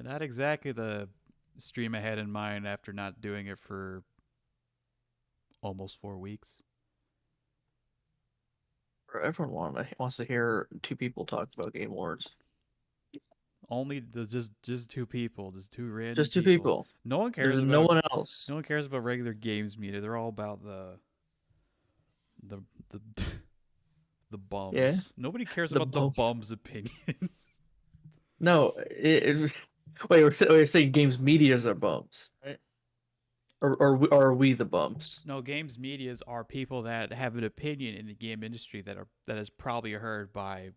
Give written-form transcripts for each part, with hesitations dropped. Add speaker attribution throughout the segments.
Speaker 1: not exactly the stream I had in mind after not doing it for almost 4 weeks.
Speaker 2: Everyone wants to hear two people talk about Game Awards.
Speaker 1: Only the just two people, just two random
Speaker 2: Just two
Speaker 1: people.
Speaker 2: people.
Speaker 1: No one
Speaker 2: There's
Speaker 1: cares
Speaker 2: no
Speaker 1: about
Speaker 2: one else.
Speaker 1: no one cares about regular games media. They're all about the the the
Speaker 2: Yeah,
Speaker 1: bums. Nobody cares
Speaker 2: the
Speaker 1: about the
Speaker 2: bum.
Speaker 1: bums' opinions.
Speaker 2: No, wait, we're saying games medias are bums, right? Or are we the bums?
Speaker 1: No, games medias are people that have an opinion in the game industry that is probably heard by a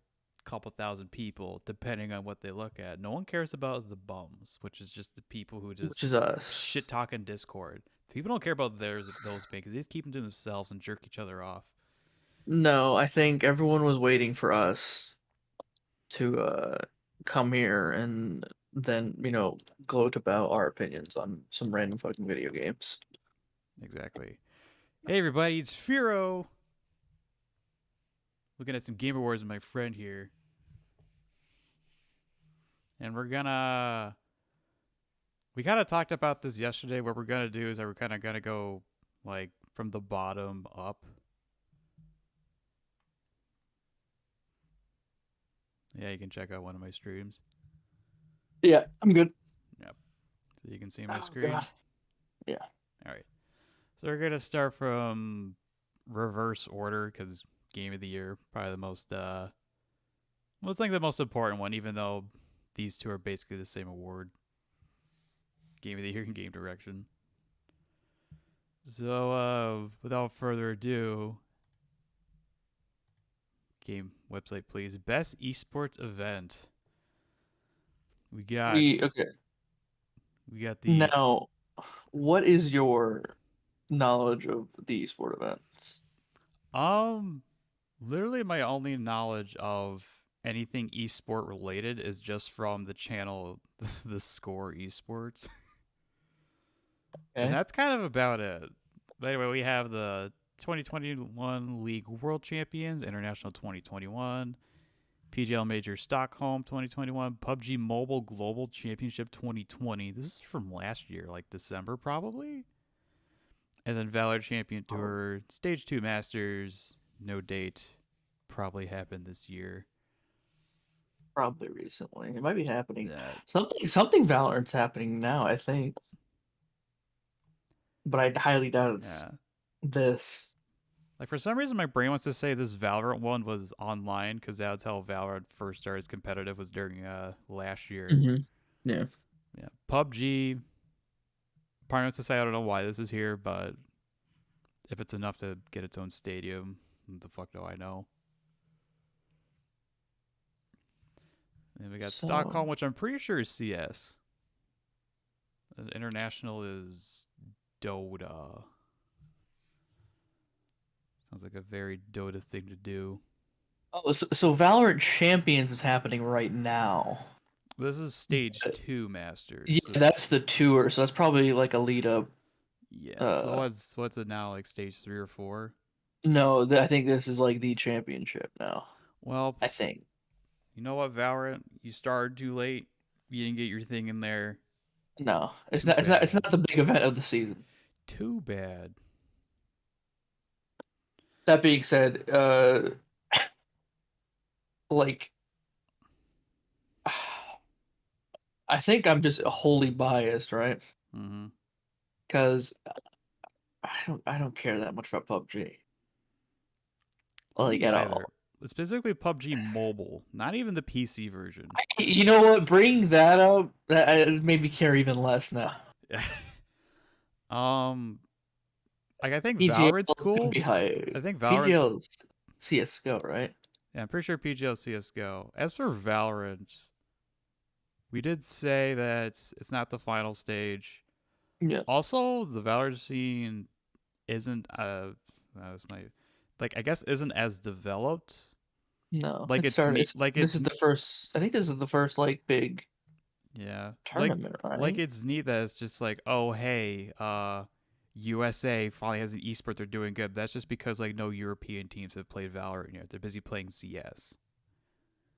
Speaker 1: couple thousand people, depending on what they look at. No one cares about the bums, which is just the people who
Speaker 2: Which
Speaker 1: just
Speaker 2: is us.
Speaker 1: shit talk in Discord. People don't care about those because they just keep them to themselves and jerk each other off.
Speaker 2: No, I think everyone was waiting for us to come here and then, gloat about our opinions on some random fucking video games.
Speaker 1: Exactly. Hey everybody, it's Firo. Looking at some Game Awards with my friend here, and we kind of talked about this yesterday. What we're gonna do is that we're kind of gonna go like from the bottom up. Yeah, you can check out one of my streams.
Speaker 2: Yeah, I'm good.
Speaker 1: Yep. So you can see my
Speaker 2: Oh
Speaker 1: screen.
Speaker 2: god. Yeah.
Speaker 1: All right. So we're gonna start from reverse order because Game of the Year probably the most well, it's like the most important one, even though these two are basically the same award. Game of the Year and Game Direction. So without further ado, game website please. Best esports event. We got
Speaker 2: We okay.
Speaker 1: we got the
Speaker 2: Now, what is your knowledge of the sport events?
Speaker 1: um literally my only knowledge of anything esport related is just from the channel the Score Esports. And
Speaker 2: Okay.
Speaker 1: that's kind of about it. But anyway, we have the 2021 League World Champions, International 2021, PGL Major Stockholm 2021, PUBG Mobile Global Championship 2020. This is from last year, like December probably. And then Valor Champion Tour, Stage 2 Masters, no date, probably happened this year.
Speaker 2: Probably recently. It might be happening.
Speaker 1: That
Speaker 2: Something Valorant's happening now, I think. But I highly doubt it's
Speaker 1: yeah.
Speaker 2: this.
Speaker 1: Like for some reason my brain wants to say this Valorant one was online because that's how Valorant first started as competitive was during last year.
Speaker 2: Yeah.
Speaker 1: Yeah. PUBG part wants to say I don't know why this is here, but if it's enough to get its own stadium, the fuck do I know? And we got
Speaker 2: So
Speaker 1: Stockholm, which I'm pretty sure is CS. International is Dota. Sounds like a very Dota thing to do.
Speaker 2: so Valorant Champions is happening right now.
Speaker 1: This is stage
Speaker 2: But,
Speaker 1: 2
Speaker 2: yeah,
Speaker 1: Masters. So
Speaker 2: that's the tour, so that's probably like a lead up.
Speaker 1: yeah. So
Speaker 2: Uh,
Speaker 1: what's it now? Like stage 3 or 4?
Speaker 2: no, I think this is like the championship now.
Speaker 1: Well,
Speaker 2: I think.
Speaker 1: you know what, Valorant? You started too late. You didn't get your thing in there.
Speaker 2: No, it's
Speaker 1: Too
Speaker 2: not. It's not. It's
Speaker 1: bad.
Speaker 2: not the big event of the season.
Speaker 1: Too bad.
Speaker 2: That being said, like I think I'm just wholly biased, right?
Speaker 1: Mm-hmm.
Speaker 2: Because I don't care that much about PUBG, like
Speaker 1: Me
Speaker 2: at
Speaker 1: either.
Speaker 2: all.
Speaker 1: Specifically PUBG Mobile, not even the PC version.
Speaker 2: You know what? Bring that up. That made me care even less now.
Speaker 1: um, like I think Valorant's
Speaker 2: PGL is gonna
Speaker 1: cool.
Speaker 2: be high.
Speaker 1: I think Valorant's.
Speaker 2: PGL is CS:GO, right?
Speaker 1: Yeah, I'm pretty sure PGL CS:GO. As for Valorant, we did say that it's not the final stage.
Speaker 2: Yeah.
Speaker 1: Also, the Valorant scene isn't that's my like I guess isn't as developed.
Speaker 2: No,
Speaker 1: Like
Speaker 2: it
Speaker 1: it's
Speaker 2: started.
Speaker 1: neat. Like
Speaker 2: This
Speaker 1: it's
Speaker 2: is the first. I think this is the first like big
Speaker 1: yeah.
Speaker 2: tournament,
Speaker 1: Like
Speaker 2: right?
Speaker 1: it's neat that it's just like oh hey USA finally has an esport they're doing good. That's just because like no European teams have played Valorant yet. They're busy playing CS.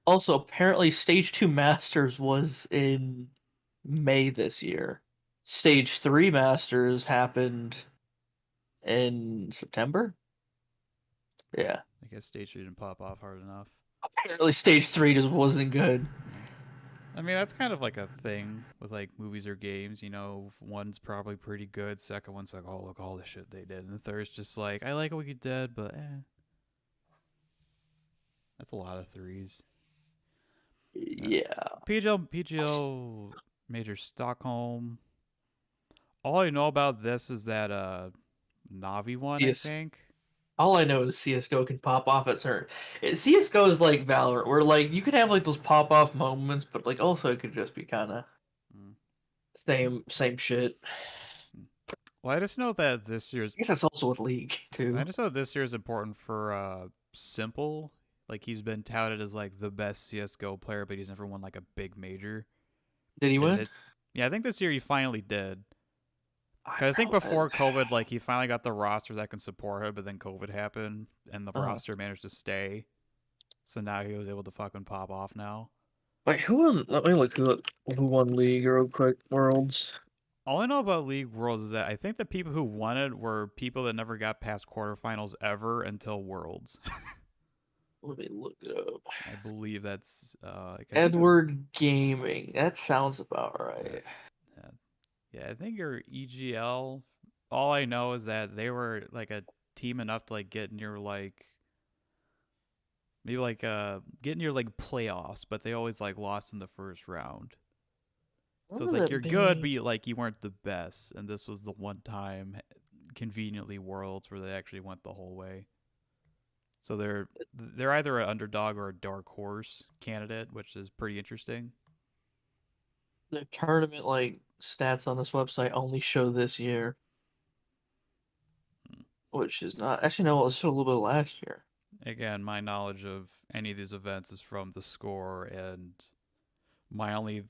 Speaker 2: Also, apparently, Stage 2 Masters was in. May this year. Stage 3 Masters happened in September. Yeah.
Speaker 1: I guess Stage 3 didn't pop off hard enough.
Speaker 2: Apparently, Stage 3 just wasn't good.
Speaker 1: Yeah. I mean, that's kind of like a thing with like movies or games. One's probably pretty good. Second one's like, oh, look all the shit they did. And the third's just like, I like what you did, but that's a lot of threes.
Speaker 2: Yeah.
Speaker 1: PGL Major Stockholm. All I know about this is that Navi one, I
Speaker 2: Yes.
Speaker 1: think.
Speaker 2: All I know is CS:GO can pop off at certain. CS:GO is like Valorant, where like you can have like those pop off moments, but like also it could just be kind of
Speaker 1: Mm.
Speaker 2: same shit.
Speaker 1: Well, I just know that this year's.
Speaker 2: I guess that's also with League
Speaker 1: I
Speaker 2: too.
Speaker 1: just know this year is important for Simple. Like he's been touted as like the best CS:GO player, but he's never won like a big major.
Speaker 2: Did he
Speaker 1: And
Speaker 2: win?
Speaker 1: that, yeah, I think this year he finally did.
Speaker 2: I
Speaker 1: Cause I think
Speaker 2: probably.
Speaker 1: before COVID, like he finally got the roster that can support him, but then COVID happened, and the
Speaker 2: Uh,
Speaker 1: roster managed to stay. So now he was able to fucking pop off now.
Speaker 2: wait, who won? Let me look who won League real quick. Worlds.
Speaker 1: All I know about League Worlds is that I think the people who won it were people that never got past quarterfinals ever until Worlds.
Speaker 2: Let me look it up.
Speaker 1: I believe that's like I think
Speaker 2: Edward Gaming. That sounds about
Speaker 1: uh,
Speaker 2: right.
Speaker 1: uh, yeah, I think your EGL. All I know is that they were like a team enough to like get near like maybe like get near like playoffs, but they always like lost in the first round. So it's
Speaker 2: Remember
Speaker 1: like
Speaker 2: that
Speaker 1: you're good, but
Speaker 2: being
Speaker 1: you weren't the best, and this was the one time conveniently Worlds where they actually went the whole way. So they're either an underdog or a dark horse candidate, which is pretty interesting.
Speaker 2: the tournament like stats on this website only show this year,
Speaker 1: Hmm.
Speaker 2: which is not actually no, it showed a little bit last year.
Speaker 1: Again, my knowledge of any of these events is from the score, and my only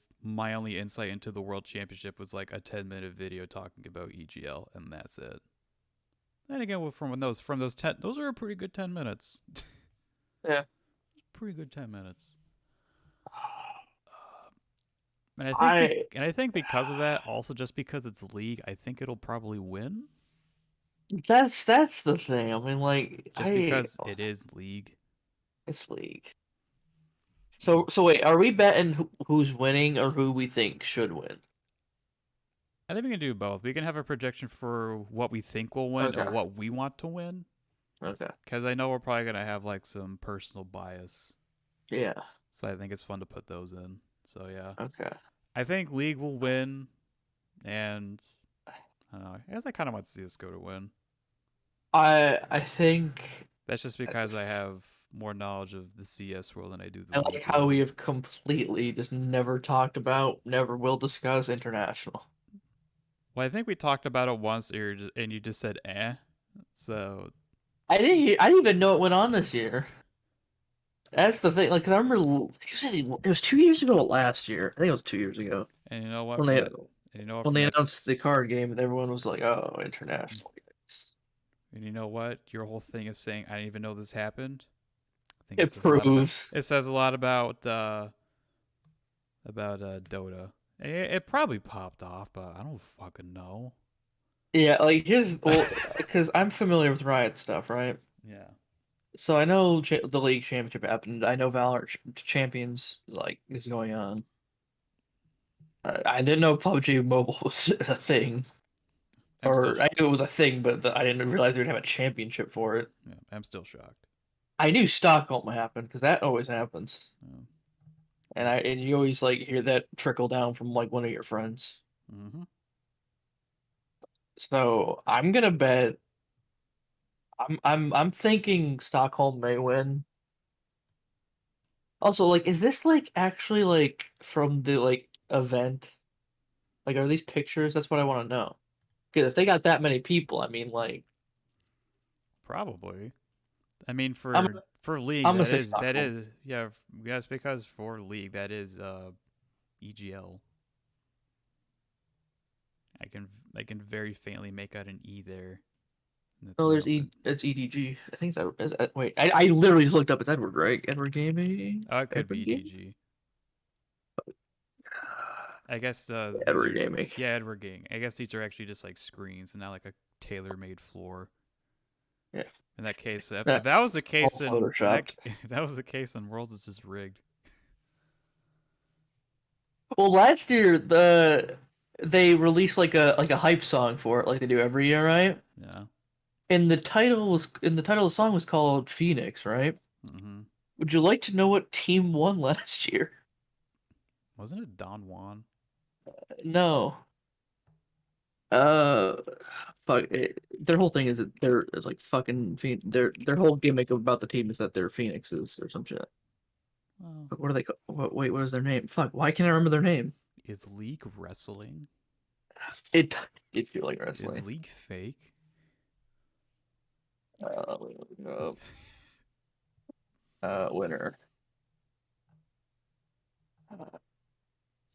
Speaker 1: insight into the World Championship was like a 10-minute video talking about EGL, and that's it. And again, from those 10, those are a pretty good 10 minutes.
Speaker 2: Yeah.
Speaker 1: Pretty good 10 minutes. And I think
Speaker 2: I
Speaker 1: because of that, also just because it's league, I think it'll probably win.
Speaker 2: that's the thing. I mean, like
Speaker 1: Just because it is league.
Speaker 2: it's League.
Speaker 1: Hmm.
Speaker 2: So wait, are we betting who's winning or who we think should win?
Speaker 1: I think we can do both. We can have a projection for what we think will win or
Speaker 2: Okay.
Speaker 1: what we want to win.
Speaker 2: Okay.
Speaker 1: Because I know we're probably gonna have like some personal bias,
Speaker 2: Yeah.
Speaker 1: so I think it's fun to put those in. So yeah,
Speaker 2: Okay.
Speaker 1: I think league will win, and I don't know. I guess I kind of want CS:GO to win.
Speaker 2: I think
Speaker 1: That's just because I have more knowledge of the CS world than I do the
Speaker 2: I like
Speaker 1: league
Speaker 2: how
Speaker 1: world.
Speaker 2: we have completely just never talked about, never will discuss international.
Speaker 1: Well, I think we talked about it once, and you just said eh. So
Speaker 2: I didn't even know it went on this year. That's the thing. Like, 'cause I remember it was 2 years ago last year. I think it was 2 years ago
Speaker 1: and you know what
Speaker 2: when
Speaker 1: from
Speaker 2: they
Speaker 1: that, and you know what
Speaker 2: when
Speaker 1: from
Speaker 2: they
Speaker 1: that,
Speaker 2: announced the card game and everyone was like, "Oh, international." Games."
Speaker 1: and you know what your whole thing is saying. I didn't even know this happened. I think it
Speaker 2: It
Speaker 1: says a lot about
Speaker 2: proves.
Speaker 1: it says a lot about Dota. It probably popped off, but I don't fucking know.
Speaker 2: Yeah, like here's well, because I'm familiar with Riot stuff, right?
Speaker 1: Yeah.
Speaker 2: So I know the league championship happened. I know Valorant champions like is going on. I didn't know PUBG Mobile was a thing,
Speaker 1: I'm still
Speaker 2: or I knew it was a thing, but I didn't realize they would have a championship for it.
Speaker 1: yeah, I'm still shocked.
Speaker 2: I knew Stockholm happened because that always happens,
Speaker 1: Yeah.
Speaker 2: and you always like hear that trickle down from like one of your friends.
Speaker 1: Mm-hmm.
Speaker 2: So I'm gonna bet. I'm thinking Stockholm may win. Also, like, is this like actually like from the like event? Like, are these pictures? That's what I want to know. Because if they got that many people, I mean, like,
Speaker 1: Probably. I mean,
Speaker 2: I'm
Speaker 1: for league,
Speaker 2: I'm gonna
Speaker 1: that
Speaker 2: say
Speaker 1: is that
Speaker 2: Stockholm.
Speaker 1: is yeah. Yes, because for league, that is EGL. I can very faintly make out an E there. That's
Speaker 2: No,
Speaker 1: way
Speaker 2: there's
Speaker 1: up in.
Speaker 2: It's EDG. I think wait, I literally just looked up. It's Edward, right? Edward Gaming.
Speaker 1: Oh, it could be
Speaker 2: Edward Gaming.
Speaker 1: EDG. I guess these
Speaker 2: Edward
Speaker 1: are
Speaker 2: Gaming.
Speaker 1: yeah, Edward Gang. I guess these are actually just like screens and not like a tailor-made floor.
Speaker 2: Yeah.
Speaker 1: In that case, if
Speaker 2: That
Speaker 1: that was the
Speaker 2: all
Speaker 1: case, then
Speaker 2: photoshopped.
Speaker 1: if that was the case, then Worlds is just rigged.
Speaker 2: Well, last year they released like a hype song for it, like they do every year, right?
Speaker 1: Yeah.
Speaker 2: And the title of the song was called Phoenix, right?
Speaker 1: Mm-hmm.
Speaker 2: Would you like to know what team won last year?
Speaker 1: Wasn't it Don Juan?
Speaker 2: No. Uh, fuck. Their whole thing is that they're it's like fucking their whole gimmick about the team is that they're phoenixes or some shit.
Speaker 1: Oh.
Speaker 2: Fuck, what are they? Wait, what is their name? Fuck, why can't I remember their name?
Speaker 1: Is League wrestling?
Speaker 2: It did feel like
Speaker 1: Is
Speaker 2: wrestling.
Speaker 1: League fake?
Speaker 2: Wait, winner.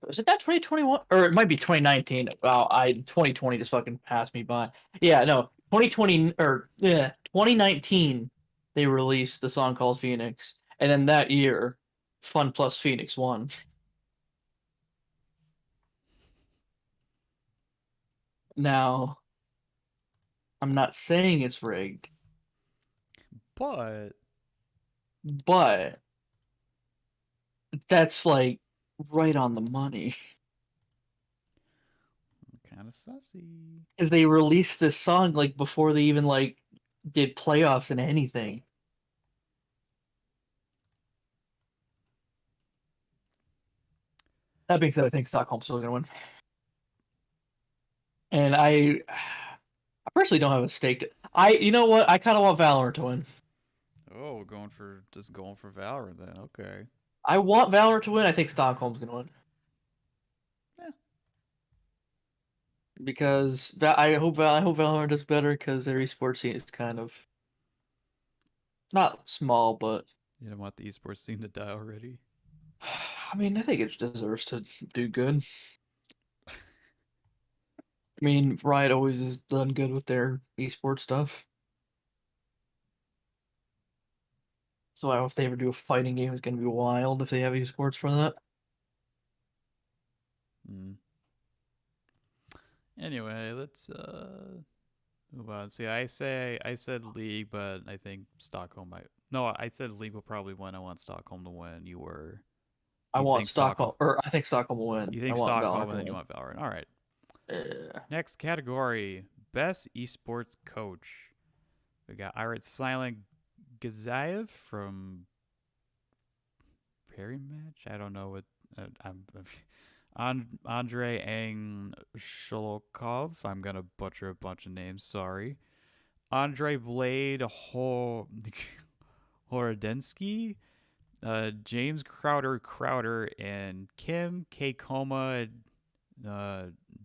Speaker 2: Is it that 2021 or it might be 2019? Wow, 2020 just fucking passed me by. Yeah, no, 2020 or yeah, 2019 they released the song called Phoenix, and then that year, Fun Plus Phoenix won. Now, I'm not saying it's rigged,
Speaker 1: But
Speaker 2: but that's like right on the money
Speaker 1: kind of sussy.
Speaker 2: because they released this song like before they even like did playoffs and anything. That being said, I think Stockholm's still gonna win. And I personally don't have a stake. You know what? I kind of want Valorant to win.
Speaker 1: Oh, going for Valorant then. Okay.
Speaker 2: I want Valorant to win. I think Stockholm's gonna win
Speaker 1: Yeah.
Speaker 2: because I hope Valorant does better because their esports scene is kind of not small, but
Speaker 1: You don't want the esports scene to die already.
Speaker 2: I mean I think it deserves to do good. I mean Riot always has done good with their esports stuff. So I hope if they ever do a fighting game, it's gonna be wild if they have esports for that.
Speaker 1: Hmm. Anyway, let's move on. See, I said League, but I think Stockholm might. No, I said League will probably win. I want Stockholm to win.
Speaker 2: I
Speaker 1: You
Speaker 2: want
Speaker 1: think Stockholm?
Speaker 2: Stockholm, or I think Stockholm will win.
Speaker 1: You
Speaker 2: I
Speaker 1: think
Speaker 2: want
Speaker 1: Stockholm,
Speaker 2: Valorant to
Speaker 1: and then you
Speaker 2: win.
Speaker 1: want Valorant. All right.
Speaker 2: Yeah.
Speaker 1: Next category: Best Esports Coach. We got Irat Silent Gazayev from Perry Match. I don't know what. Andre Ang Sholokov. I'm gonna butcher a bunch of names. Sorry. Andre Blade Horodensky, James Crowder, and Kim K. Koma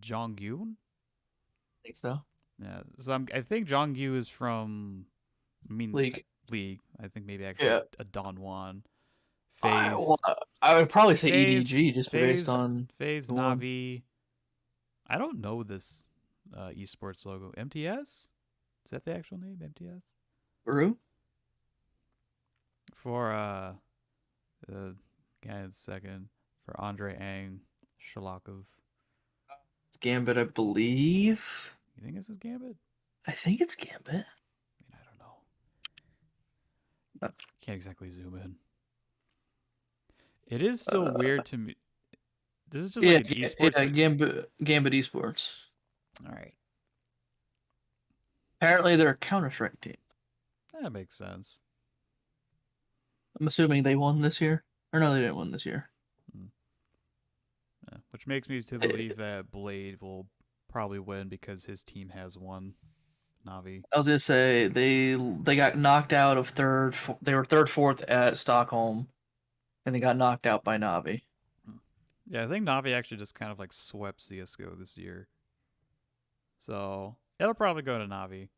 Speaker 1: Jongyoon.
Speaker 2: I think so.
Speaker 1: Yeah, so I think Jongyu is from, I mean,
Speaker 2: League.
Speaker 1: League. I think maybe actually
Speaker 2: Yeah.
Speaker 1: a Don Juan.
Speaker 2: I,
Speaker 1: Phase,
Speaker 2: well, I would probably say EDG just based on
Speaker 1: Phase
Speaker 2: the one.
Speaker 1: Navi. I don't know this esports logo. MTS? Is that the actual name? MTS?
Speaker 2: Rue?
Speaker 1: For the guy in second for Andre Ang Shalakov.
Speaker 2: It's Gambit, I believe.
Speaker 1: You think this is Gambit?
Speaker 2: I think it's Gambit.
Speaker 1: I mean, I don't know.
Speaker 2: Uh,
Speaker 1: Can't exactly zoom in. It is still weird to me. This is just
Speaker 2: yeah,
Speaker 1: like an esports.
Speaker 2: Gambit Esports.
Speaker 1: All right,
Speaker 2: Apparently, they're a Counter-Strike team.
Speaker 1: that makes sense.
Speaker 2: I'm assuming they won this year. Or no, they didn't win this year.
Speaker 1: Hmm. Yeah, which makes me to believe that Blade will probably win because his team has won Navi.
Speaker 2: I was gonna say they got knocked out of third. They were third, fourth at Stockholm, and they got knocked out by Navi.
Speaker 1: Hmm. Yeah, I think Navi actually just kind of like swept CS:GO this year, so it'll probably go to Navi.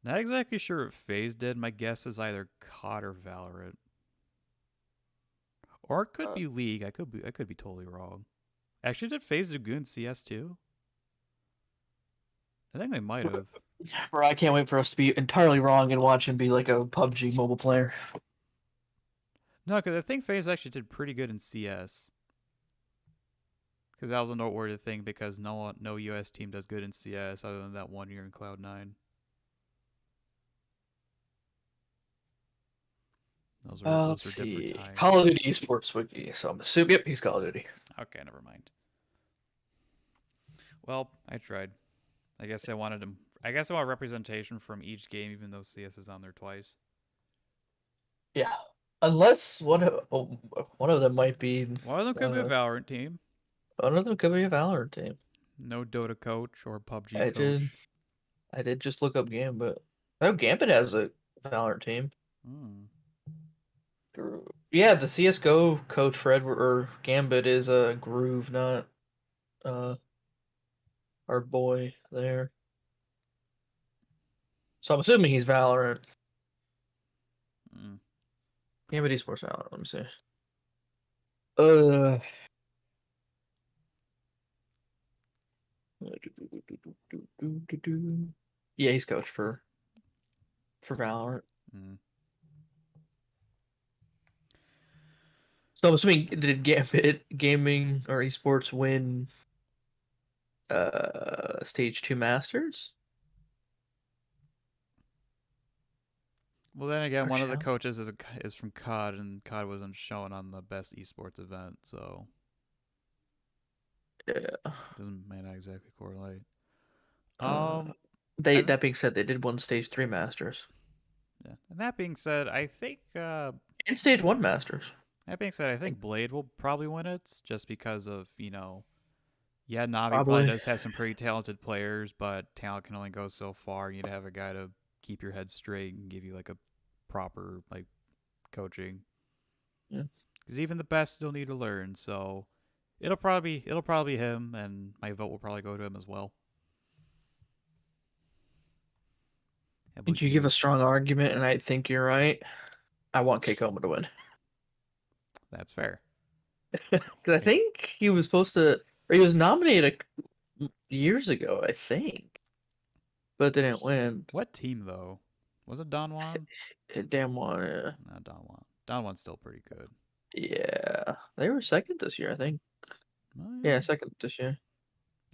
Speaker 1: Not exactly sure what FaZe did. My guess is either COD or Valorant. Or it could
Speaker 2: Uh,
Speaker 1: be League. I could be totally wrong. Actually, did FaZe do good in CS too? I think they might have.
Speaker 2: Bro, I can't wait for us to be entirely wrong and watch him be like a PUBG mobile player.
Speaker 1: No, because I think FaZe actually did pretty good in CS. Because that was a noteworthy thing because no U.S. team does good in CS other than that 1 year in Cloud9. Those
Speaker 2: Let's
Speaker 1: were different
Speaker 2: see. Call
Speaker 1: times.
Speaker 2: of Duty Esports Wiki. So I'm assuming, yep, he's Call of Duty.
Speaker 1: Okay, never mind. Well, I tried. I guess I wanted him. I guess I want representation from each game, even though CS is on there twice.
Speaker 2: Yeah. Unless one of them might be,
Speaker 1: One of them could be a
Speaker 2: uh,
Speaker 1: Valorant team.
Speaker 2: one of them could be a Valorant team.
Speaker 1: No Dota coach or PUBG
Speaker 2: I did,
Speaker 1: coach.
Speaker 2: I did just look up Gambit. Oh, Gambit has a Valorant team.
Speaker 1: Hmm.
Speaker 2: Yeah, the CS:GO coach for Edward or Gambit is a Groove, not uh our boy there. So I'm assuming he's Valorant.
Speaker 1: Hmm.
Speaker 2: Gambit Esports Valorant. Let me see. Uh, yeah, he's coach for Valorant.
Speaker 1: Hmm.
Speaker 2: So I'm assuming did Gambit Gaming or Esports win stage 2 Masters?
Speaker 1: Well, then again,
Speaker 2: Or
Speaker 1: one of the
Speaker 2: challenge?
Speaker 1: coaches is from COD, and COD wasn't shown on the best esports event, so
Speaker 2: Yeah.
Speaker 1: it may not exactly correlate.
Speaker 2: Uh,
Speaker 1: Um,
Speaker 2: they
Speaker 1: I th-
Speaker 2: that being said, they did win stage 3 Masters
Speaker 1: yeah. And that being said, I think
Speaker 2: and stage 1 Masters.
Speaker 1: I think Blade will probably win it just because of yeah, Navi probably
Speaker 2: Probably.
Speaker 1: does have some pretty talented players, but talent can only go so far. You need to have a guy to keep your head straight and give you like a proper like coaching.
Speaker 2: Yeah.
Speaker 1: Because even the best still need to learn. So it'll probably be him, and my vote will probably go to him as well. How about
Speaker 2: You give a
Speaker 1: you?
Speaker 2: strong argument, and I think you're right. I want Keikoma to win
Speaker 1: That's fair.
Speaker 2: because I
Speaker 1: Hey,
Speaker 2: think he was supposed to, or he was nominated years ago, I think, but didn't win.
Speaker 1: what team though? Was it Don Juan?
Speaker 2: Damn one.
Speaker 1: Not Don Juan. Don Juan's still pretty good.
Speaker 2: Yeah, they were second this year, I think. Yeah, second this year.
Speaker 1: Yeah,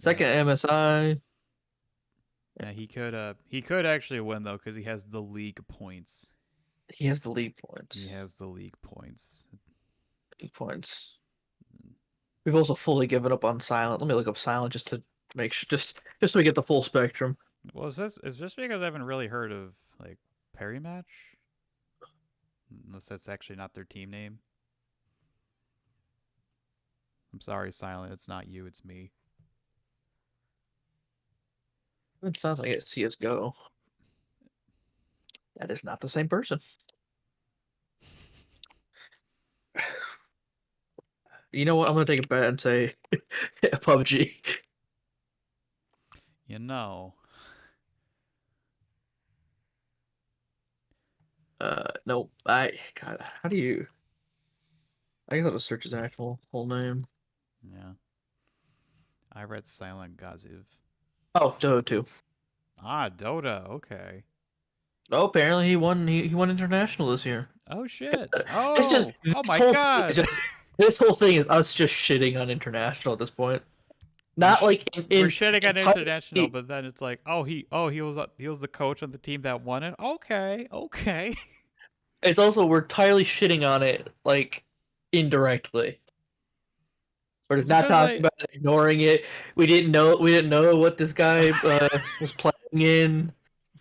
Speaker 2: Second MSI.
Speaker 1: yeah. He could actually win though because he has the league points.
Speaker 2: He has the lead
Speaker 1: He
Speaker 2: points.
Speaker 1: has the league points.
Speaker 2: League points. We've also fully given up on Silent. Let me look up Silent just to make sure, just so we get the full spectrum.
Speaker 1: Well, is this because I haven't really heard of like Perry Match? Unless that's actually not their team name. I'm sorry, Silent. It's not you. It's me.
Speaker 2: It sounds like it's CS:GO. That is not the same person. You know what? I'm gonna take a bet and say PUBG.
Speaker 1: You know.
Speaker 2: Nope. God, how do you? I gotta search his actual full name.
Speaker 1: Yeah. I read Silent Gaziv.
Speaker 2: Oh, Dota 2.
Speaker 1: Ah, Dota. Okay.
Speaker 2: Oh, apparently he won. He won international this year.
Speaker 1: Oh shit.
Speaker 2: It's just
Speaker 1: Oh. Oh
Speaker 2: this
Speaker 1: my
Speaker 2: whole thing is
Speaker 1: god.
Speaker 2: just this whole thing is us just shitting on international at this point.
Speaker 1: we're
Speaker 2: Not
Speaker 1: sh-
Speaker 2: like
Speaker 1: we're
Speaker 2: in
Speaker 1: shitting on international,
Speaker 2: entirely.
Speaker 1: but then it's like, he was the coach on the team that won it. Okay. Okay.
Speaker 2: It's also we're entirely shitting on it like indirectly. We're just
Speaker 1: It's
Speaker 2: not
Speaker 1: because
Speaker 2: talking about it, ignoring it. We didn't know what this guy was playing in.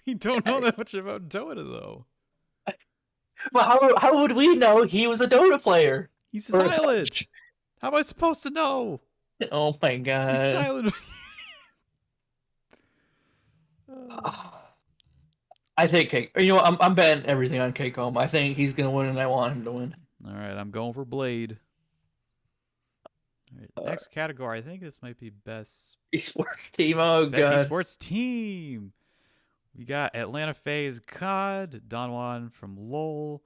Speaker 1: we don't know that much about Dota though.
Speaker 2: Well, how would we know he was a Dota player?
Speaker 1: He's
Speaker 2: Or a
Speaker 1: silent.
Speaker 2: coach?
Speaker 1: How am I supposed to know?
Speaker 2: Oh my
Speaker 1: He's
Speaker 2: god.
Speaker 1: silent.
Speaker 2: I think Cake. You know what? I'm betting everything on Cake Home. I think he's gonna win, and I want him to win.
Speaker 1: All right, I'm going for Blade. All right,
Speaker 2: Uh,
Speaker 1: next category. I think this might be
Speaker 2: Esports team. Oh
Speaker 1: best
Speaker 2: god.
Speaker 1: esports team. We got Atlanta FaZe COD, Don Juan from LoL,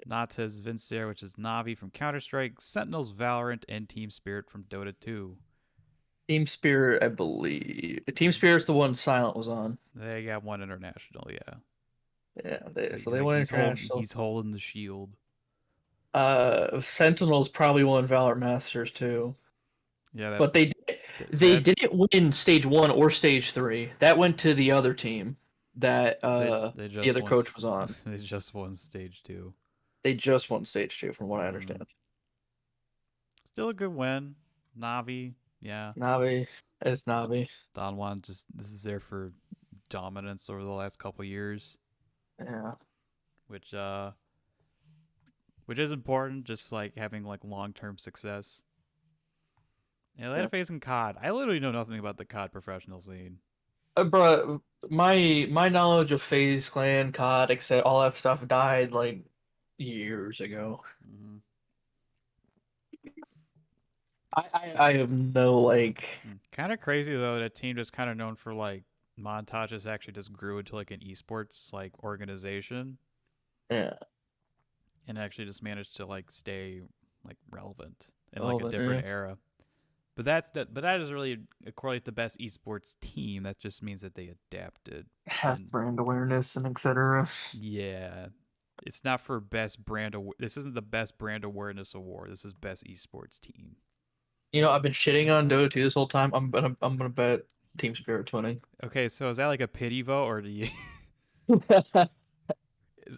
Speaker 1: Natas Vincier, which is Navi from Counter Strike, Sentinels Valorant, and Team Spirit from Dota 2.
Speaker 2: Team Spirit, I believe. Team Spirit's the one Silent was on.
Speaker 1: They got one international, yeah.
Speaker 2: Yeah, so they
Speaker 1: Like
Speaker 2: won international.
Speaker 1: he's holding the shield.
Speaker 2: Sentinels probably won Valor Masters too.
Speaker 1: Yeah,
Speaker 2: But they
Speaker 1: that's
Speaker 2: didn't win stage 1 or stage 3. That went to the other team that
Speaker 1: they
Speaker 2: the
Speaker 1: just
Speaker 2: other coach was on.
Speaker 1: they just won stage two.
Speaker 2: They just won stage 2 from what I
Speaker 1: Hmm.
Speaker 2: understand.
Speaker 1: Still a good win. Navi, yeah.
Speaker 2: Navi is Navi.
Speaker 1: Don Juan just this is there for dominance over the last couple years,
Speaker 2: Yeah.
Speaker 1: which uh which is important, just like having like long term success. Yeah,
Speaker 2: Yeah.
Speaker 1: Atlanta facing COD. I literally know nothing about the COD professional scene.
Speaker 2: Bruh, my knowledge of FaZe Clan, COD, etc., all that stuff died like years ago.
Speaker 1: Mm-hmm.
Speaker 2: I have no like.
Speaker 1: Kind of crazy though. That team just kind of known for like montages actually just grew into like an esports like organization
Speaker 2: Yeah.
Speaker 1: and actually just managed to like stay like relevant in like
Speaker 2: Oh,
Speaker 1: a
Speaker 2: but
Speaker 1: different era. But that is really correlate the best esports team. That just means that they adapted.
Speaker 2: have
Speaker 1: And
Speaker 2: brand awareness and etc.
Speaker 1: yeah, it's not for best brand. This isn't the best brand awareness award. This is best esports team.
Speaker 2: You know, I've been shitting on Dota 2 this whole time. I'm gonna bet Team Spirit's winning.
Speaker 1: Okay, so is that like a pity vote, or do you is that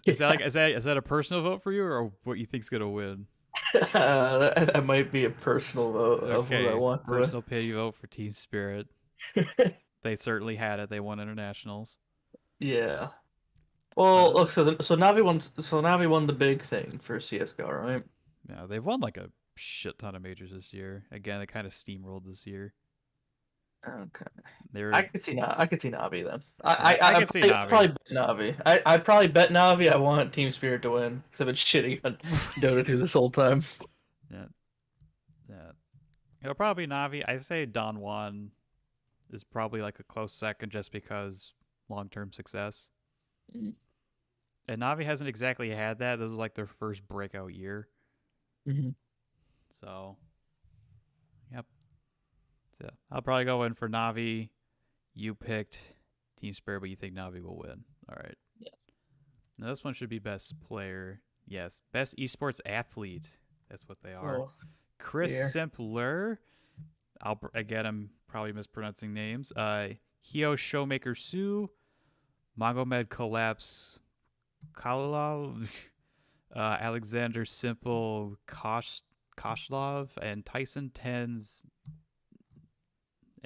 Speaker 2: Yeah.
Speaker 1: like is that a personal vote for you, or what you think's gonna win?
Speaker 2: That might be a personal vote of what I
Speaker 1: Okay,
Speaker 2: want to
Speaker 1: personal pity vote for Team Spirit.
Speaker 2: win.
Speaker 1: They certainly had it. They won internationals.
Speaker 2: Yeah. Well,
Speaker 1: Uh,
Speaker 2: look, so Navi won the big thing for CS:GO, right?
Speaker 1: yeah, they've won like a shit ton of majors this year. Again, they kind of steamrolled this year.
Speaker 2: Okay.
Speaker 1: They're
Speaker 2: I could see Navi then.
Speaker 1: yeah, I
Speaker 2: I
Speaker 1: could see
Speaker 2: probably
Speaker 1: Navi.
Speaker 2: bet Navi. I'd probably bet Navi. I want Team Spirit to win because I've been shitting on Dota 2 this whole time.
Speaker 1: Yeah, yeah. It'll probably be Navi. I say Don Juan is probably like a close second just because long term success. And Navi hasn't exactly had that. This is like their first breakout year.
Speaker 2: Mm-hmm.
Speaker 1: So, yep. So I'll probably go in for Navi. You picked Team Spirit, but you think Navi will win. All right.
Speaker 2: Yeah.
Speaker 1: Now this one should be best player. Yes, best esports athlete. That's what they are.
Speaker 2: Oh,
Speaker 1: Chris
Speaker 2: dear.
Speaker 1: Simpler. Again, I'm probably mispronouncing names. Hio Showmaker Sue, Magomed Collapse Kalalov, Alexander Simple Koshlov, and Tyson Tens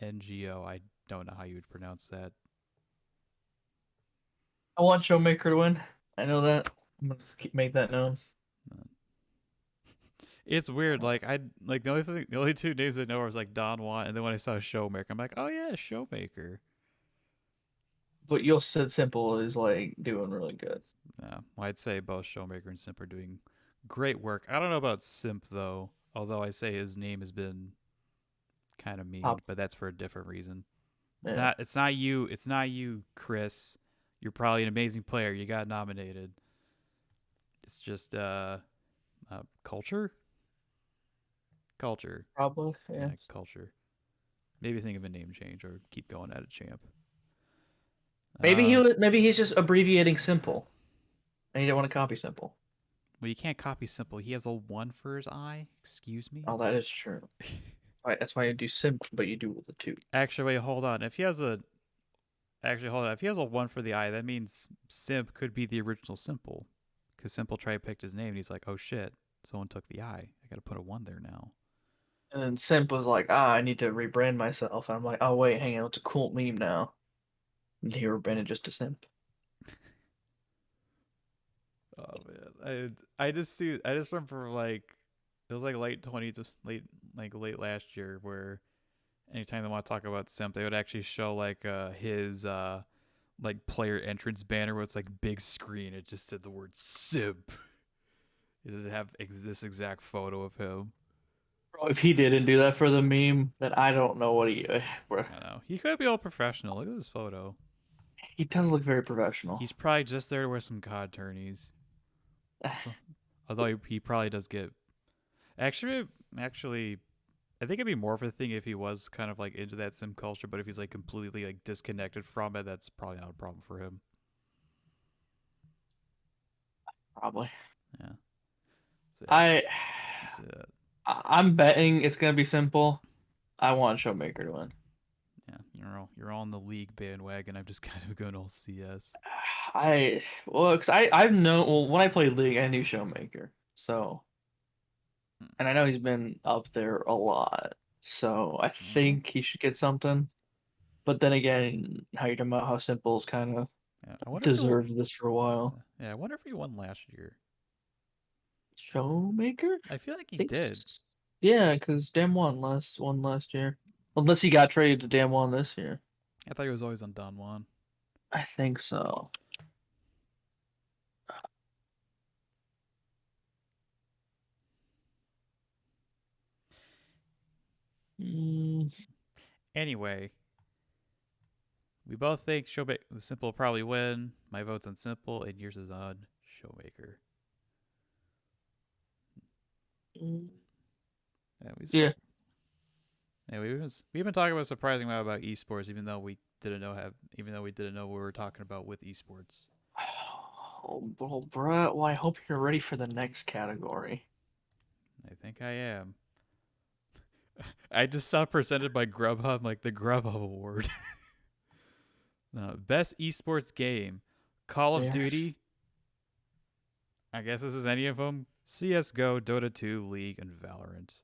Speaker 1: NGO. I don't know how you would pronounce that.
Speaker 2: I want Showmaker to win. I know that. I'm gonna make that known.
Speaker 1: It's weird. Like the only two names I know was like Don Juan, and then when I saw Showmaker, I'm like, oh yeah, Showmaker.
Speaker 2: But you also said Simple is like doing really good.
Speaker 1: Yeah, well, I'd say both Showmaker and Simp are doing great work. I don't know about Simp though, although I say his name has been kind of memed,
Speaker 2: Pop.
Speaker 1: but that's for a different reason. It's
Speaker 2: Yeah,
Speaker 1: not. It's not you. It's not you, Chris. You're probably an amazing player. You got nominated. It's just culture, culture.
Speaker 2: probably. Yeah.
Speaker 1: Yeah, culture. Maybe think of a name change or keep going at it, champ. Uh,
Speaker 2: Maybe he's just abbreviating Simple, and he didn't want to copy Simple.
Speaker 1: well, you can't copy Simple. He has a one for his eye. Excuse me.
Speaker 2: Oh, that is true. Right, that's why you do Simple, but you do with the two.
Speaker 1: Actually, wait, hold on. If he has a Actually, hold on. If he has a one for the eye, that means Simp could be the original Simple. Because Simple tried picked his name and he's like, oh shit, someone took the eye. I gotta put a one there now.
Speaker 2: And then Simp was like, I need to rebrand myself. And I'm like, oh wait, hang on, it's a cool meme now. And he rebranded just to Simp.
Speaker 1: Oh man, I just remember like it was like late 20, just late last year where anytime they want to talk about Simp, they would actually show like his like player entrance banner where it's like big screen. It just said the word Simp. It didn't have this exact photo of him.
Speaker 2: Bro, if he didn't do that for the meme, then I don't know what he. Bro,
Speaker 1: I know he could be all professional. Look at this photo.
Speaker 2: he does look very professional.
Speaker 1: He's probably just there to wear some COD tourneys. Although he probably does get actually I think it'd be more of a thing if he was kind of like into that sim culture, but if he's like completely like disconnected from it, that's probably not a problem for him.
Speaker 2: Probably.
Speaker 1: Yeah. So yeah,
Speaker 2: I
Speaker 1: that's it.
Speaker 2: I'm betting it's gonna be Simple. I want Showmaker to win.
Speaker 1: Yeah, you're all on the league bandwagon. I'm just kind of going all CS.
Speaker 2: Because I've known well when I played League I knew Showmaker so and I know he's been up there a lot so I
Speaker 1: Mm-hmm.
Speaker 2: think he should get something. But then again, how you're talking about how Simple's kind of
Speaker 1: Yeah, I wonder if he.
Speaker 2: deserved this for a while.
Speaker 1: Yeah, I wonder if he won last year.
Speaker 2: Showmaker?
Speaker 1: I feel like he
Speaker 2: Think
Speaker 1: did.
Speaker 2: yeah, because Dam won last year. Unless he got traded to Dam won this year.
Speaker 1: I thought he was always on Don Juan.
Speaker 2: I think so. Mm,
Speaker 1: Anyway, we both think Simple will probably win. My vote's on Simple, and yours is on Showmaker.
Speaker 2: mm,
Speaker 1: Yeah,
Speaker 2: yeah.
Speaker 1: yeah, we've been talking about surprising amount about esports, even though we didn't know what we were talking about with esports.
Speaker 2: Oh, well, bruh. Well, I hope you're ready for the next category.
Speaker 1: I think I am. I just saw presented by Grubhub, like the Grubhub Award. No, best esports game: Call of
Speaker 2: There.
Speaker 1: Duty. I guess this is any of them. CS:GO, Dota 2, League, and Valorant.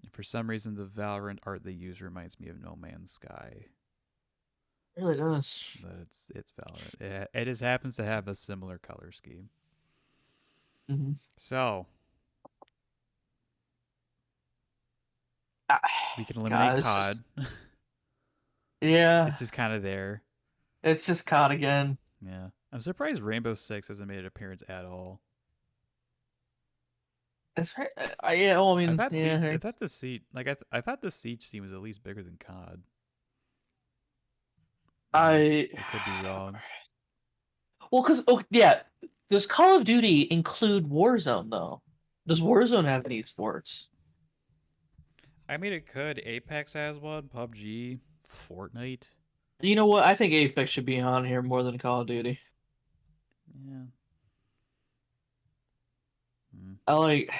Speaker 1: And for some reason, the Valorant art they use reminds me of No Man's Sky,
Speaker 2: It really does.
Speaker 1: but it's Valorant. It just happens to have a similar color scheme.
Speaker 2: Hmm.
Speaker 1: So
Speaker 2: Ah,
Speaker 1: we can eliminate
Speaker 2: God, it's just
Speaker 1: COD.
Speaker 2: yeah.
Speaker 1: This is kind of there.
Speaker 2: It's just caught again.
Speaker 1: Yeah, I'm surprised Rainbow Six hasn't made an appearance at all.
Speaker 2: It's right. Yeah. Well, I
Speaker 1: I
Speaker 2: mean,
Speaker 1: thought
Speaker 2: yeah.
Speaker 1: Siege. I thought the Siege. I thought the Siege scene was at least bigger than COD.
Speaker 2: I
Speaker 1: I could be wrong.
Speaker 2: well, because yeah, does Call of Duty include Warzone though? Does Warzone have any sports?
Speaker 1: I mean, it could. Apex has one. PUBG, Fortnite.
Speaker 2: You know what? I think Apex should be on here more than Call of Duty.
Speaker 1: Yeah. Mm.
Speaker 2: I like.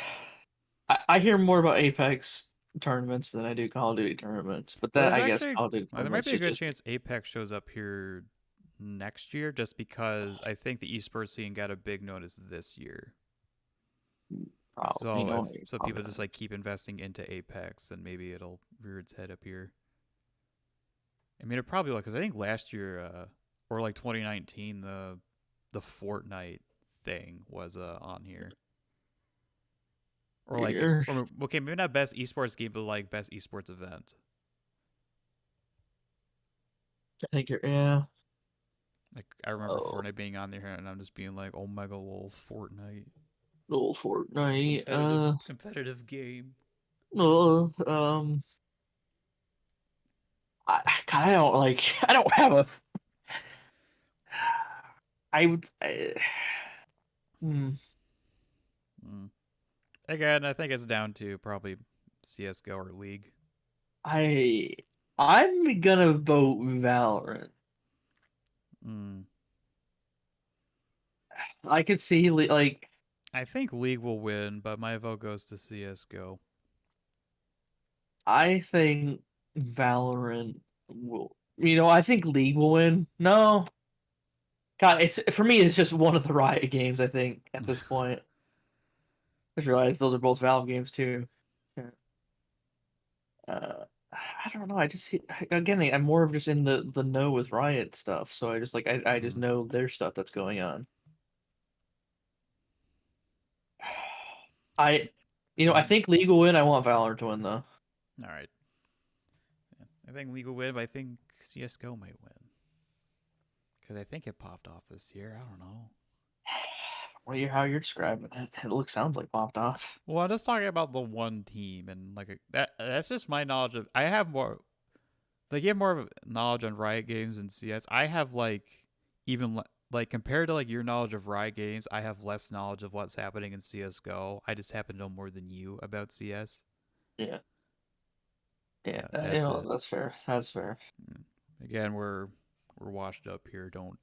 Speaker 2: I hear more about Apex tournaments than I do Call of Duty tournaments, but
Speaker 1: Well,
Speaker 2: that
Speaker 1: there's
Speaker 2: I guess
Speaker 1: actually
Speaker 2: Call of Duty
Speaker 1: there might
Speaker 2: tournaments
Speaker 1: be a
Speaker 2: should
Speaker 1: good
Speaker 2: just be
Speaker 1: chance Apex shows up here next year, just because I think the esports scene got a big notice this year.
Speaker 2: probably you
Speaker 1: So if
Speaker 2: know
Speaker 1: so,
Speaker 2: probably
Speaker 1: people
Speaker 2: not.
Speaker 1: just like keep investing into Apex, and maybe it'll rear its head up here. I mean, it probably will, because I think last year, or like 2019, the Fortnite thing was on here, or like,
Speaker 2: You're-
Speaker 1: or okay, maybe not best esports game, but like best esports event.
Speaker 2: I think you're yeah.
Speaker 1: Like I remember
Speaker 2: Oh,
Speaker 1: Fortnite being on there, and I'm just being like, "Oh my god, lol, Fortnite,
Speaker 2: little Fortnite.
Speaker 1: competitive game."
Speaker 2: Uh, um. God, I don't like. I don't have a. I would. Hmm.
Speaker 1: Mm. Again, I think it's down to probably CS:GO or League.
Speaker 2: I I'm gonna vote Valorant.
Speaker 1: Mm.
Speaker 2: I could see like
Speaker 1: I think League will win, but my vote goes to CS:GO.
Speaker 2: I think Valorant will. You know, I think League will win. No, God, it's for me. It's just one of the Riot games. I think at this point, I just realized those are both Valve games too. Yeah. I don't know. I just again, I'm more of just in the know with Riot stuff. So I just like I just
Speaker 1: Mm.
Speaker 2: know their stuff that's going on. I, I
Speaker 1: Mm.
Speaker 2: think League will win. I want Valor to win though.
Speaker 1: All right. Yeah. I think League will win, but I think CS:GO might win because I think it popped off this year. I don't know.
Speaker 2: How you're describing it, sounds like popped off.
Speaker 1: Well, I'm just talking about the one team, and like that's just my knowledge of. I have more. Like you have more of knowledge on Riot games and CS. I have like even like compared to like your knowledge of Riot games, I have less knowledge of what's happening in CS:GO. I just happen to know more than you about CS.
Speaker 2: Yeah, yeah.
Speaker 1: That's it.
Speaker 2: That's fair. That's fair.
Speaker 1: Mm. Again, we're washed up here. Don't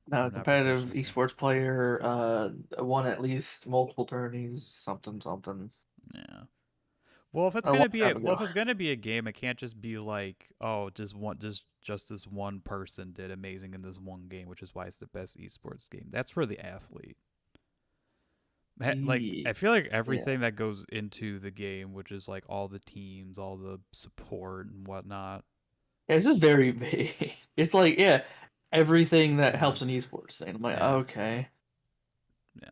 Speaker 2: Now,
Speaker 1: We're not
Speaker 2: competitive
Speaker 1: professionals here.
Speaker 2: esports player, won at least multiple tourneys, something, something.
Speaker 1: Yeah. Well, if it's
Speaker 2: a long
Speaker 1: gonna be
Speaker 2: time
Speaker 1: well,
Speaker 2: ago.
Speaker 1: if it's gonna be a game, it can't just be like, oh, just this one person did amazing in this one game, which is why it's the best esports game. That's for the athlete. Like I feel like
Speaker 2: Yeah,
Speaker 1: everything that goes into the game, which is like all the teams, all the support and whatnot.
Speaker 2: it's just very vague. It's like, yeah, everything that
Speaker 1: Yeah,
Speaker 2: helps an esports thing. I'm like,
Speaker 1: yeah,
Speaker 2: okay.
Speaker 1: yeah.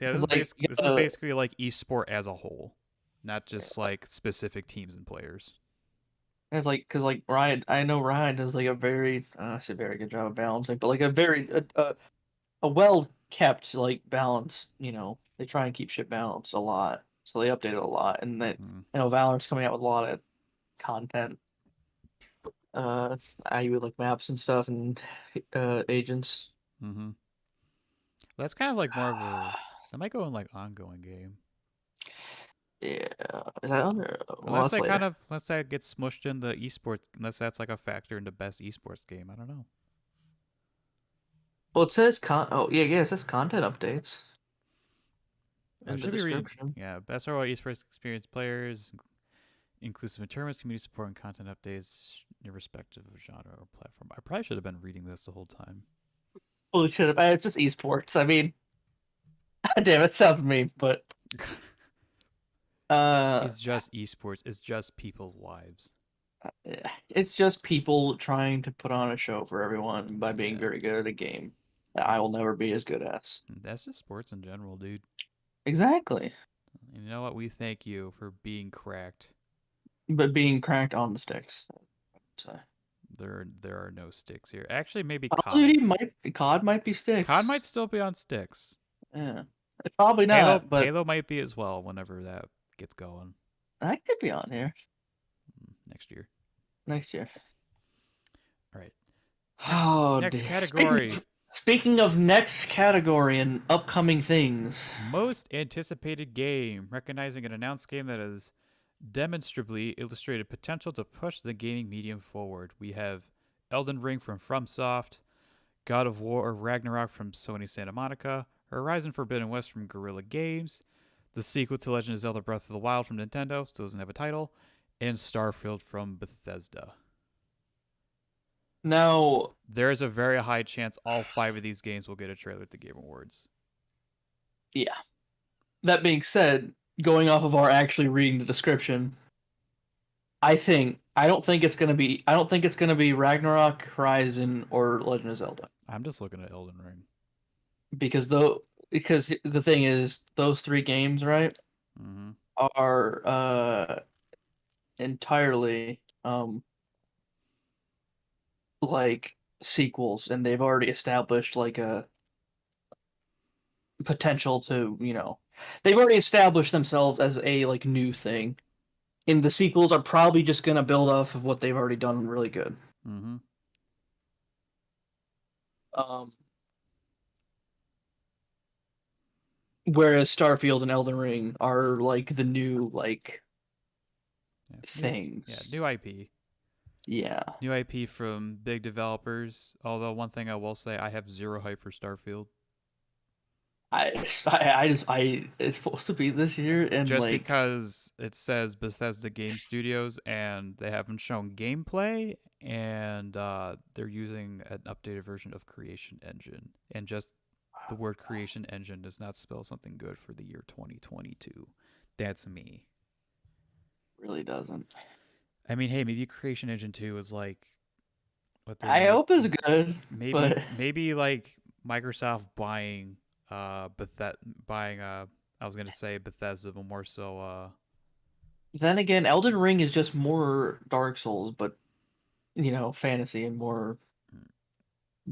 Speaker 1: Yeah,
Speaker 2: It's like,
Speaker 1: this is basically like esport as a whole, not just like specific teams and players.
Speaker 2: it's like, because like Ryan, I know Ryan does like a very, I say very good job of balancing, but like a very, a well kept like balance. They try and keep shit balanced a lot, so they update it a lot, and that
Speaker 1: Mm,
Speaker 2: Valorant's coming out with a lot of content. Uh, I with like maps and stuff and agents.
Speaker 1: mm-hmm. That's kind of like more of a that might go in like ongoing game.
Speaker 2: Yeah, is that under? Well,
Speaker 1: Unless
Speaker 2: that's
Speaker 1: they kind
Speaker 2: later.
Speaker 1: of unless that gets smushed in the esports, unless that's like a factor in the best esports game. I don't know.
Speaker 2: Well, it says Oh yeah, yeah, it says content updates
Speaker 1: I
Speaker 2: in the
Speaker 1: should be reading.
Speaker 2: description.
Speaker 1: Yeah, best overall esports experience players, inclusive tournaments, community support, and content updates, irrespective of genre or platform. I probably should have been reading this the whole time.
Speaker 2: Holy shit! It's just esports. I mean, damn, it sounds mean, but uh,
Speaker 1: It's just esports. It's just people's lives.
Speaker 2: it's just people trying to put on a show for everyone by being
Speaker 1: Yeah,
Speaker 2: very good at a game that I will never be as good as.
Speaker 1: that's just sports in general, dude.
Speaker 2: Exactly,
Speaker 1: And you know what? We thank you for being cracked.
Speaker 2: but being cracked on the sticks. So.
Speaker 1: There are no sticks here. Actually, maybe
Speaker 2: Call of
Speaker 1: COD.
Speaker 2: Duty COD might be
Speaker 1: COD
Speaker 2: sticks.
Speaker 1: might still be on sticks.
Speaker 2: Yeah, it's probably
Speaker 1: Halo
Speaker 2: not, but
Speaker 1: Halo might be as well whenever that gets going
Speaker 2: that could be on here
Speaker 1: next year.
Speaker 2: next year.
Speaker 1: All right.
Speaker 2: Oh
Speaker 1: Next
Speaker 2: dear.
Speaker 1: category.
Speaker 2: Speaking of next category and upcoming things,
Speaker 1: Most anticipated game, recognizing an announced game that has demonstrably illustrated potential to push the gaming medium forward. We have Elden Ring from FromSoft, God of War or Ragnarok from Sony Santa Monica, Horizon Forbidden West from Guerrilla Games, the sequel to Legend of Zelda Breath of the Wild from Nintendo, still doesn't have a title, and Starfield from Bethesda.
Speaker 2: now,
Speaker 1: There is a very high chance all 5 of these games will get a trailer at the Game Awards.
Speaker 2: yeah. That being said, going off of our actually reading the description, I don't think it's gonna be Ragnarok, Horizon, or Legend of Zelda.
Speaker 1: I'm just looking at Elden Ring.
Speaker 2: Because though because the thing is, those three games, right,
Speaker 1: Mm-hmm.
Speaker 2: are entirely like sequels, and they've already established like a potential to, they've already established themselves as a like new thing. And the sequels are probably just gonna build off of what they've already done really good.
Speaker 1: Mm-hmm.
Speaker 2: Um, whereas Starfield and Elden Ring are like the new like
Speaker 1: Yeah,
Speaker 2: things.
Speaker 1: new IP.
Speaker 2: Yeah.
Speaker 1: New IP from big developers. Although one thing I will say, I have zero hype for Starfield.
Speaker 2: It's supposed to be this year, and
Speaker 1: Just
Speaker 2: like
Speaker 1: because it says Bethesda Game Studios and they haven't shown gameplay, and they're using an updated version of Creation Engine, and just the word Creation Engine does not spell something good for the year 2022. That's me.
Speaker 2: really doesn't.
Speaker 1: I mean, hey, maybe Creation Engine 2 is like what they
Speaker 2: I
Speaker 1: need.
Speaker 2: hope it's good,
Speaker 1: Maybe
Speaker 2: but
Speaker 1: maybe like Microsoft buying buying I was gonna say Bethesda, but more so
Speaker 2: then again, Elden Ring is just more Dark Souls, but fantasy and more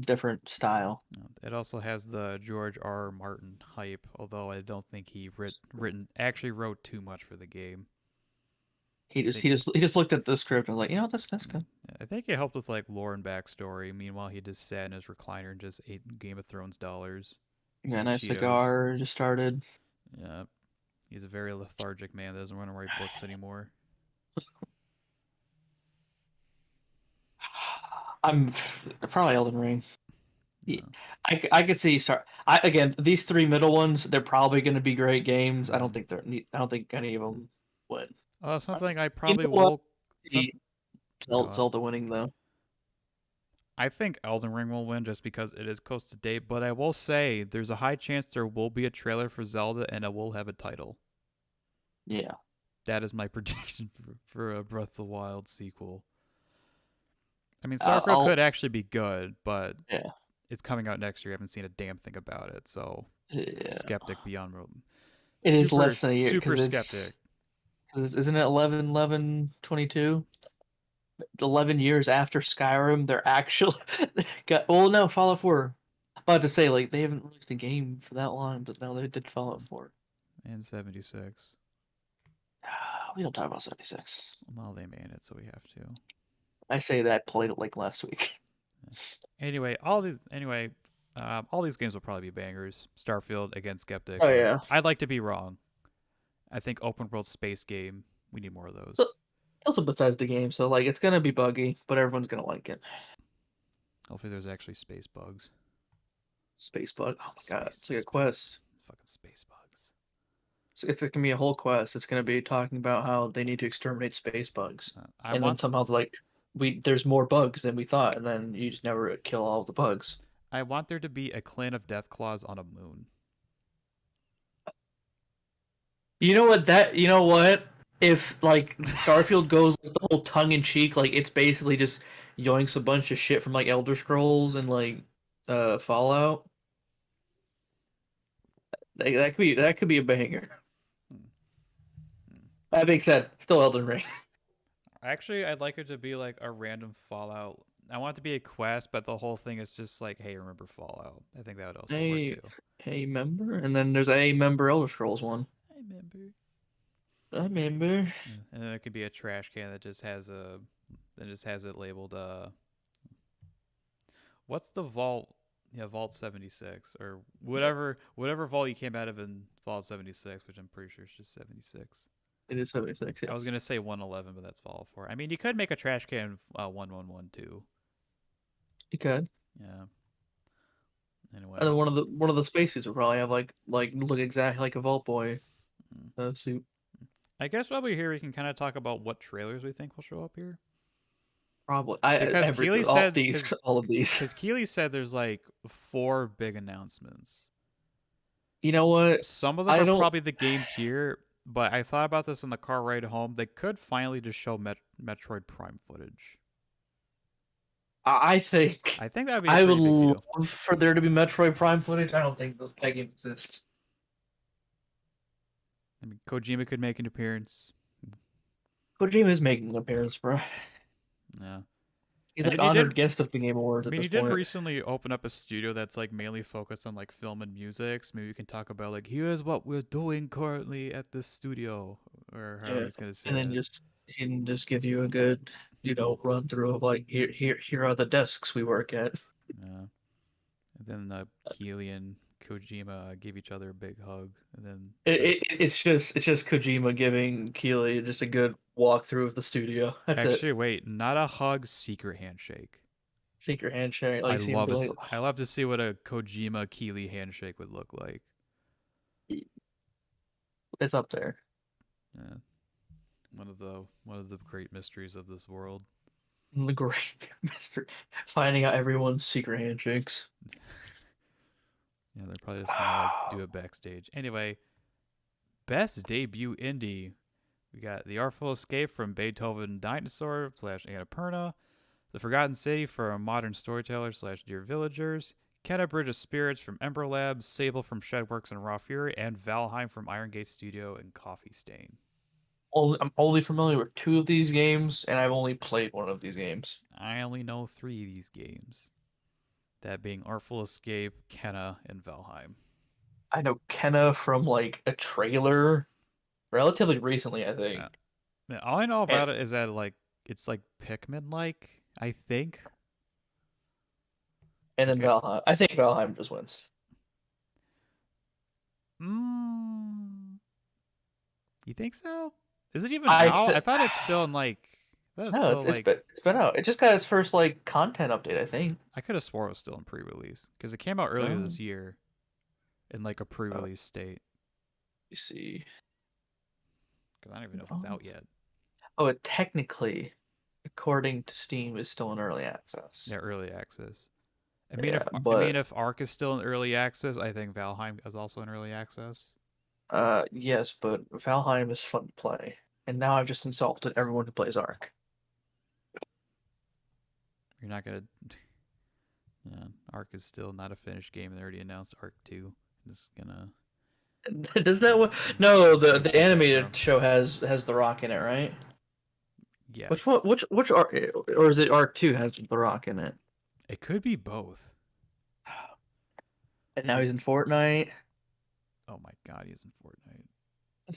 Speaker 2: different style.
Speaker 1: it also has the George R. R. Martin hype, although I don't think he actually wrote too much for the game.
Speaker 2: He
Speaker 1: I
Speaker 2: just
Speaker 1: think
Speaker 2: he just he just looked at the script and was like, that's good.
Speaker 1: I think it helped with like lore and backstory. Meanwhile, he just sat in his recliner and just ate Game of Thrones dollars
Speaker 2: Yeah,
Speaker 1: and
Speaker 2: nice
Speaker 1: Cheetos.
Speaker 2: cigar just started.
Speaker 1: Yeah, he's a very lethargic man that doesn't want to write books anymore.
Speaker 2: I'm probably Elden Ring. Yeah,
Speaker 1: No.
Speaker 2: I could see start. Again, these three middle ones, they're probably going to be great games.
Speaker 1: Mm-hmm.
Speaker 2: I don't think any of them would.
Speaker 1: Something I
Speaker 2: You
Speaker 1: probably
Speaker 2: know what?
Speaker 1: will. Some,
Speaker 2: See
Speaker 1: go on.
Speaker 2: Zelda winning though.
Speaker 1: I think Elden Ring will win just because it is close to date, but I will say there's a high chance there will be a trailer for Zelda and it will have a title.
Speaker 2: Yeah.
Speaker 1: That is my prediction for a Breath of the Wild sequel. I mean,
Speaker 2: Uh,
Speaker 1: Starfield
Speaker 2: I'll
Speaker 1: could actually be good, but
Speaker 2: yeah.
Speaker 1: it's coming out next year. I haven't seen a damn thing about it, so
Speaker 2: Yeah.
Speaker 1: skeptic beyond
Speaker 2: It is less than a year
Speaker 1: super
Speaker 2: because
Speaker 1: skeptic.
Speaker 2: isn't it 11/11/22? 11 years after Skyrim, they're actually got. Well, no, Fallout 4. About to say like they haven't released a game for that long, but no, they did Fallout 4.
Speaker 1: And 76.
Speaker 2: We don't talk about 76.
Speaker 1: Well, they made it, so we have to.
Speaker 2: I say that played it like last week.
Speaker 1: All these games will probably be bangers. Starfield again, skeptic,
Speaker 2: Oh
Speaker 1: but
Speaker 2: yeah.
Speaker 1: I'd like to be wrong. I think open world space game. We need more of those.
Speaker 2: So, also Bethesda game, so like it's gonna be buggy, but everyone's gonna like it.
Speaker 1: Hopefully, there's actually space bugs.
Speaker 2: Space bug. Oh my god,
Speaker 1: Space,
Speaker 2: it's like a
Speaker 1: space,
Speaker 2: quest.
Speaker 1: fucking space bugs.
Speaker 2: It's gonna be a whole quest. It's gonna be talking about how they need to exterminate space bugs,
Speaker 1: I
Speaker 2: and then
Speaker 1: want
Speaker 2: somehow like there's more bugs than we thought, and then you just never kill all the bugs.
Speaker 1: I want there to be a clan of death claws on a moon.
Speaker 2: You know what? You know what? If like Starfield goes like, the whole tongue in cheek, like it's basically just yoinks a bunch of shit from like Elder Scrolls and like Fallout. That could be a banger.
Speaker 1: Hmm. Hmm.
Speaker 2: That being said, still Elden Ring.
Speaker 1: Actually, I'd like it to be like a random Fallout. I want it to be a quest, but the whole thing is just like, hey, remember Fallout? I think that would also work
Speaker 2: A
Speaker 1: too.
Speaker 2: a member, and then there's a member Elder Scrolls one.
Speaker 1: I remember.
Speaker 2: I remember.
Speaker 1: And then it could be a trash can that just has it labeled what's the vault? Yeah, Vault 76 or whatever vault you came out of in Vault 76, which I'm pretty sure is just 76.
Speaker 2: It is 76.
Speaker 1: I was
Speaker 2: Yes,
Speaker 1: gonna say 111, but that's Fallout 4. I mean, you could make a trash can 111 too.
Speaker 2: you could.
Speaker 1: Yeah.
Speaker 2: And
Speaker 1: Anyway,
Speaker 2: then one of the spaces will probably have like look exactly like a Vault Boy
Speaker 1: mm.
Speaker 2: suit.
Speaker 1: I guess while we're here, we can kind of talk about what trailers we think will show up here.
Speaker 2: Probably. I
Speaker 1: Because
Speaker 2: every
Speaker 1: Keely said,
Speaker 2: all of these.
Speaker 1: because Keely said there's like 4 big announcements.
Speaker 2: You know what?
Speaker 1: Some of them
Speaker 2: I
Speaker 1: are
Speaker 2: don't.
Speaker 1: probably the games here, but I thought about this in the car ride home. They could finally just show Metroid Prime footage.
Speaker 2: I think
Speaker 1: I think that would be a
Speaker 2: I would
Speaker 1: pretty big deal.
Speaker 2: love for there to be Metroid Prime footage. I don't think that game exists.
Speaker 1: I mean, Kojima could make an appearance.
Speaker 2: Kojima is making an appearance, bro.
Speaker 1: Yeah.
Speaker 2: He's
Speaker 1: I
Speaker 2: like
Speaker 1: mean, he
Speaker 2: honored
Speaker 1: did.
Speaker 2: guest of the Game Awards
Speaker 1: I
Speaker 2: at
Speaker 1: mean,
Speaker 2: this
Speaker 1: he did
Speaker 2: point.
Speaker 1: recently open up a studio that's like mainly focused on like film and music. So maybe we can talk about like here's what we're doing currently at this studio, or however
Speaker 2: Yeah,
Speaker 1: he's gonna say
Speaker 2: and then
Speaker 1: it.
Speaker 2: just he can just give you a good, run through of like here are the desks we work at.
Speaker 1: Yeah. And then Keely and Kojima give each other a big hug, and then
Speaker 2: It's just Kojima giving Keeley just a good walkthrough of the studio. That's it.
Speaker 1: actually wait, not a hug, secret handshake.
Speaker 2: Secret handshake. Like you see him be like,
Speaker 1: I love to see what a Kojima Keely handshake would look like.
Speaker 2: it's up there.
Speaker 1: Yeah. One of the great mysteries of this world.
Speaker 2: The great Mister finding out everyone's secret handshakes.
Speaker 1: Yeah, they're probably just gonna like do it backstage. Anyway, best debut indie. We got The Artful Escape from Beethoven Dinosaur / Annapurna, The Forgotten City from Modern Storyteller / Dear Villagers, Kenna Bridge of Spirits from Ember Labs, Sable from Shedworks and Raw Fury, and Valheim from Iron Gate Studio and Coffee Stain.
Speaker 2: I'm only familiar with 2 of these games, and I've only played one of these games.
Speaker 1: I only know 3 of these games. That being Artful Escape, Kenna, and Valheim.
Speaker 2: I know Kenna from like a trailer relatively recently, I
Speaker 1: Yeah.
Speaker 2: think.
Speaker 1: Yeah, all I know
Speaker 2: And
Speaker 1: about it is that like it's like Pikmin like, I think.
Speaker 2: then
Speaker 1: Okay.
Speaker 2: Valheim. I think Valheim just wins.
Speaker 1: Mm, you think so? Is it even
Speaker 2: I
Speaker 1: out?
Speaker 2: th
Speaker 1: I thought it's still in like. I thought it's
Speaker 2: No,
Speaker 1: still like.
Speaker 2: it's been out. It just got its first like content update, I think.
Speaker 1: I could have swore it was still in pre-release because it came out earlier
Speaker 2: Oh,
Speaker 1: this year, in like a
Speaker 2: let
Speaker 1: pre-release state.
Speaker 2: me see.
Speaker 1: because I don't even know if it's out yet.
Speaker 2: Oh, it technically, according to Steam, is still in early access.
Speaker 1: Yeah, early access.
Speaker 2: Yeah,
Speaker 1: I
Speaker 2: but
Speaker 1: mean if Ark is still in early access, I think Valheim is also in early access.
Speaker 2: yes, but Valheim is fun to play, and now I've just insulted everyone who plays Ark.
Speaker 1: You're not gonna. Yeah, Ark is still not a finished game. They already announced Ark 2. It's gonna.
Speaker 2: Does that what?
Speaker 1: It's
Speaker 2: No,
Speaker 1: gonna
Speaker 2: the
Speaker 1: take that
Speaker 2: animated
Speaker 1: forever.
Speaker 2: show has The Rock in it, right? Which one?
Speaker 1: Yes,
Speaker 2: Which Ark, or is it Ark 2 has The Rock in it?
Speaker 1: it could be both.
Speaker 2: And now he's in Fortnite.
Speaker 1: Oh my god, he's in Fortnite.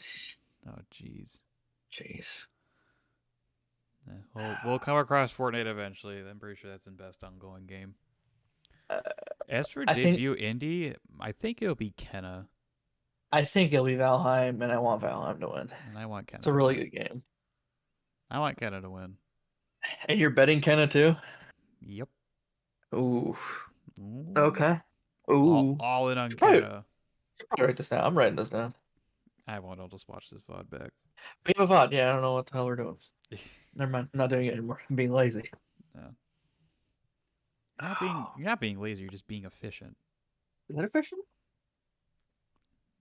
Speaker 1: Oh jeez.
Speaker 2: Jeez.
Speaker 1: Yeah, we'll come across Fortnite eventually. I'm pretty sure that's the best ongoing game.
Speaker 2: Uh,
Speaker 1: As for
Speaker 2: I think
Speaker 1: debut indie, I think it'll be Kenna,
Speaker 2: I think it'll be Valheim, and I want Valheim to win.
Speaker 1: and I want
Speaker 2: It's
Speaker 1: Kenna
Speaker 2: a
Speaker 1: to
Speaker 2: really
Speaker 1: win.
Speaker 2: good game.
Speaker 1: I want Kenna to win.
Speaker 2: And you're betting Kenna too?
Speaker 1: Yep.
Speaker 2: Ooh.
Speaker 1: Ooh.
Speaker 2: Okay. Ooh.
Speaker 1: All in on
Speaker 2: Should probably,
Speaker 1: Kenna.
Speaker 2: should probably write this down. I'm writing this down.
Speaker 1: I won't. I'll just watch this VOD back.
Speaker 2: We have a VOD. Yeah, I don't know what the hell we're doing. Never mind. I'm not doing it anymore. I'm being lazy.
Speaker 1: No. You're not being lazy. You're just being efficient.
Speaker 2: Is that efficient?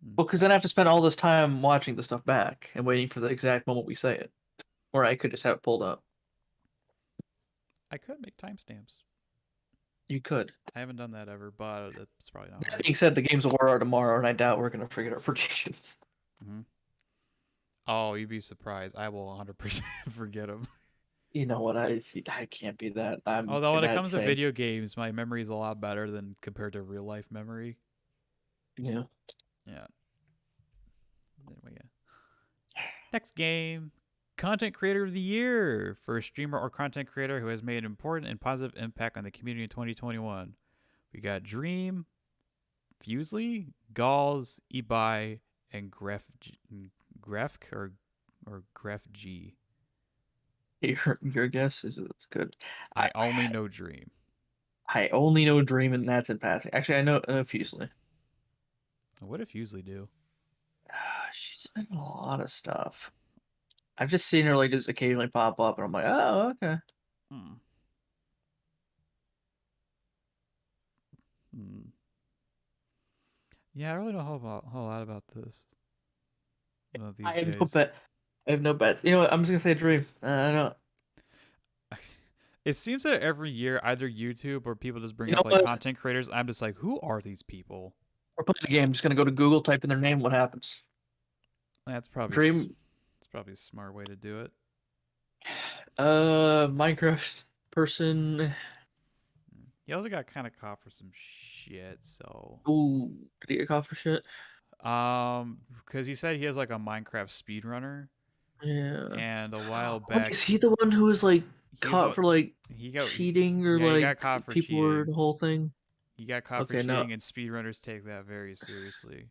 Speaker 1: Hmm.
Speaker 2: Well, because then I have to spend all this time watching the stuff back and waiting for the exact moment we say it. Or I could just have it pulled up.
Speaker 1: I could make timestamps.
Speaker 2: You could.
Speaker 1: I haven't done that ever, but it's probably not
Speaker 2: That
Speaker 1: worth
Speaker 2: being
Speaker 1: it.
Speaker 2: said, the games of war are tomorrow, and I doubt we're going to forget our predictions.
Speaker 1: Hmm. Oh, you'd be surprised. I will 100% forget them.
Speaker 2: You know what? I can't be that. I'm
Speaker 1: Although when it
Speaker 2: that
Speaker 1: comes to
Speaker 2: same.
Speaker 1: video games, my memory is a lot better than compared to real life memory.
Speaker 2: Yeah.
Speaker 1: Yeah. Anyway, yeah. Next game. Content Creator of the Year for a streamer or content creator who has made an important and positive impact on the community in 2021. We got Dream, Fusely, Galls, Ebai, and Grefk or Gref G.
Speaker 2: Your guess is good. I
Speaker 1: I only know Dream.
Speaker 2: I only know Dream, and that's in passing. Actually, I know Fusely.
Speaker 1: What did Fusely do?
Speaker 2: She's in a lot of stuff. I've just seen her like just occasionally pop up, and I'm like, oh, okay.
Speaker 1: Hmm. Hmm. Yeah, I really don't know a whole lot about this. About
Speaker 2: I
Speaker 1: these
Speaker 2: have no
Speaker 1: guys.
Speaker 2: bet. I have no bets. You know what? I'm just gonna say Dream. I don't.
Speaker 1: It seems that every year, either YouTube or people just bring
Speaker 2: You know
Speaker 1: up like
Speaker 2: what?
Speaker 1: content creators. I'm just like, who are these people?
Speaker 2: We're playing a game. I'm just gonna go to Google, type in their name. What happens?
Speaker 1: That's
Speaker 2: Dream.
Speaker 1: probably a smart way to do it.
Speaker 2: Minecraft person.
Speaker 1: He also got kind of caught for some shit. So,
Speaker 2: Ooh, did he get caught for shit?
Speaker 1: because he said he has like a Minecraft speedrunner,
Speaker 2: Yeah.
Speaker 1: and a while
Speaker 2: Wait,
Speaker 1: back
Speaker 2: is he the one who was like
Speaker 1: he's
Speaker 2: caught
Speaker 1: what
Speaker 2: for like
Speaker 1: he
Speaker 2: cheating or
Speaker 1: yeah he
Speaker 2: like
Speaker 1: got caught for
Speaker 2: people were the
Speaker 1: cheating.
Speaker 2: whole thing?
Speaker 1: He got caught for
Speaker 2: Okay, no.
Speaker 1: cheating, and speedrunners take that very seriously.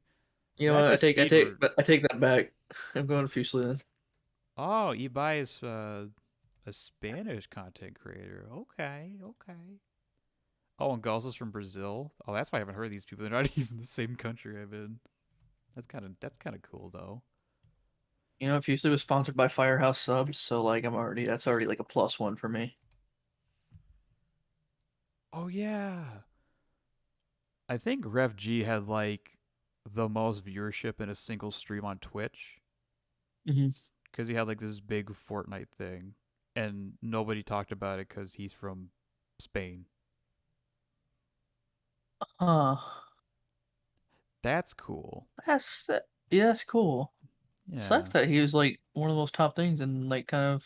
Speaker 2: You know
Speaker 1: That's
Speaker 2: what?
Speaker 1: a speed.
Speaker 2: I take that back. I'm going Fusely then.
Speaker 1: Oh, Ibai is a Spanish content creator. Okay, okay. Oh, and Gals is from Brazil. Oh, that's why I haven't heard of these people. They're not even the same country I'm in. That's kind of cool though.
Speaker 2: You know, Fusely was sponsored by Firehouse Subs, so like that's already like a +1 for me.
Speaker 1: Oh yeah, I think Rev G had like the most viewership in a single stream on Twitch
Speaker 2: Hmm.
Speaker 1: because he had like this big Fortnite thing, and nobody talked about it because he's from Spain.
Speaker 2: Huh.
Speaker 1: That's cool.
Speaker 2: Yeah, that's cool.
Speaker 1: Yeah.
Speaker 2: Sucks that he was like one of the most top things and like kind of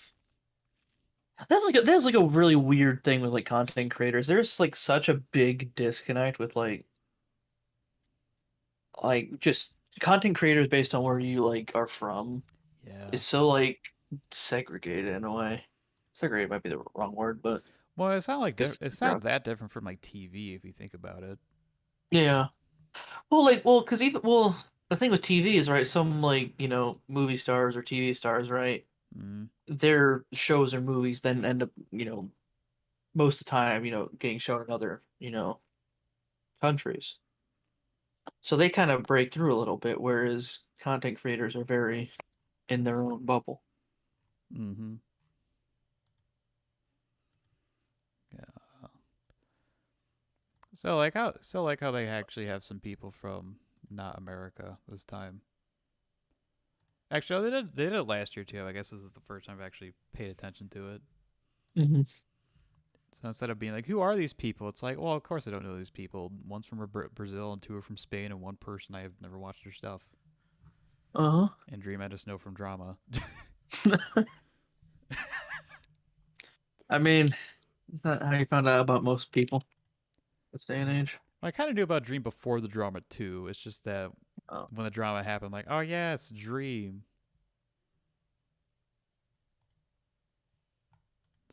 Speaker 2: that's like a really weird thing with like content creators. There's like such a big disconnect with like just content creators based on where you like are from
Speaker 1: Yeah.
Speaker 2: is so like segregated in a way. Segregated might be the wrong word, but
Speaker 1: Well, it's not like
Speaker 2: it's
Speaker 1: it's not
Speaker 2: gross.
Speaker 1: that different from like TV if you think about it.
Speaker 2: Yeah. Because even the thing with TV is right. Some like movie stars or TV stars, right?
Speaker 1: Mm.
Speaker 2: Their shows or movies then end up most of the time getting shown in other countries. So they kind of break through a little bit, whereas content creators are very in their own bubble.
Speaker 1: Mm-hmm. Yeah. So like how they actually have some people from not America this time. Actually, they did it last year too. I guess this is the first time I've actually paid attention to it.
Speaker 2: Mm-hmm.
Speaker 1: So instead of being like, "Who are these people?" It's like, "Well, of course I don't know these people. One's from Brazil and two are from Spain, and one person I have never watched their stuff."
Speaker 2: Uh
Speaker 1: And Dream I just know from drama.
Speaker 2: huh. I mean, is that how you found out about most people this day and age?
Speaker 1: I kind of knew about Dream before the drama too. It's just that
Speaker 2: Oh.
Speaker 1: when the drama happened, I'm like, "Oh yeah, it's Dream."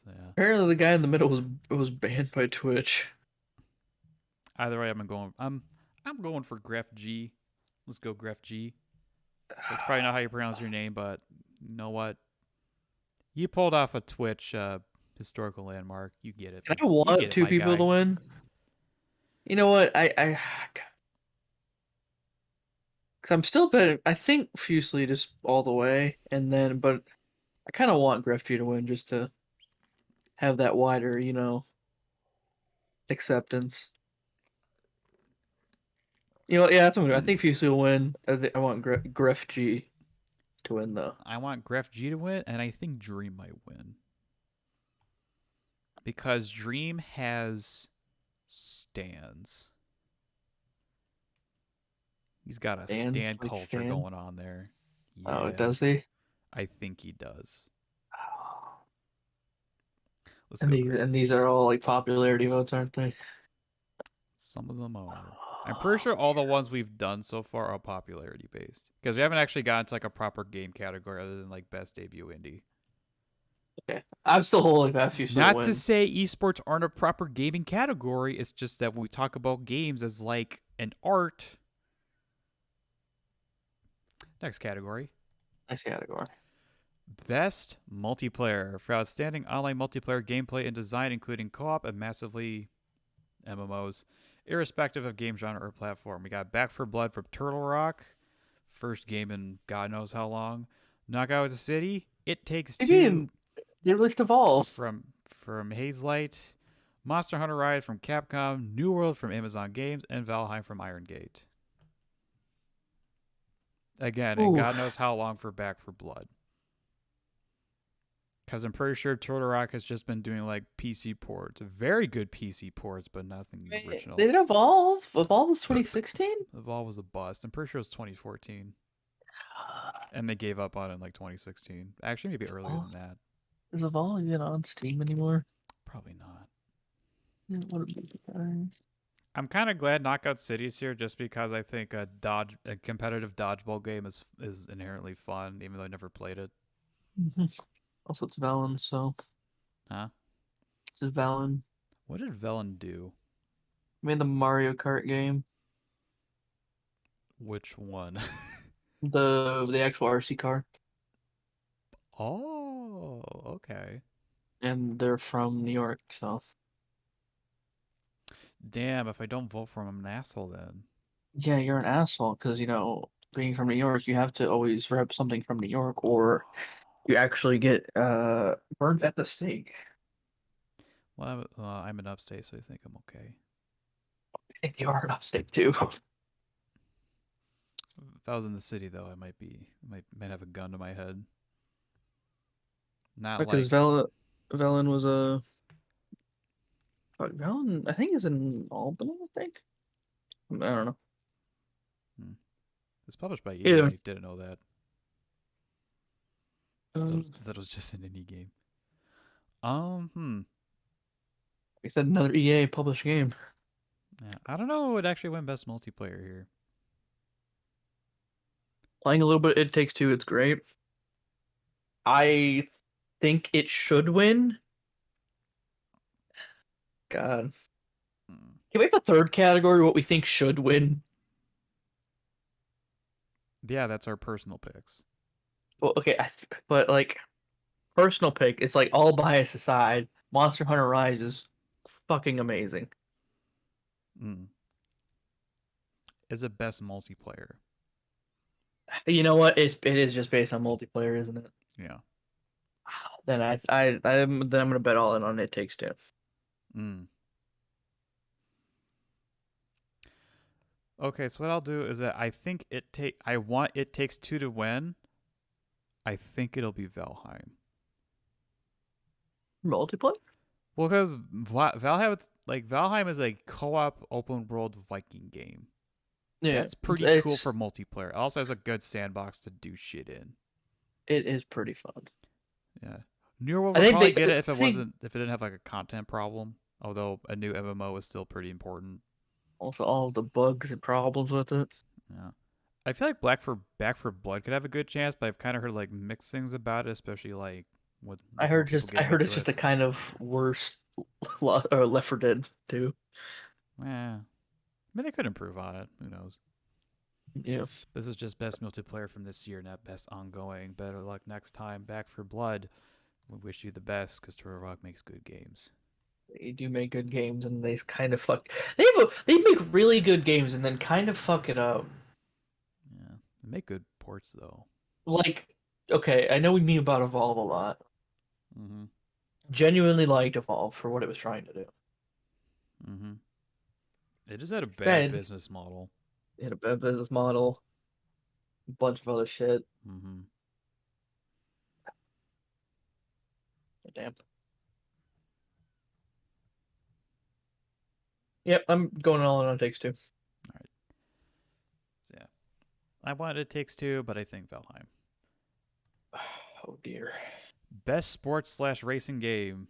Speaker 1: So, yeah.
Speaker 2: Apparently, the guy in the middle was banned by Twitch.
Speaker 1: Either way, I'm going for Gref G. Let's go Gref G. That's probably not how you pronounce your name, but you know what? You pulled off a Twitch historical landmark. You get it.
Speaker 2: And I
Speaker 1: You get
Speaker 2: want
Speaker 1: it,
Speaker 2: two
Speaker 1: my
Speaker 2: people to
Speaker 1: guy.
Speaker 2: win. You know what? Because I'm still betting. I think Fusely just all the way, and then, but I kind of want Grefg to win just to have that wider, acceptance. You know what? Yeah, that's what I'm gonna do. I think Fusely will win. I want Grefg to win, though.
Speaker 1: I want Gref G to win, and I think Dream might win because Dream has stands. He's got a
Speaker 2: Stan's
Speaker 1: stand
Speaker 2: like
Speaker 1: culture
Speaker 2: Stan.
Speaker 1: going on there.
Speaker 2: Oh,
Speaker 1: Yeah,
Speaker 2: does he?
Speaker 1: I think he does. Let's
Speaker 2: And
Speaker 1: go,
Speaker 2: these are all like popularity votes, aren't they?
Speaker 1: Some of them are. I'm pretty sure all the ones we've done so far are popularity based because we haven't actually gotten to like a proper game category other than like best debut indie.
Speaker 2: Okay, I'm still holding that Fusely to
Speaker 1: Not to
Speaker 2: win.
Speaker 1: say esports aren't a proper gaming category. It's just that when we talk about games as like an art. Next category.
Speaker 2: Nice category.
Speaker 1: Best multiplayer for outstanding online multiplayer gameplay and design, including co-op and massively MMOs, irrespective of game genre or platform. We got Back for Blood from Turtle Rock, first game in God knows how long. Knockout City, It Takes
Speaker 2: What do you
Speaker 1: Two
Speaker 2: mean? They released Evolve.
Speaker 1: from Hazelight, Monster Hunter Rise from Capcom, New World from Amazon Games, and Valheim from Iron Gate. Again, and
Speaker 2: Ooh,
Speaker 1: God knows how long for Back for Blood. Because I'm pretty sure Turtle Rock has just been doing like PC ports, very good PC ports, but nothing
Speaker 2: they
Speaker 1: original.
Speaker 2: did Evolve. Evolve was 2016.
Speaker 1: Evolve was a bust. I'm pretty sure it was 2014, and they gave up on it in like 2016. Actually, maybe earlier than that.
Speaker 2: Is Evolve even on Steam anymore?
Speaker 1: Probably not.
Speaker 2: Yeah, what a
Speaker 1: I'm kind of glad Knockout City is here, just because I think a competitive dodgeball game is inherently fun, even though I never played it.
Speaker 2: Also, it's Valen, so
Speaker 1: Huh?
Speaker 2: it's Valen.
Speaker 1: What did Velen do?
Speaker 2: Made the Mario Kart game,
Speaker 1: Which one?
Speaker 2: the actual RC car,
Speaker 1: Oh, okay.
Speaker 2: and they're from New York, so
Speaker 1: Damn, if I don't vote for him, I'm an asshole then.
Speaker 2: yeah, you're an asshole because being from New York, you have to always rep something from New York, or you actually get burnt at the stake.
Speaker 1: Well, I'm in upstate, so I think I'm okay.
Speaker 2: I think you are an upstate too.
Speaker 1: If I was in the city, though, I might have a gun to my head. Not
Speaker 2: Because
Speaker 1: like,
Speaker 2: Velen was a Velen, I think is in Albany, I think. I don't know.
Speaker 1: hmm. It's published by
Speaker 2: Either way.
Speaker 1: EA. Didn't know that.
Speaker 2: Um,
Speaker 1: That was just an indie game. Hmm.
Speaker 2: I said another EA published game.
Speaker 1: Yeah, I don't know who would actually win best multiplayer here.
Speaker 2: Playing a little bit It Takes Two, it's great. I think it should win. God.
Speaker 1: Hmm.
Speaker 2: Can we have a third category, what we think should win?
Speaker 1: Yeah, that's our personal picks.
Speaker 2: Well, okay, but like personal pick, it's like all bias aside, Monster Hunter Rise is fucking amazing.
Speaker 1: Hmm. Is it best multiplayer?
Speaker 2: You know what? It is just based on multiplayer, isn't it?
Speaker 1: Yeah.
Speaker 2: Then I'm gonna bet all in on It Takes Two.
Speaker 1: Mm. Okay, so what I'll do is that I want It Takes Two to win. I think it'll be Valheim.
Speaker 2: Multiplayer?
Speaker 1: Well, because Valheim is a co-op open world Viking game.
Speaker 2: Yeah,
Speaker 1: That's pretty cool for multiplayer. It also has a good sandbox to do shit in.
Speaker 2: it is pretty fun.
Speaker 1: Yeah. New World
Speaker 2: I
Speaker 1: would
Speaker 2: think
Speaker 1: probably
Speaker 2: they
Speaker 1: get it
Speaker 2: I think
Speaker 1: if it didn't have like a content problem. Although a new MMO is still pretty important.
Speaker 2: also all the bugs and problems with it.
Speaker 1: Yeah. I feel like Back for Blood could have a good chance, but I've kind of heard like mixed things about it, especially like with more people
Speaker 2: I
Speaker 1: getting
Speaker 2: heard it's
Speaker 1: into it.
Speaker 2: just a kind of worse Left 4 Dead too.
Speaker 1: Yeah. I mean, they could improve on it. Who knows?
Speaker 2: Yeah.
Speaker 1: This is just best multiplayer from this year, not best ongoing. Better luck next time. Back for Blood. We wish you the best because Turtle makes good games.
Speaker 2: They do make good games and they kind of fuck they make really good games and then kind of fuck it up.
Speaker 1: Yeah. They make good ports though.
Speaker 2: Like, okay, I know we meme about Evolve a lot.
Speaker 1: Mm-hmm.
Speaker 2: Genuinely liked Evolve for what it was trying to do.
Speaker 1: Mm-hmm. It just had a bad
Speaker 2: Instead,
Speaker 1: business model.
Speaker 2: it had a bad business model, a bunch of other shit.
Speaker 1: Mm-hmm.
Speaker 2: Damn. Yep, I'm going all in on Takes Two.
Speaker 1: All right. So, yeah. I wanted It Takes Two, but I think Valheim.
Speaker 2: Oh dear.
Speaker 1: Best sports slash racing game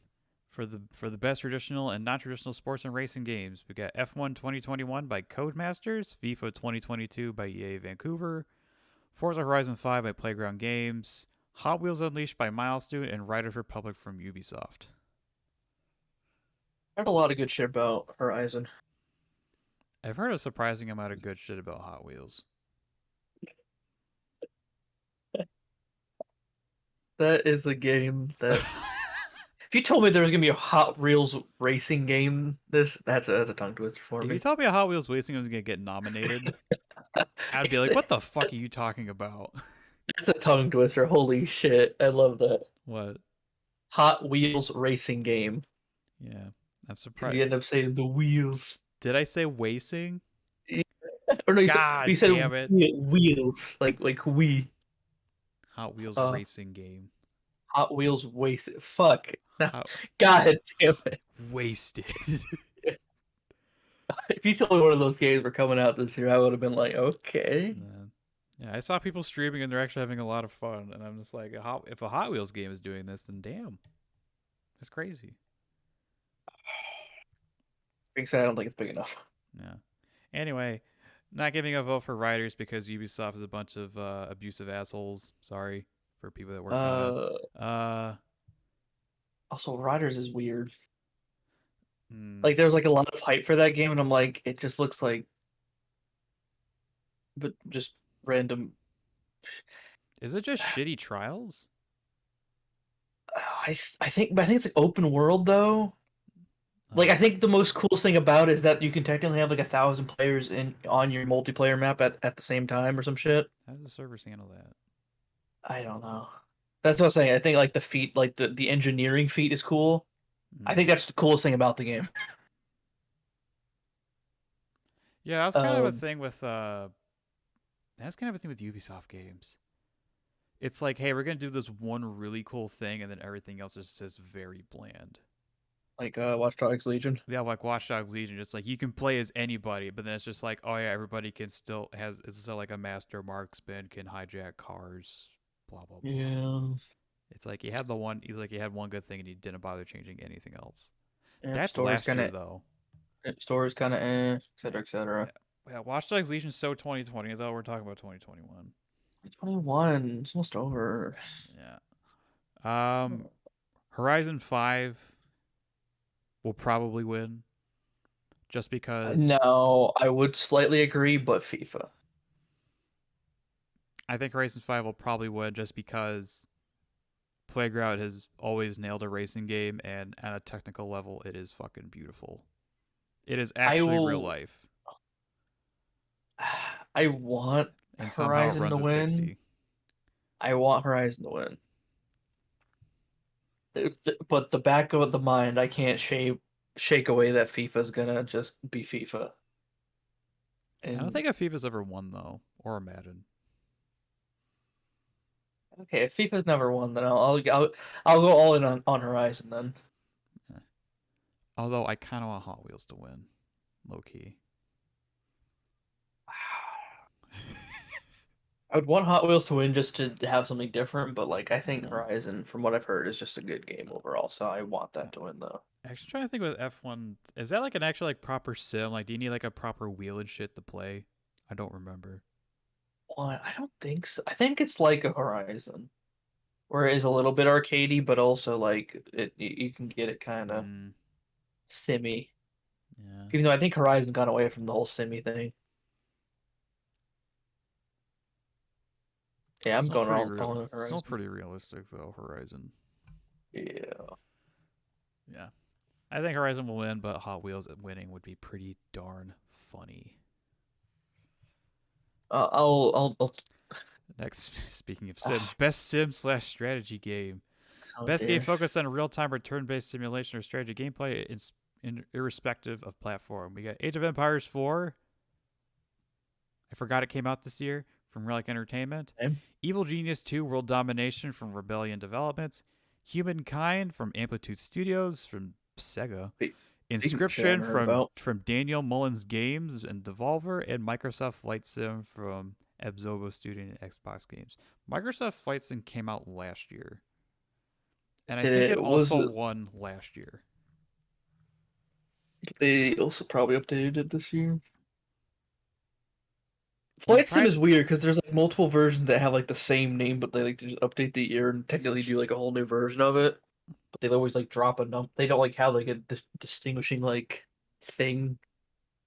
Speaker 1: for the best traditional and non-traditional sports and racing games. We got F1 2021 by Codemasters, FIFA 2022 by EA Vancouver, Forza Horizon 5 by Playground Games, Hot Wheels Unleashed by Milestone, and Riders Republic from Ubisoft.
Speaker 2: I heard a lot of good shit about Horizon.
Speaker 1: I've heard a surprising amount of good shit about Hot Wheels.
Speaker 2: That is a game that if you told me there was gonna be a Hot Wheels racing game, that's a tongue twister for
Speaker 1: If you
Speaker 2: me.
Speaker 1: told me a Hot Wheels racing was gonna get nominated, I'd be like, "What the fuck are you talking about?"
Speaker 2: That's a tongue twister. Holy shit. I love that.
Speaker 1: What?
Speaker 2: Hot Wheels racing game.
Speaker 1: Yeah, I'm
Speaker 2: Because
Speaker 1: surprised.
Speaker 2: you end up saying the wheels.
Speaker 1: Did I say racing?
Speaker 2: Or no, you
Speaker 1: God
Speaker 2: said
Speaker 1: damn it!
Speaker 2: wheels. Like we.
Speaker 1: Hot Wheels
Speaker 2: Uh
Speaker 1: racing game.
Speaker 2: Hot Wheels waste fuck.
Speaker 1: Hot
Speaker 2: God damn it.
Speaker 1: wasted.
Speaker 2: If you told me one of those games were coming out this year, I would have been like, okay.
Speaker 1: Yeah, I saw people streaming and they're actually having a lot of fun, and I'm just like, if a Hot Wheels game is doing this, then damn, that's crazy.
Speaker 2: Being said, I don't think it's big enough.
Speaker 1: Yeah. Anyway, not giving a vote for writers because Ubisoft is a bunch of abusive assholes. Sorry for people that work on it.
Speaker 2: Uh
Speaker 1: Uh,
Speaker 2: Also Riders is weird.
Speaker 1: mm,
Speaker 2: Like there's like a lot of hype for that game, and I'm like, it just looks like but just random.
Speaker 1: is it just shitty trials?
Speaker 2: I think it's like open world though. Like I
Speaker 1: Oh,
Speaker 2: think the most coolest thing about it is that you can technically have like 1,000 players in on your multiplayer map at the same time or some shit.
Speaker 1: how does the servers handle that?
Speaker 2: I don't know. That's what I'm saying. I think like the feat, like the engineering feat is cool. I
Speaker 1: Mm.
Speaker 2: think that's the coolest thing about the game.
Speaker 1: Yeah, that's kind of a
Speaker 2: Um,
Speaker 1: thing with that's kind of a thing with Ubisoft games. It's like, hey, we're gonna do this one really cool thing, and then everything else is just very bland.
Speaker 2: like Watch Dogs Legion.
Speaker 1: Yeah, like Watch Dogs Legion, just like you can play as anybody, but then it's just like, oh yeah, everybody can still has it's still like a master marksman can hijack cars, blah blah blah.
Speaker 2: Yeah.
Speaker 1: It's like he's like he had one good thing and he didn't bother changing anything else.
Speaker 2: Yep.
Speaker 1: That's last year though.
Speaker 2: Story's kind of et cetera, et
Speaker 1: Yeah,
Speaker 2: cetera.
Speaker 1: yeah. Watch Dogs Legion so 2020 though. We're talking about 2021.
Speaker 2: 21. It's almost over.
Speaker 1: Yeah. Horizon 5 will probably win just because
Speaker 2: No, I would slightly agree, but FIFA.
Speaker 1: I think Horizon 5 will probably win just because Playground has always nailed a racing game, and at a technical level, it is fucking beautiful. It is
Speaker 2: I
Speaker 1: actually real
Speaker 2: will.
Speaker 1: life.
Speaker 2: I want
Speaker 1: and somehow it
Speaker 2: Horizon
Speaker 1: runs
Speaker 2: to
Speaker 1: at
Speaker 2: win.
Speaker 1: 60.
Speaker 2: I want Horizon to win. But the back of the mind, I can't shake away that FIFA's gonna just be FIFA.
Speaker 1: I don't
Speaker 2: And
Speaker 1: think a FIFA's ever won though, or a Madden.
Speaker 2: okay, if FIFA's never won, then I'll go all in on Horizon then.
Speaker 1: Eh. Although I kind of want Hot Wheels to win, low key.
Speaker 2: I would want Hot Wheels to win just to have something different, but like I think
Speaker 1: Mm.
Speaker 2: Horizon, from what I've heard, is just a good game overall. So I want that to win though.
Speaker 1: Actually, trying to think with F1, is that like an actual like proper sim? Like, do you need like a proper wheel and shit to play? I don't remember.
Speaker 2: Well, I don't think so. I think it's like a Horizon, where it is a little bit arcadey, but also like you can get it kind of
Speaker 1: Mm,
Speaker 2: simmy.
Speaker 1: yeah.
Speaker 2: Even though I think Horizon got away from the whole simmy thing. Yeah, I'm going all in
Speaker 1: Still
Speaker 2: Horizon.
Speaker 1: pretty realistic though. Horizon.
Speaker 2: Yeah.
Speaker 1: Yeah. I think Horizon will win, but Hot Wheels winning would be pretty darn funny.
Speaker 2: I'll.
Speaker 1: Next, speaking of Sims, best Sim slash strategy game.
Speaker 2: Oh
Speaker 1: Best game
Speaker 2: dear.
Speaker 1: focused on real time or turn based simulation or strategy gameplay irrespective of platform. We got Age of Empires 4. I forgot it came out this year from Relic Entertainment.
Speaker 2: Okay.
Speaker 1: Evil Genius 2 World Domination from Rebellion Developments. Humankind from Amplitude Studios from Sega.
Speaker 2: Big shit I
Speaker 1: Inscription
Speaker 2: heard about.
Speaker 1: from Daniel Mullins Games and Devolver, and Microsoft Flight Sim from Abzogo Studio and Xbox Games. Microsoft Flight Sim came out last year, and I
Speaker 2: Did
Speaker 1: think it
Speaker 2: it was
Speaker 1: also
Speaker 2: it,
Speaker 1: won last year.
Speaker 2: they also probably updated it this year.
Speaker 1: I'm
Speaker 2: Flight Sim
Speaker 1: trying.
Speaker 2: is weird because there's like multiple versions that have like the same name, but they like to just update the year and technically do like a whole new version of it. But they always like drop a num. They don't like have like a distinguishing like thing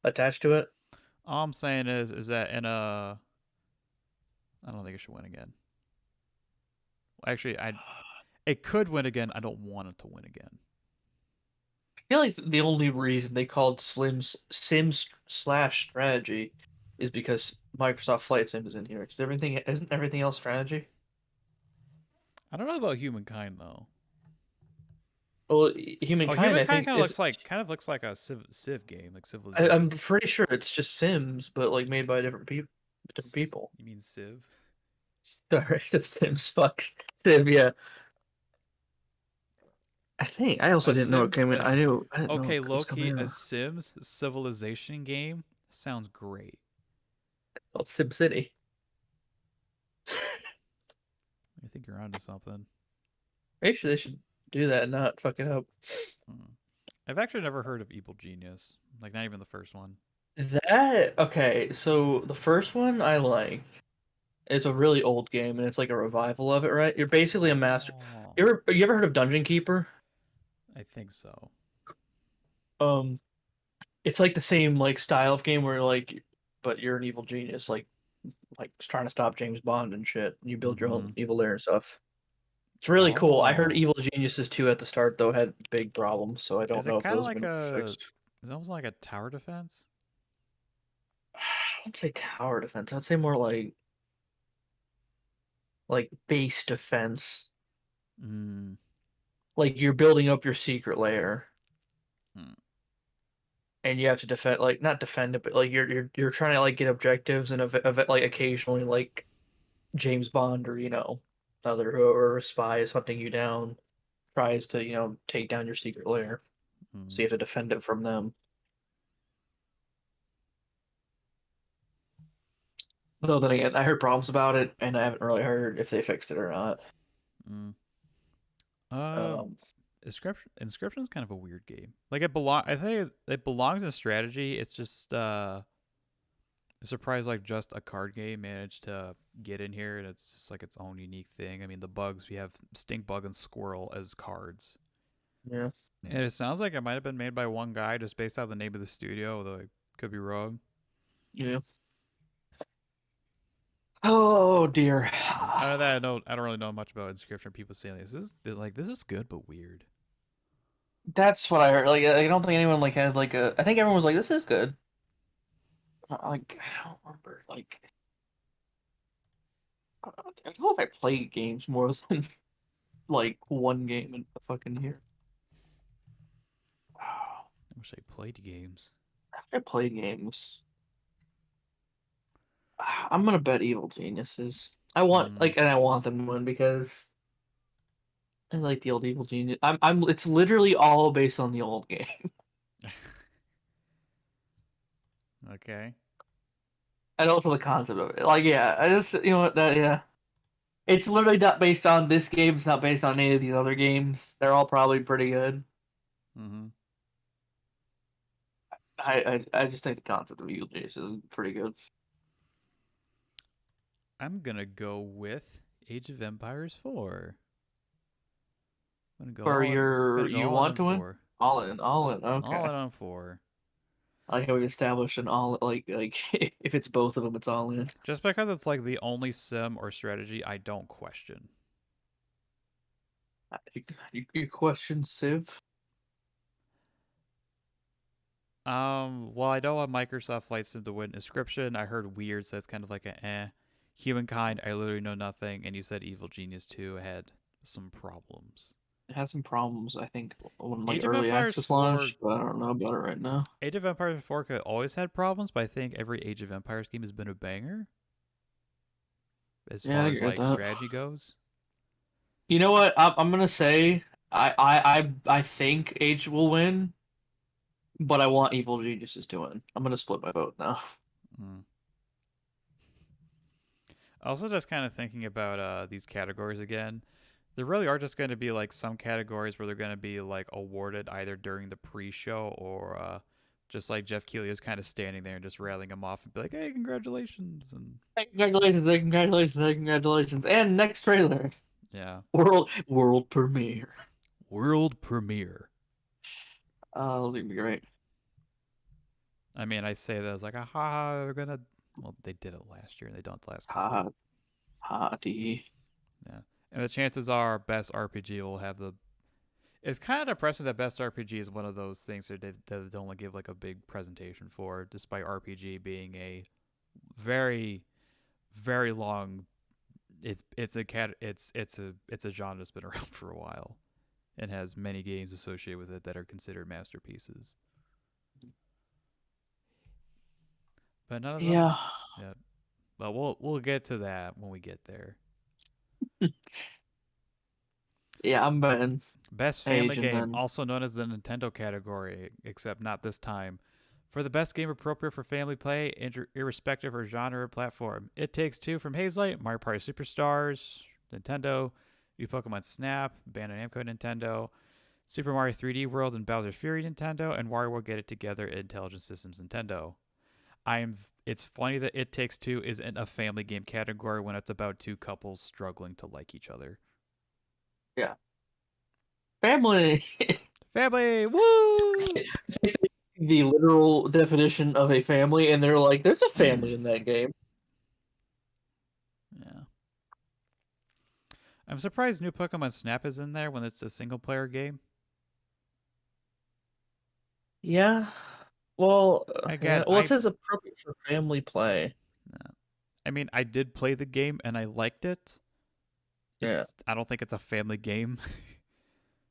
Speaker 2: attached to it.
Speaker 1: All I'm saying is that in a, I don't think it should win again. Actually, I it could win again. I don't want it to win again.
Speaker 2: I feel like the only reason they called Sims slash strategy is because Microsoft Flight Sim is in here. Because everything isn't everything else strategy.
Speaker 1: I don't know about Humankind though.
Speaker 2: Well,
Speaker 1: Oh,
Speaker 2: Humankind, I
Speaker 1: Humankind
Speaker 2: think is.
Speaker 1: kind of looks like a Civ game, like
Speaker 2: I'm
Speaker 1: Civilization.
Speaker 2: pretty sure it's just Sims, but like made by different people.
Speaker 1: You mean Civ?
Speaker 2: Sorry, it's Sims. Fuck Civ. Yeah, I think I also
Speaker 1: A
Speaker 2: didn't know it
Speaker 1: Sims?
Speaker 2: came in. I didn't know
Speaker 1: Okay,
Speaker 2: it was
Speaker 1: low key,
Speaker 2: coming
Speaker 1: a
Speaker 2: out.
Speaker 1: Sims Civilization game sounds great.
Speaker 2: Well, Sim City.
Speaker 1: I think you're onto something.
Speaker 2: Maybe they should do that and not fuck it up.
Speaker 1: Hmm. I've actually never heard of Evil Genius. Like, not even the first one.
Speaker 2: That okay? So the first one I liked. It's a really old game, and it's like a revival of it, right? You're basically a master.
Speaker 1: Oh,
Speaker 2: You ever heard of Dungeon Keeper?
Speaker 1: I think so.
Speaker 2: Um, it's like the same like style of game where like, but you're an evil genius, like trying to stop James Bond and shit. And you build your own
Speaker 1: Mm-hmm.
Speaker 2: evil lair and stuff. It's really cool. I heard
Speaker 1: Oh,
Speaker 2: Evil Geniuses 2 at the start though had big problems, so I don't
Speaker 1: is
Speaker 2: know
Speaker 1: it
Speaker 2: if
Speaker 1: kind of
Speaker 2: those have
Speaker 1: like
Speaker 2: been
Speaker 1: a?
Speaker 2: fixed.
Speaker 1: It's almost like a tower defense.
Speaker 2: I wouldn't say tower defense. I'd say more like base defense.
Speaker 1: Mm.
Speaker 2: Like you're building up your secret lair
Speaker 1: Hmm.
Speaker 2: and you have to defend like not defend it, but like you're trying to like get objectives and like occasionally like James Bond or other whoever a spy is hunting you down tries to take down your secret lair, so
Speaker 1: Mm.
Speaker 2: you have to defend it from them. Though then again, I heard problems about it, and I haven't really heard if they fixed it or not.
Speaker 1: Mm. Uh,
Speaker 2: Um,
Speaker 1: Inscription's kind of a weird game. Like I think it belongs in strategy. It's just I'm surprised like just a card game managed to get in here, and it's just like its own unique thing. I mean, the bugs we have stink bug and squirrel as cards,
Speaker 2: yeah,
Speaker 1: and it sounds like it might have been made by one guy just based on the name of the studio, although I could be wrong.
Speaker 2: yeah. Oh dear.
Speaker 1: Out of that, I don't really know much about Inscription. People saying this is good but weird.
Speaker 2: That's what I heard. Like, I don't think anyone like had like a. I think everyone was like, "This is good." Like, I don't remember. Like, I don't know if I play games more than like one game in a fucking year.
Speaker 1: I wish I played games.
Speaker 2: I play games. I'm gonna bet Evil Geniuses.
Speaker 1: Mm.
Speaker 2: And I want them to win because I like the old Evil Genius. It's literally all based on the old game.
Speaker 1: Okay.
Speaker 2: I know for the concept of it. Like, yeah, I just you know what that yeah. It's literally not based on this game. It's not based on any of these other games. They're all probably pretty good.
Speaker 1: Mm-hmm.
Speaker 2: I just think the concept of Evil Genius is pretty good.
Speaker 1: I'm gonna go with Age of Empires 4. I'm gonna go
Speaker 2: For
Speaker 1: all in.
Speaker 2: your
Speaker 1: Gonna go
Speaker 2: you
Speaker 1: all in
Speaker 2: want
Speaker 1: on
Speaker 2: to win?
Speaker 1: 4.
Speaker 2: All in.
Speaker 1: All
Speaker 2: Okay.
Speaker 1: in on 4.
Speaker 2: I like how we established an all like if it's both of them, it's all in.
Speaker 1: Just because it's like the only sim or strategy I don't question.
Speaker 2: You question Civ?
Speaker 1: Well, I know a Microsoft Flight Sim to win inscription. I heard weird, so it's kind of like a eh. Humankind, I literally know nothing. And you said Evil Genius 2 had some problems.
Speaker 2: It has some problems, I think, when like
Speaker 1: Age of
Speaker 2: early
Speaker 1: Empires
Speaker 2: access
Speaker 1: 4
Speaker 2: launched, but I don't know about it right now.
Speaker 1: Age of Empires 4 could always had problems, but I think every Age of Empires game has been a banger as
Speaker 2: Yeah, I
Speaker 1: far as
Speaker 2: agree with
Speaker 1: like
Speaker 2: that.
Speaker 1: strategy goes.
Speaker 2: You know what? I'm gonna say I think Age will win, but I want Evil Geniuses to win. I'm gonna split my vote now.
Speaker 1: Mm. Also, just kind of thinking about these categories again. There really are just going to be like some categories where they're going to be like awarded either during the pre-show or just like Jeff Keighley is kind of standing there and just railing them off and be like, "Hey, congratulations!" And
Speaker 2: Hey, congratulations! Hey, congratulations! Hey, congratulations! And next trailer,
Speaker 1: yeah,
Speaker 2: world premiere.
Speaker 1: world premiere.
Speaker 2: That'll be great.
Speaker 1: I mean, I say that as like, aha, they're gonna. Well, they did it last year and they don't the last couple.
Speaker 2: Hot, hottie.
Speaker 1: Yeah, and the chances are best RPG will have the. It's kind of depressing that best RPG is one of those things that they only give like a big presentation for, despite RPG being a very very long. It's a cat. It's a genre that's been around for a while and has many games associated with it that are considered masterpieces. But none of them.
Speaker 2: Yeah,
Speaker 1: Yeah. But we'll get to that when we get there.
Speaker 2: yeah. I'm betting
Speaker 1: Best family
Speaker 2: Age, and
Speaker 1: game,
Speaker 2: then
Speaker 1: also known as the Nintendo category, except not this time. For the best game appropriate for family play, irrespective of genre or platform, It Takes Two from Hazelight, Mario Party Superstars, Nintendo, New Pokemon Snap, Bandai Namco, Nintendo, Super Mario 3D World and Bowser's Fury, Nintendo, and WarioWare Get It Together, Intelligent Systems, Nintendo. It's funny that It Takes Two is in a family game category when it's about two couples struggling to like each other.
Speaker 2: yeah, family.
Speaker 1: Family, woo!
Speaker 2: The literal definition of a family, and they're like, "There's a family in that game."
Speaker 1: Yeah. I'm surprised New Pokemon Snap is in there when it's a single player game.
Speaker 2: Yeah. Well, yeah.
Speaker 1: Again,
Speaker 2: Well, it says appropriate for family play.
Speaker 1: I mean, I did play the game and I liked it.
Speaker 2: Yeah.
Speaker 1: I don't think it's a family game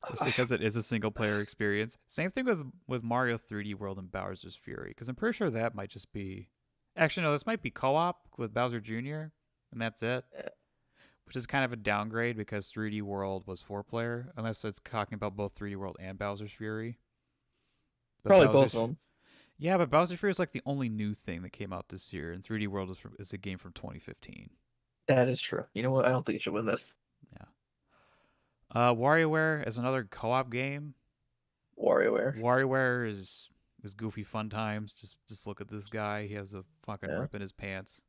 Speaker 1: just because it is a single player experience. Same thing with Mario 3D World and Bowser's Fury because I'm pretty sure that might just be. Actually, no, this might be co-op with Bowser Jr. and that's it, which is kind of a downgrade because 3D World was 4 player, unless it's talking about both 3D World and Bowser's Fury. But
Speaker 2: Probably both
Speaker 1: Bowser's
Speaker 2: of them.
Speaker 1: Yeah, but Bowser's Fury is like the only new thing that came out this year, and 3D World is a game from 2015.
Speaker 2: That is true. You know what? I don't think you should win this.
Speaker 1: Yeah. WarioWare is another co-op game.
Speaker 2: WarioWare.
Speaker 1: WarioWare is goofy fun times. Just look at this guy. He has a fucking
Speaker 2: Yeah.
Speaker 1: rip in his pants.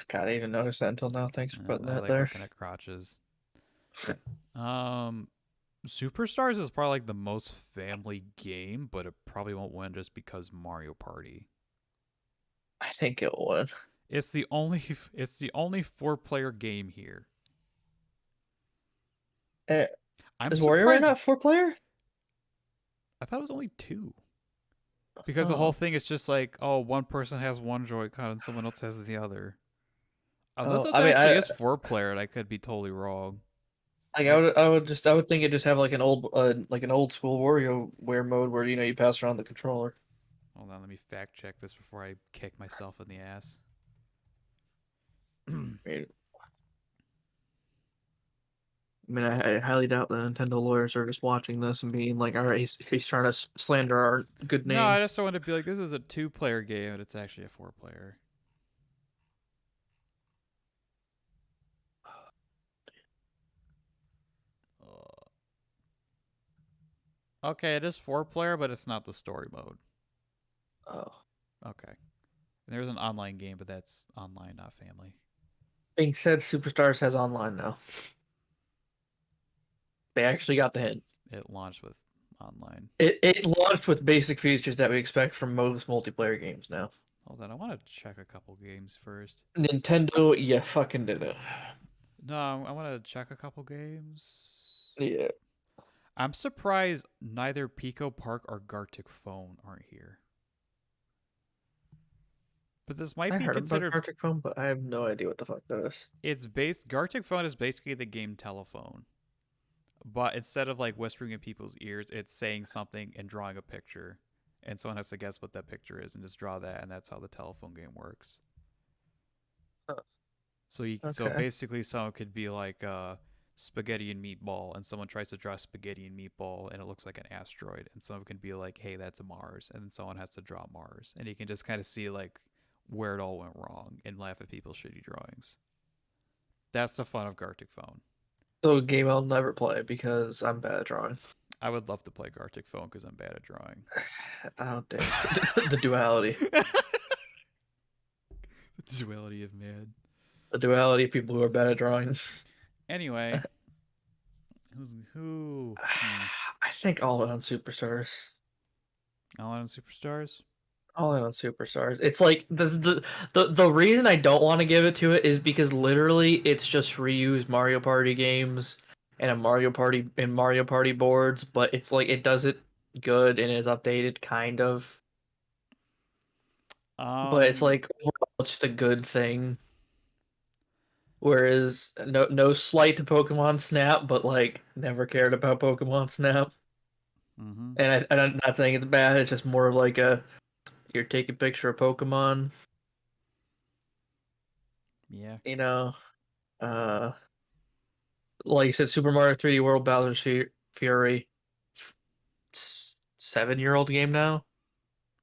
Speaker 2: God, I didn't even notice that until now. Thanks for putting
Speaker 1: I
Speaker 2: that
Speaker 1: like
Speaker 2: there.
Speaker 1: looking at crotches. Um, Superstars is probably like the most family game, but it probably won't win just because Mario Party.
Speaker 2: I think it would.
Speaker 1: It's the only it's the only 4 player game here.
Speaker 2: Eh,
Speaker 1: I'm
Speaker 2: is WarioWare
Speaker 1: surprised.
Speaker 2: not 4 player?
Speaker 1: I thought it was only 2. Because the whole
Speaker 2: Oh,
Speaker 1: thing is just like, oh, one person has one Joy-Con and someone else has the other. Unless
Speaker 2: Oh,
Speaker 1: this
Speaker 2: I mean,
Speaker 1: actually is 4-player, and I could be totally wrong. I
Speaker 2: I would think it just have like an old school WarioWare mode where you pass around the controller.
Speaker 1: hold on, let me fact check this before I kick myself in the ass.
Speaker 2: I highly doubt the Nintendo lawyers are just watching this and being like, "All right, he's trying to slander our good
Speaker 1: No, I
Speaker 2: name."
Speaker 1: just wanted to be like, this is a 2-player game, but it's actually a 4-player. Okay, it is 4-player, but it's not the story mode.
Speaker 2: Oh,
Speaker 1: Okay. There's an online game, but that's online, not family.
Speaker 2: being said, Superstars has online now. They actually got the hint.
Speaker 1: It launched with online.
Speaker 2: It launched with basic features that we expect from most multiplayer games now.
Speaker 1: Hold on, I want to check a couple games first.
Speaker 2: Nintendo, yeah, fucking did it.
Speaker 1: No, I want to check a couple games.
Speaker 2: Yeah,
Speaker 1: I'm surprised neither Pico Park or Gartic Phone aren't here. But this might
Speaker 2: I
Speaker 1: be
Speaker 2: heard about
Speaker 1: considered.
Speaker 2: Arctic Phone, but I have no idea what the fuck that is.
Speaker 1: It's based. Gartic Phone is basically the game Telephone, but instead of like whispering in people's ears, it's saying something and drawing a picture, and someone has to guess what that picture is and just draw that, and that's how the telephone game works.
Speaker 2: Huh,
Speaker 1: So
Speaker 2: okay.
Speaker 1: basically, someone could be like spaghetti and meatball, and someone tries to draw spaghetti and meatball, and it looks like an asteroid, and someone can be like, hey, that's a Mars, and then someone has to draw Mars, and you can just kind of see like where it all went wrong and laugh at people's shitty drawings. That's the fun of Gartic Phone.
Speaker 2: So a game I'll never play because I'm bad at drawing.
Speaker 1: I would love to play Gartic Phone because I'm bad at drawing.
Speaker 2: Oh damn, the duality,
Speaker 1: The duality of man.
Speaker 2: the duality of people who are bad at drawing.
Speaker 1: Anyway, who's who?
Speaker 2: I think all in on Superstars.
Speaker 1: All on Superstars.
Speaker 2: All in on Superstars. It's like the reason I don't want to give it to it is because literally it's just reused Mario Party games and a Mario Party boards, but it's like it does it good and is updated kind of. But it's
Speaker 1: Um,
Speaker 2: like overall it's just a good thing. Whereas no slight to Pokemon Snap, but like never cared about Pokemon Snap.
Speaker 1: mm-hmm.
Speaker 2: And I'm not saying it's bad, it's just more of like a you're taking a picture of Pokemon,
Speaker 1: Yeah.
Speaker 2: you know. Uh like you said, Super Mario 3D World Bowser's Fury, 7-year-old game now,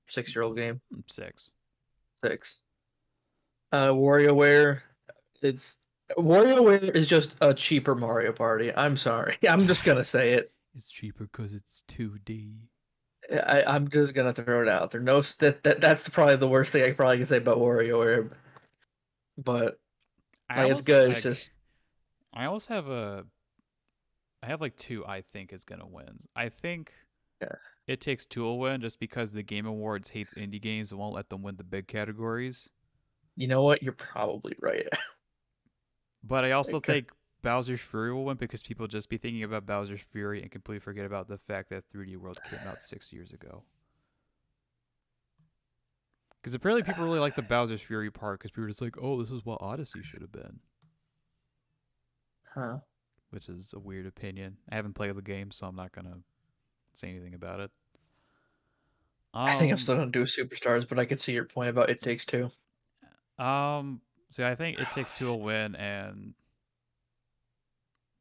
Speaker 2: 6-year-old game,
Speaker 1: 6.
Speaker 2: 6. WarioWare, it's WarioWare is just a cheaper Mario Party. I'm sorry, I'm just gonna say it.
Speaker 1: It's cheaper because it's 2D.
Speaker 2: I'm just gonna throw it out there. No, that's probably the worst thing I probably can say about WarioWare. But
Speaker 1: I
Speaker 2: like, it's
Speaker 1: almost
Speaker 2: good. It's
Speaker 1: like.
Speaker 2: just
Speaker 1: I almost have a. I have like two I think is gonna win. I think
Speaker 2: yeah.
Speaker 1: It Takes Two will win just because the Game Awards hates indie games and won't let them win the big categories.
Speaker 2: You know what? You're probably right.
Speaker 1: But I also
Speaker 2: Like,
Speaker 1: think Bowser's Fury will win because people just be thinking about Bowser's Fury and completely forget about the fact that 3D World came out 6 years ago. Because apparently people really like the Bowser's Fury part because people were just like, oh, this is what Odyssey should have been.
Speaker 2: huh?
Speaker 1: Which is a weird opinion. I haven't played the game, so I'm not going to say anything about it.
Speaker 2: I think I'm
Speaker 1: Um,
Speaker 2: still gonna do Superstars, but I could see your point about It Takes Two.
Speaker 1: so I think It Takes Two will win, and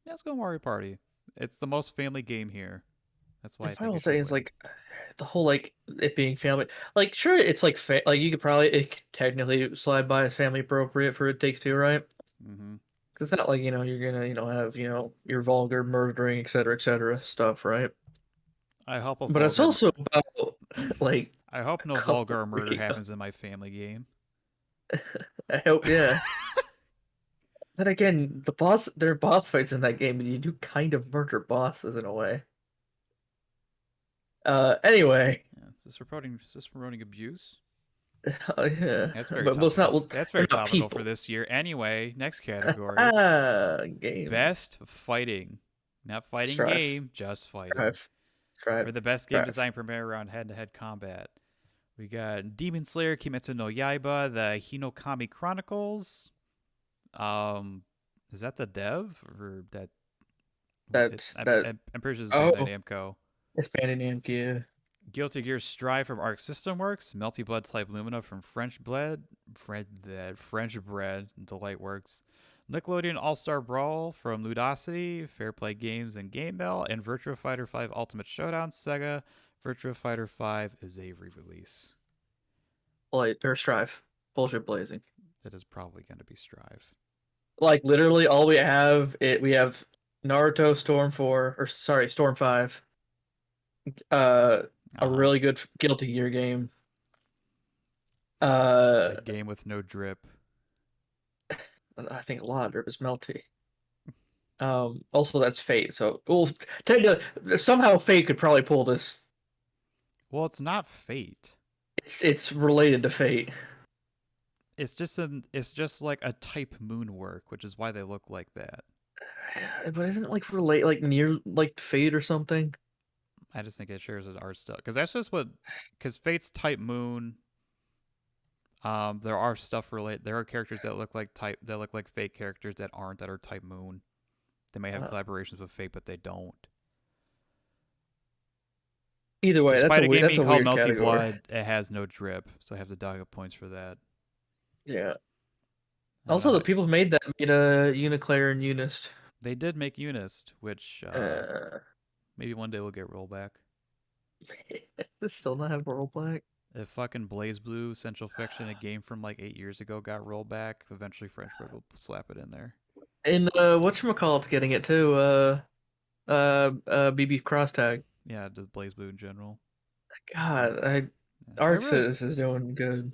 Speaker 1: yeah, let's go Mario Party. It's the most family game here. That's why
Speaker 2: And
Speaker 1: I
Speaker 2: my
Speaker 1: think
Speaker 2: whole
Speaker 1: it should
Speaker 2: thing is
Speaker 1: win.
Speaker 2: like the whole like it being family. Like, sure, it's like like you could probably it could technically slide by as family appropriate for It Takes Two, right?
Speaker 1: Mm-hmm.
Speaker 2: 'Cause it's not like you're gonna have your vulgar murdering, et cetera stuff, right?
Speaker 1: I hope a
Speaker 2: But it's
Speaker 1: vulgar.
Speaker 2: also about like
Speaker 1: I hope no
Speaker 2: couple
Speaker 1: vulgar murder
Speaker 2: freaking.
Speaker 1: happens in my family game.
Speaker 2: I hope, yeah. Then again, there are boss fights in that game, and you do kind of murder bosses in a way. Anyway,
Speaker 1: Yeah, is this promoting abuse?
Speaker 2: yeah,
Speaker 1: That's very
Speaker 2: but it's not.
Speaker 1: topical.
Speaker 2: Well,
Speaker 1: That's
Speaker 2: they're
Speaker 1: very
Speaker 2: not
Speaker 1: topical for
Speaker 2: people.
Speaker 1: this year. Anyway, next category:
Speaker 2: Games.
Speaker 1: best fighting. Not fighting
Speaker 2: Strive,
Speaker 1: game, just fighting.
Speaker 2: strive,
Speaker 1: For
Speaker 2: strive,
Speaker 1: the best game
Speaker 2: strive.
Speaker 1: design premiere around head-to-head combat, we got Demon Slayer, Kimetsu no Yaiba, the Hinokami Chronicles, Um, is that the dev or that? It,
Speaker 2: That's that.
Speaker 1: I'm pretty sure it's Bandai
Speaker 2: Oh,
Speaker 1: Namco.
Speaker 2: it's Bandai Namco.
Speaker 1: Guilty Gear Strive from Arc System Works. Melty Blood Type Lumina from French Bread Delightworks. Nickelodeon All Star Brawl from Ludosity, Fair Play Games and Game Mail, and Virtua Fighter 5 Ultimate Showdown Sega. Virtua Fighter 5 is a re-release.
Speaker 2: Like or Strive. Bullshit blazing.
Speaker 1: It is probably going to be Strive.
Speaker 2: Like literally, all we have Naruto Storm 4 or sorry Storm 5. Uh, a
Speaker 1: Uh-huh.
Speaker 2: really good Guilty Gear game.
Speaker 1: A
Speaker 2: Uh,
Speaker 1: game with no drip.
Speaker 2: I think a lot of it is Melty. Also that's Fate. So well, technically, somehow Fate could probably pull this.
Speaker 1: Well, it's not Fate.
Speaker 2: It's related to Fate.
Speaker 1: It's just like a type moon work, which is why they look like that.
Speaker 2: But isn't it like relate like near like Fate or something?
Speaker 1: I just think it shares an art style because that's just what because Fate's type moon. There are stuff relate. There are characters that look like Fate characters that aren't that are type moon. They may have
Speaker 2: Uh,
Speaker 1: collaborations with Fate, but they don't.
Speaker 2: Either way,
Speaker 1: Despite a game
Speaker 2: that's
Speaker 1: being
Speaker 2: a
Speaker 1: called
Speaker 2: weird
Speaker 1: Melty
Speaker 2: category.
Speaker 1: Blood, it has no drip, so I have the dog up points for that.
Speaker 2: Yeah. Also,
Speaker 1: Uh,
Speaker 2: the people who made that made Uniclair and Unist.
Speaker 1: they did make Unist, which
Speaker 2: Uh,
Speaker 1: maybe one day we'll get rollback.
Speaker 2: still not have World Black.
Speaker 1: If fucking Blaze Blue Central Fiction, a game from like 8 years ago, got rolled back, eventually French Bird will slap it in there.
Speaker 2: And whatchamacallit's getting it too. BB Cross Tag.
Speaker 1: Yeah, just Blaze Blue in general.
Speaker 2: God,
Speaker 1: Yeah. I really,
Speaker 2: Arxis is doing good.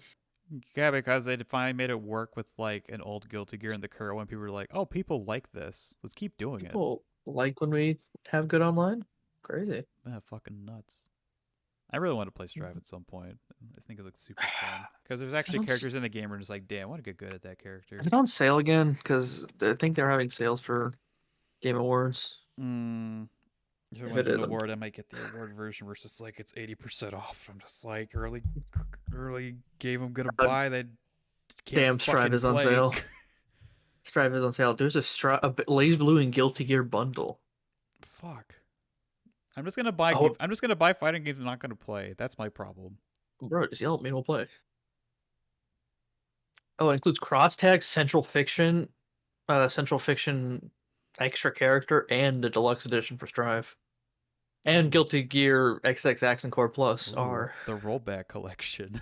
Speaker 1: yeah, because they finally made it work with like an old Guilty Gear and the current one. People were like, "Oh, people like this. Let's keep doing it."
Speaker 2: People like when we have good online. Crazy.
Speaker 1: Fucking nuts. I really want to play Strive at some point. I think it looks super fun because there's actually characters in the game where I'm just like, damn, I want to get good at that character.
Speaker 2: Is it on sale again? Because I think they're having sales for Game Awards.
Speaker 1: Mm, if it
Speaker 2: If
Speaker 1: wins
Speaker 2: it
Speaker 1: an
Speaker 2: isn't,
Speaker 1: award, I might get the award version versus like it's 80% off. I'm just like early game I'm gonna
Speaker 2: uh,
Speaker 1: buy that can't
Speaker 2: damn, Strive
Speaker 1: fucking
Speaker 2: is on
Speaker 1: play.
Speaker 2: sale. Strive is on sale. There's a Blaze Blue and Guilty Gear bundle.
Speaker 1: Fuck. I'm just gonna buy.
Speaker 2: Oh,
Speaker 1: I'm just gonna buy fighting games I'm not gonna play. That's my problem.
Speaker 2: bro, just yell at me and we'll play. Oh, it includes Cross Tag, Central Fiction extra character, and the deluxe edition for Strive. And
Speaker 1: Ooh,
Speaker 2: Guilty Gear XX Accent Core Plus
Speaker 1: ooh,
Speaker 2: are.
Speaker 1: the rollback collection.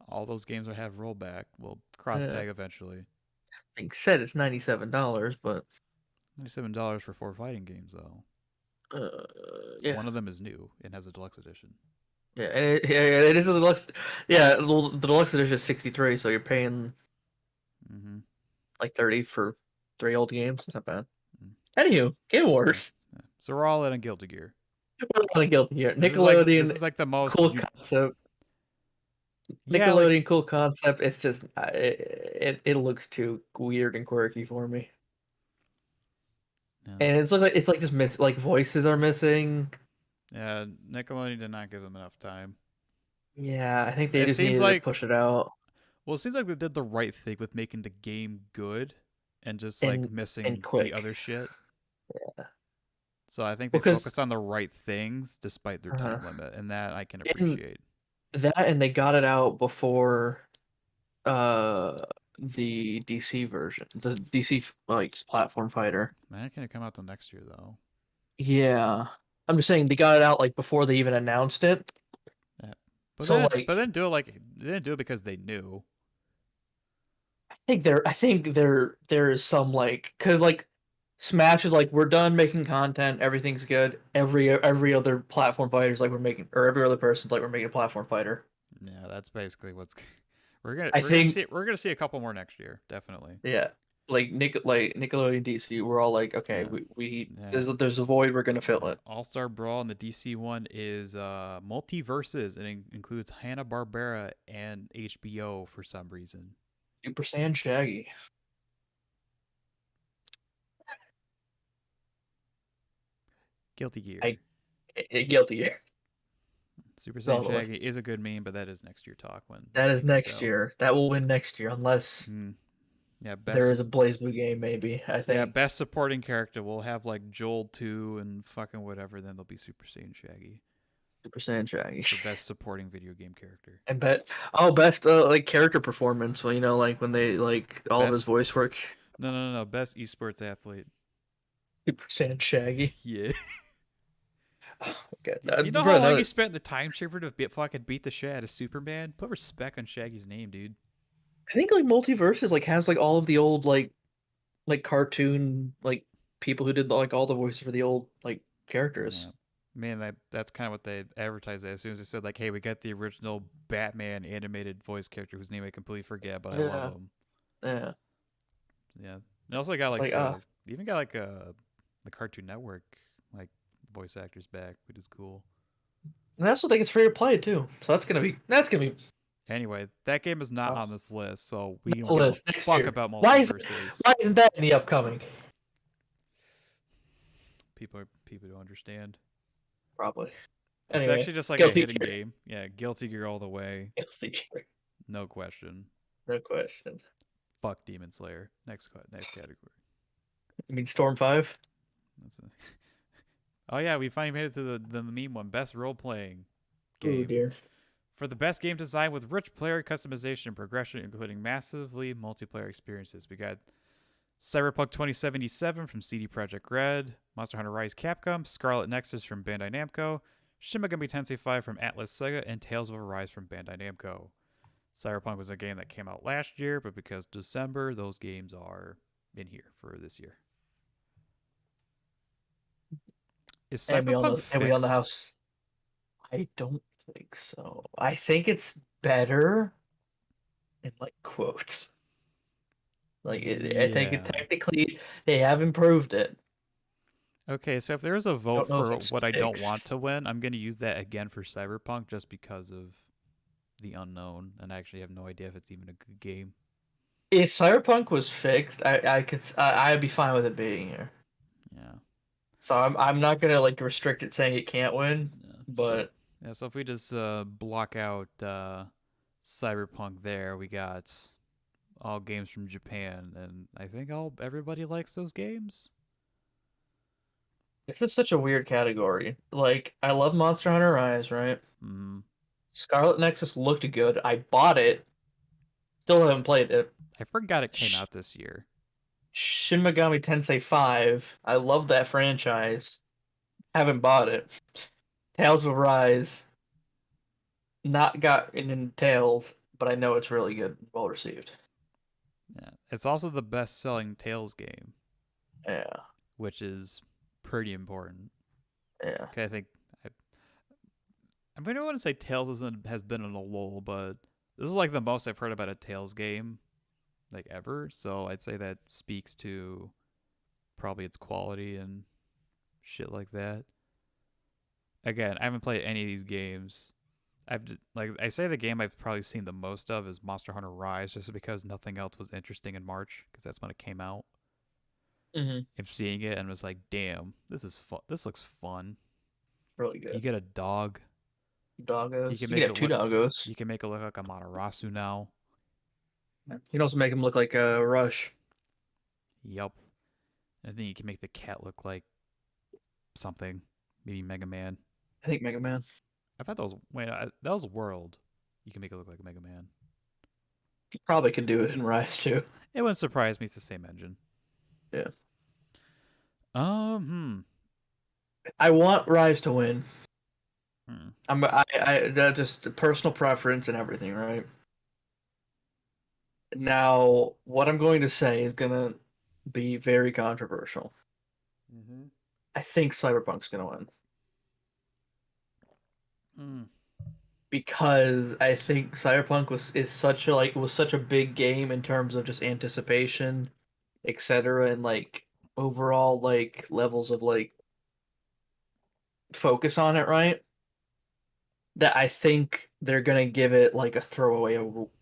Speaker 1: All those games will have rollback. Well, cross
Speaker 2: Uh,
Speaker 1: tag eventually.
Speaker 2: being said, it's $97, but
Speaker 1: $97 for 4 fighting games though.
Speaker 2: uh, yeah,
Speaker 1: One of them is new and has a deluxe edition.
Speaker 2: yeah, it is a deluxe. Yeah, the deluxe edition is 63, so you're paying
Speaker 1: Mm-hmm.
Speaker 2: like 30 for 3 old games. It's not bad.
Speaker 1: Mm.
Speaker 2: Anywho, Game
Speaker 1: Yeah.
Speaker 2: Awards.
Speaker 1: Yeah. So we're all in a Guilty Gear.
Speaker 2: We're kind of guilty here.
Speaker 1: This
Speaker 2: Nickelodeon,
Speaker 1: is like the most
Speaker 2: cool
Speaker 1: you.
Speaker 2: concept.
Speaker 1: Yeah, like
Speaker 2: Nickelodeon, cool concept. It's just it looks too weird and quirky for me.
Speaker 1: yeah,
Speaker 2: And it's like just miss like voices are missing.
Speaker 1: yeah. Nickelodeon did not give them enough time.
Speaker 2: Yeah, I think they
Speaker 1: It
Speaker 2: just
Speaker 1: seems
Speaker 2: needed to
Speaker 1: like
Speaker 2: push it out
Speaker 1: well, it seems like they did the right thing with making the game good and just like
Speaker 2: and
Speaker 1: missing the
Speaker 2: quick.
Speaker 1: other shit. So I think they
Speaker 2: Because
Speaker 1: focused on the right things despite their
Speaker 2: uh,
Speaker 1: time limit, and that I can
Speaker 2: in
Speaker 1: appreciate.
Speaker 2: that and they got it out before uh the DC version, the DC like platform fighter.
Speaker 1: Man, it can't come out till next year though.
Speaker 2: Yeah, I'm just saying they got it out like before they even announced it.
Speaker 1: Yeah.
Speaker 2: So
Speaker 1: But
Speaker 2: like
Speaker 1: then do it like they didn't do it because they knew.
Speaker 2: I think there is some like because like Smash is like we're done making content, everything's good. Every other platform fighter is like we're making, or every other person's like we're making a platform fighter.
Speaker 1: Yeah, that's basically what's
Speaker 2: I think
Speaker 1: we're gonna see a couple more next year, definitely.
Speaker 2: yeah, like Nickelodeon DC, we're all like okay,
Speaker 1: Yeah.
Speaker 2: we
Speaker 1: Yeah.
Speaker 2: there's a void, we're gonna fill it.
Speaker 1: All Star Brawl and the DC one is multiverses and includes Hanna Barbera and HBO for some reason.
Speaker 2: Super Saiyan Shaggy.
Speaker 1: Guilty Gear.
Speaker 2: I guilty here.
Speaker 1: Super Saiyan
Speaker 2: Totally.
Speaker 1: Shaggy is a good meme, but that is next year talk when
Speaker 2: That
Speaker 1: that
Speaker 2: is
Speaker 1: game comes
Speaker 2: next
Speaker 1: out.
Speaker 2: year. That will win next year, unless
Speaker 1: Mm. Yeah,
Speaker 2: there is a Blaze Blue game, maybe. I think
Speaker 1: best supporting character. We'll have like Joel 2 and fucking whatever. Then there'll be Super Saiyan Shaggy
Speaker 2: Super Saiyan Shaggy.
Speaker 1: for best supporting video game character.
Speaker 2: And best like character performance. Well, like when they like all of his
Speaker 1: Best
Speaker 2: voice work.
Speaker 1: no. Best esports athlete.
Speaker 2: Super Saiyan Shaggy.
Speaker 1: Yeah.
Speaker 2: Oh, okay.
Speaker 1: You know how
Speaker 2: Bro,
Speaker 1: long
Speaker 2: no,
Speaker 1: he spent in the time chamber to fucking beat the shit out of Superman? Put respect on Shaggy's name, dude.
Speaker 2: I think like Multiverses like has like all of the old like cartoon like people who did like all the voices for the old like characters.
Speaker 1: Yeah. Man, that's kind of what they advertised as soon as they said like, "Hey, we got the original Batman animated voice character whose name I completely forget, but I love
Speaker 2: Yeah,
Speaker 1: him."
Speaker 2: yeah.
Speaker 1: Yeah. They also got
Speaker 2: It's
Speaker 1: like
Speaker 2: like
Speaker 1: they even got like the Cartoon Network like voice actors back, which is cool.
Speaker 2: and I also think it's free to play too. So that's gonna be
Speaker 1: Anyway, that game is not
Speaker 2: uh,
Speaker 1: on this list, so we don't give a
Speaker 2: list next
Speaker 1: fuck
Speaker 2: year.
Speaker 1: about
Speaker 2: Why is
Speaker 1: multiverses.
Speaker 2: why isn't that in the upcoming?
Speaker 1: People don't understand.
Speaker 2: Probably.
Speaker 1: It's
Speaker 2: Anyway,
Speaker 1: actually just like a
Speaker 2: guilty
Speaker 1: hidden
Speaker 2: gear.
Speaker 1: game. Yeah, Guilty Gear all the way,
Speaker 2: Guilty gear.
Speaker 1: no question.
Speaker 2: No question.
Speaker 1: Fuck Demon Slayer. Next category.
Speaker 2: You mean Storm 5?
Speaker 1: That's a... Oh yeah, we finally made it to the meme one. Best role playing
Speaker 2: Oh
Speaker 1: game.
Speaker 2: dear.
Speaker 1: For the best game design with rich player customization and progression, including massively multiplayer experiences, we got Cyberpunk 2077 from CD Projekt Red, Monster Hunter Rise Capcom, Scarlet Nexus from Bandai Namco, Shin Megami Tensei 5 from Atlas Sega, and Tales of Arise from Bandai Namco. Cyberpunk was a game that came out last year, but because December, those games are in here for this year. Is Cyberpunk
Speaker 2: And we on the
Speaker 1: fixed?
Speaker 2: house. I don't think so. I think it's better in like quotes. I think it
Speaker 1: Yeah.
Speaker 2: technically they have improved it.
Speaker 1: Okay, so if there is a
Speaker 2: I
Speaker 1: vote
Speaker 2: don't know if
Speaker 1: for
Speaker 2: it's
Speaker 1: what I don't want
Speaker 2: fixed.
Speaker 1: to win, I'm going to use that again for Cyberpunk just because of the unknown, and I actually have no idea if it's even a good game.
Speaker 2: If Cyberpunk was fixed, I'd be fine with it being here.
Speaker 1: Yeah.
Speaker 2: So I'm not gonna like restrict it saying it can't win,
Speaker 1: Yeah. So
Speaker 2: but
Speaker 1: yeah, so if we just block out Cyberpunk there, we got all games from Japan, and I think all everybody likes those games.
Speaker 2: this is such a weird category. Like I love Monster Hunter Rise, right?
Speaker 1: Mm.
Speaker 2: Scarlet Nexus looked good. I bought it. Still haven't played it.
Speaker 1: I forgot it came
Speaker 2: Sh-
Speaker 1: out this year.
Speaker 2: Shin Megami Tensei 5. I love that franchise. Haven't bought it. Tales of Rise. Not got in Tales, but I know it's really good, well received.
Speaker 1: Yeah, it's also the best-selling Tales game,
Speaker 2: Yeah,
Speaker 1: which is pretty important.
Speaker 2: yeah.
Speaker 1: Okay, I, I'm gonna want to say Tales has been on a lull, but this is like the most I've heard about a Tales game like ever. So I'd say that speaks to probably its quality and shit like that. Again, I haven't played any of these games. Like I say, the game I've probably seen the most of is Monster Hunter Rise, just because nothing else was interesting in March, because that's when it came out.
Speaker 2: Hmm.
Speaker 1: I'm seeing it and was like, damn, this is fun. This looks fun.
Speaker 2: Really
Speaker 1: You
Speaker 2: good.
Speaker 1: get a dog. You
Speaker 2: Doggos.
Speaker 1: can
Speaker 2: You can
Speaker 1: make it
Speaker 2: have two
Speaker 1: look.
Speaker 2: doggos.
Speaker 1: You can make it look like a Matarasu now.
Speaker 2: You can also make them look like a Rush.
Speaker 1: Yup. I think you can make the cat look like something. Maybe Mega Man.
Speaker 2: I think Mega Man.
Speaker 1: I thought that was that was World. You can make it look like Mega Man.
Speaker 2: Probably could do it in Rise too.
Speaker 1: It wouldn't surprise me. It's the same engine.
Speaker 2: Yeah.
Speaker 1: Um.
Speaker 2: I want Rise to win.
Speaker 1: Hmm.
Speaker 2: That's just personal preference and everything, right? Now, what I'm going to say is gonna be very controversial.
Speaker 1: Mm-hmm.
Speaker 2: I think Cyberpunk's gonna win
Speaker 1: Mm.
Speaker 2: because I think Cyberpunk is such a was such a big game in terms of just anticipation, etc., and like overall like levels of like focus on it, right? That I think they're gonna give it like a throwaway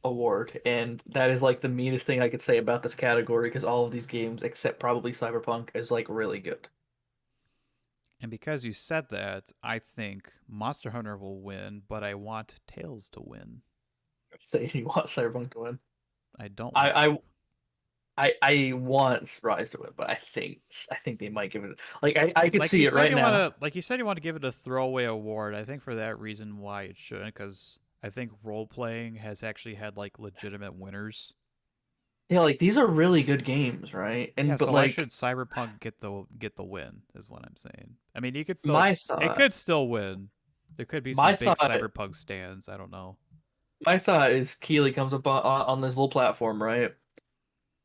Speaker 2: award, and that is like the meanest thing I could say about this category because all of these games, except probably Cyberpunk, is like really good.
Speaker 1: And because you said that, I think Monster Hunter will win, but I want Tails to win.
Speaker 2: Say you want Cyberpunk to win.
Speaker 1: I don't want.
Speaker 2: I I want Rise to win, but I think they might give it like I could
Speaker 1: Like
Speaker 2: see
Speaker 1: you
Speaker 2: it
Speaker 1: said,
Speaker 2: right
Speaker 1: you want
Speaker 2: now.
Speaker 1: to. Like you said, you want to give it a throwaway award. I think for that reason why it shouldn't, because I think role playing has actually had like legitimate winners.
Speaker 2: Yeah, like these are really good games, right?
Speaker 1: Yeah,
Speaker 2: And but
Speaker 1: so why
Speaker 2: like
Speaker 1: should Cyberpunk get the win? Is what I'm saying. I mean, you could still.
Speaker 2: my
Speaker 1: It
Speaker 2: thought
Speaker 1: could still win. There could be some
Speaker 2: my
Speaker 1: big
Speaker 2: thought
Speaker 1: Cyberpunk stands. I don't know.
Speaker 2: my thought is Keeley comes up on this little platform, right?